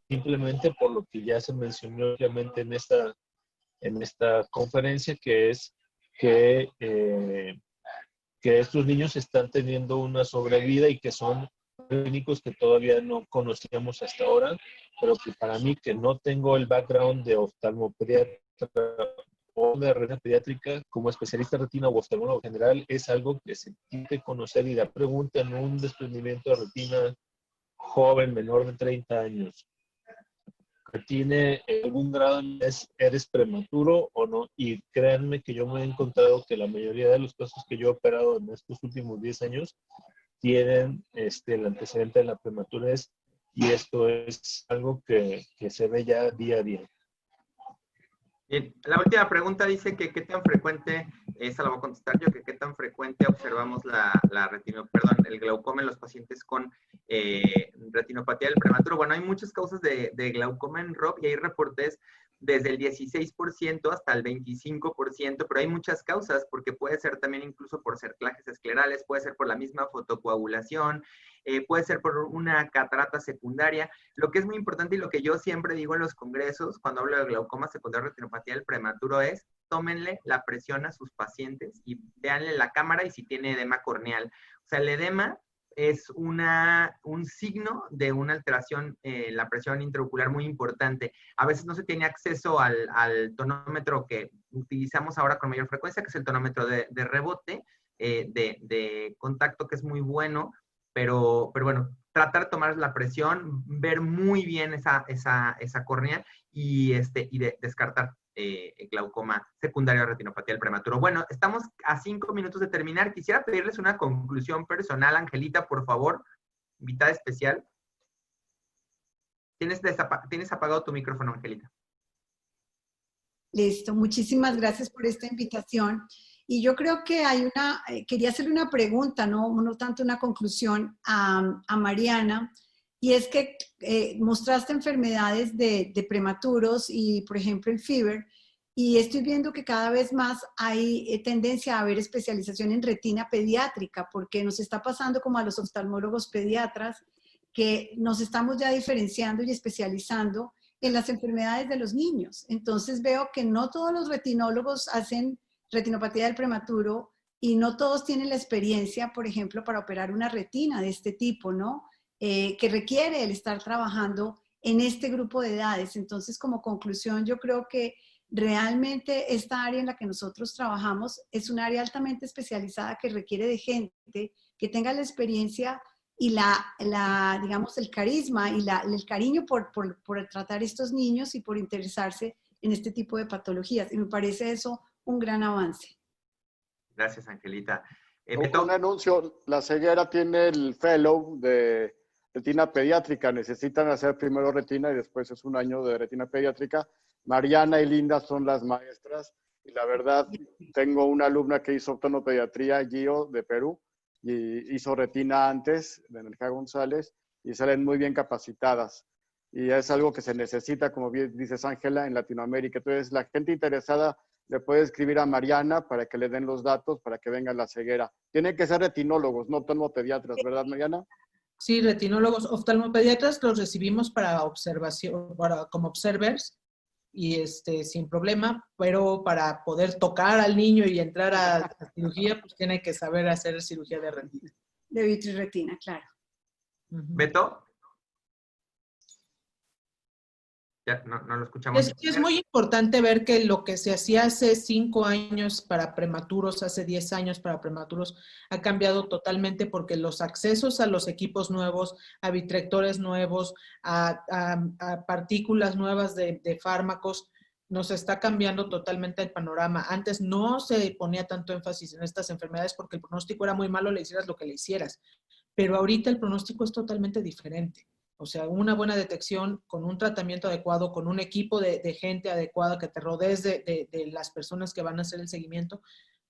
simplemente por lo que ya se mencionó obviamente en esta conferencia, que es que estos niños están teniendo una sobrevida y que son clínicos que todavía no conocíamos hasta ahora, pero que para mí, que no tengo el background de oftalmopediatra o de retina pediátrica, como especialista en retina o oftalmólogo general, es algo que se tiene que conocer. Y la pregunta en un desprendimiento de retina joven, menor de 30 años, que tiene algún grado de eres prematuro o no, y créanme que yo me he encontrado que la mayoría de los casos que yo he operado en estos últimos 10 años tienen el antecedente de la prematurez, y esto es algo que se ve ya día a día. Bien, la última pregunta dice que qué tan frecuente, esa la voy a contestar yo, que qué tan frecuente observamos el glaucoma en los pacientes con retinopatía del prematuro. Bueno, hay muchas causas de glaucoma en ROP y hay reportes desde el 16% hasta el 25%, pero hay muchas causas, porque puede ser también incluso por cerclajes esclerales, puede ser por la misma fotocoagulación, puede ser por una catarata secundaria. Lo que es muy importante y lo que yo siempre digo en los congresos cuando hablo de glaucoma secundario retinopatía del prematuro es: tómenle la presión a sus pacientes y véanle la cámara y si tiene edema corneal. O sea, el edema es un signo de una alteración en la presión intraocular muy importante. A veces no se tiene acceso al tonómetro que utilizamos ahora con mayor frecuencia, que es el tonómetro de rebote, de contacto, que es muy bueno, pero bueno, tratar de tomar la presión, ver muy bien esa córnea y descartar glaucoma secundario de retinopatía del prematuro. Bueno, estamos a 5 minutos de terminar. Quisiera pedirles una conclusión personal. Angelita, por favor, invitada especial. Tienes apagado tu micrófono, Angelita. Listo, muchísimas gracias por esta invitación. Y yo creo que quería hacerle una pregunta, no tanto una conclusión a Mariana, y es que mostraste enfermedades de prematuros y, por ejemplo, el FEVR, y estoy viendo que cada vez más hay tendencia a haber especialización en retina pediátrica, porque nos está pasando como a los oftalmólogos pediatras, que nos estamos ya diferenciando y especializando en las enfermedades de los niños. Entonces veo que no todos los retinólogos hacen retinopatía del prematuro y no todos tienen la experiencia, por ejemplo, para operar una retina de este tipo, ¿no? Que requiere el estar trabajando en este grupo de edades. Entonces, como conclusión, yo creo que realmente esta área en la que nosotros trabajamos es un área altamente especializada que requiere de gente que tenga la experiencia y digamos, el carisma y el cariño por tratar estos niños y por interesarse en este tipo de patologías. Y me parece eso un gran avance. Gracias, Angelita. Beto. Un anuncio, la ceguera tiene el fellow de retina pediátrica. Necesitan hacer primero retina y después es un año de retina pediátrica. Mariana y Linda son las maestras y la verdad tengo una alumna que hizo oftalmopediatría, Gio, de Perú, y hizo retina antes, de Energía González, y salen muy bien capacitadas. Y es algo que se necesita, como bien dices, Ángela, en Latinoamérica. Entonces, la gente interesada le puede escribir a Mariana para que le den los datos, para que venga la ceguera. Tienen que ser retinólogos, no oftalmopediatras, ¿verdad, Mariana? Sí, retinólogos, oftalmopediatras los recibimos para observación, como observers, y sin problema, pero para poder tocar al niño y entrar a cirugía, pues tiene que saber hacer cirugía de retina. De vitrirretina, claro. ¿Beto? Ya, no lo escuchamos. Es muy importante ver que lo que se hacía hace 5 años para prematuros, hace 10 años para prematuros, ha cambiado totalmente porque los accesos a los equipos nuevos, a vitrectores nuevos, a partículas nuevas de fármacos, nos está cambiando totalmente el panorama. Antes no se ponía tanto énfasis en estas enfermedades porque el pronóstico era muy malo, le hicieras lo que le hicieras. Pero ahorita el pronóstico es totalmente diferente. O sea, una buena detección con un tratamiento adecuado, con un equipo de gente adecuada, que te rodees de las personas que van a hacer el seguimiento,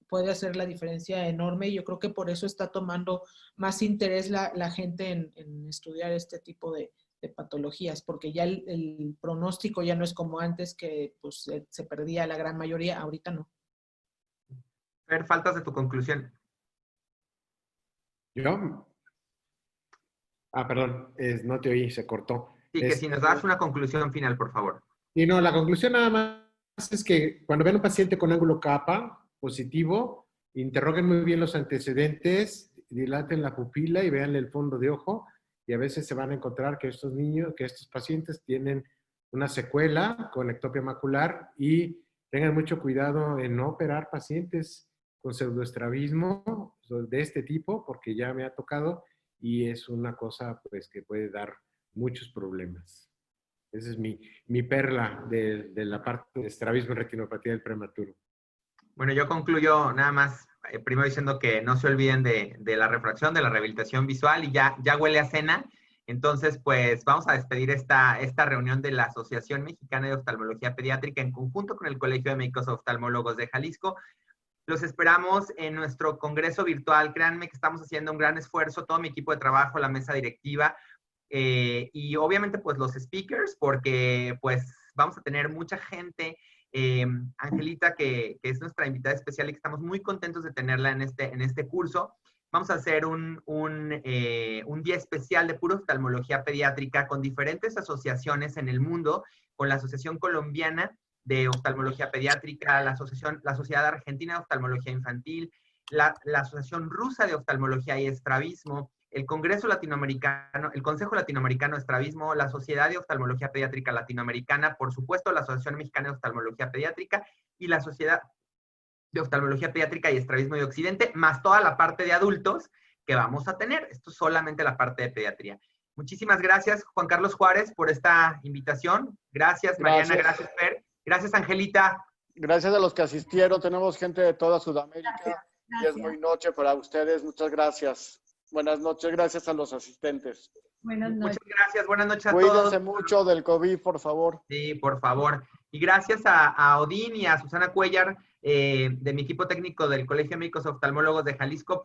puede hacer la diferencia enorme. Y yo creo que por eso está tomando más interés la gente en estudiar este tipo de patologías, porque ya el pronóstico ya no es como antes, que pues, se perdía la gran mayoría, ahorita no. Fer, faltas de tu conclusión. ¿Yo? Perdón, no te oí, se cortó. Sí, que si nos das una conclusión final, por favor. Y no, la conclusión nada más es que cuando ven a un paciente con ángulo kappa positivo, interroguen muy bien los antecedentes, dilaten la pupila y vean el fondo de ojo, y a veces se van a encontrar que estos pacientes tienen una secuela con ectopia macular, y tengan mucho cuidado en no operar pacientes con pseudoestrabismo de este tipo, porque ya me ha tocado. Y es una cosa pues que puede dar muchos problemas. Esa es mi perla de la parte de estrabismo y retinopatía del prematuro. Bueno, yo concluyo nada más, primero diciendo que no se olviden de la refracción, de la rehabilitación visual, y ya huele a cena. Entonces, pues vamos a despedir esta reunión de la Asociación Mexicana de Oftalmología Pediátrica en conjunto con el Colegio de Médicos Oftalmólogos de Jalisco. Los esperamos en nuestro congreso virtual. Créanme que estamos haciendo un gran esfuerzo, todo mi equipo de trabajo, la mesa directiva, y obviamente pues los speakers, porque pues vamos a tener mucha gente. Angelita, que es nuestra invitada especial y que estamos muy contentos de tenerla en este curso. Vamos a hacer un día especial de pura oftalmología pediátrica con diferentes asociaciones en el mundo, con la Asociación Colombiana de Oftalmología Pediátrica, la Sociedad Argentina de Oftalmología Infantil, la Asociación Rusa de Oftalmología y Estrabismo, el Consejo Latinoamericano de Estrabismo, la Sociedad de Oftalmología Pediátrica Latinoamericana, por supuesto, la Asociación Mexicana de Oftalmología Pediátrica y la Sociedad de Oftalmología Pediátrica y Estrabismo de Occidente, más toda la parte de adultos que vamos a tener. Esto es solamente la parte de pediatría. Muchísimas gracias, Juan Carlos Juárez, por esta invitación. Gracias, Mariana. Gracias, Fer. Gracias, Angelita. Gracias a los que asistieron. Tenemos gente de toda Sudamérica. Gracias. Y es muy noche para ustedes. Muchas gracias. Buenas noches. Gracias a los asistentes. Buenas noches. Muchas gracias. Buenas noches a todos. Cuídense mucho del COVID, por favor. Sí, por favor. Y gracias a Odín y a Susana Cuellar, de mi equipo técnico del Colegio de Médicos Oftalmólogos de Jalisco,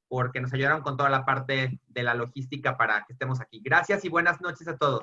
porque nos ayudaron con toda la parte de la logística para que estemos aquí. Gracias y buenas noches a todos.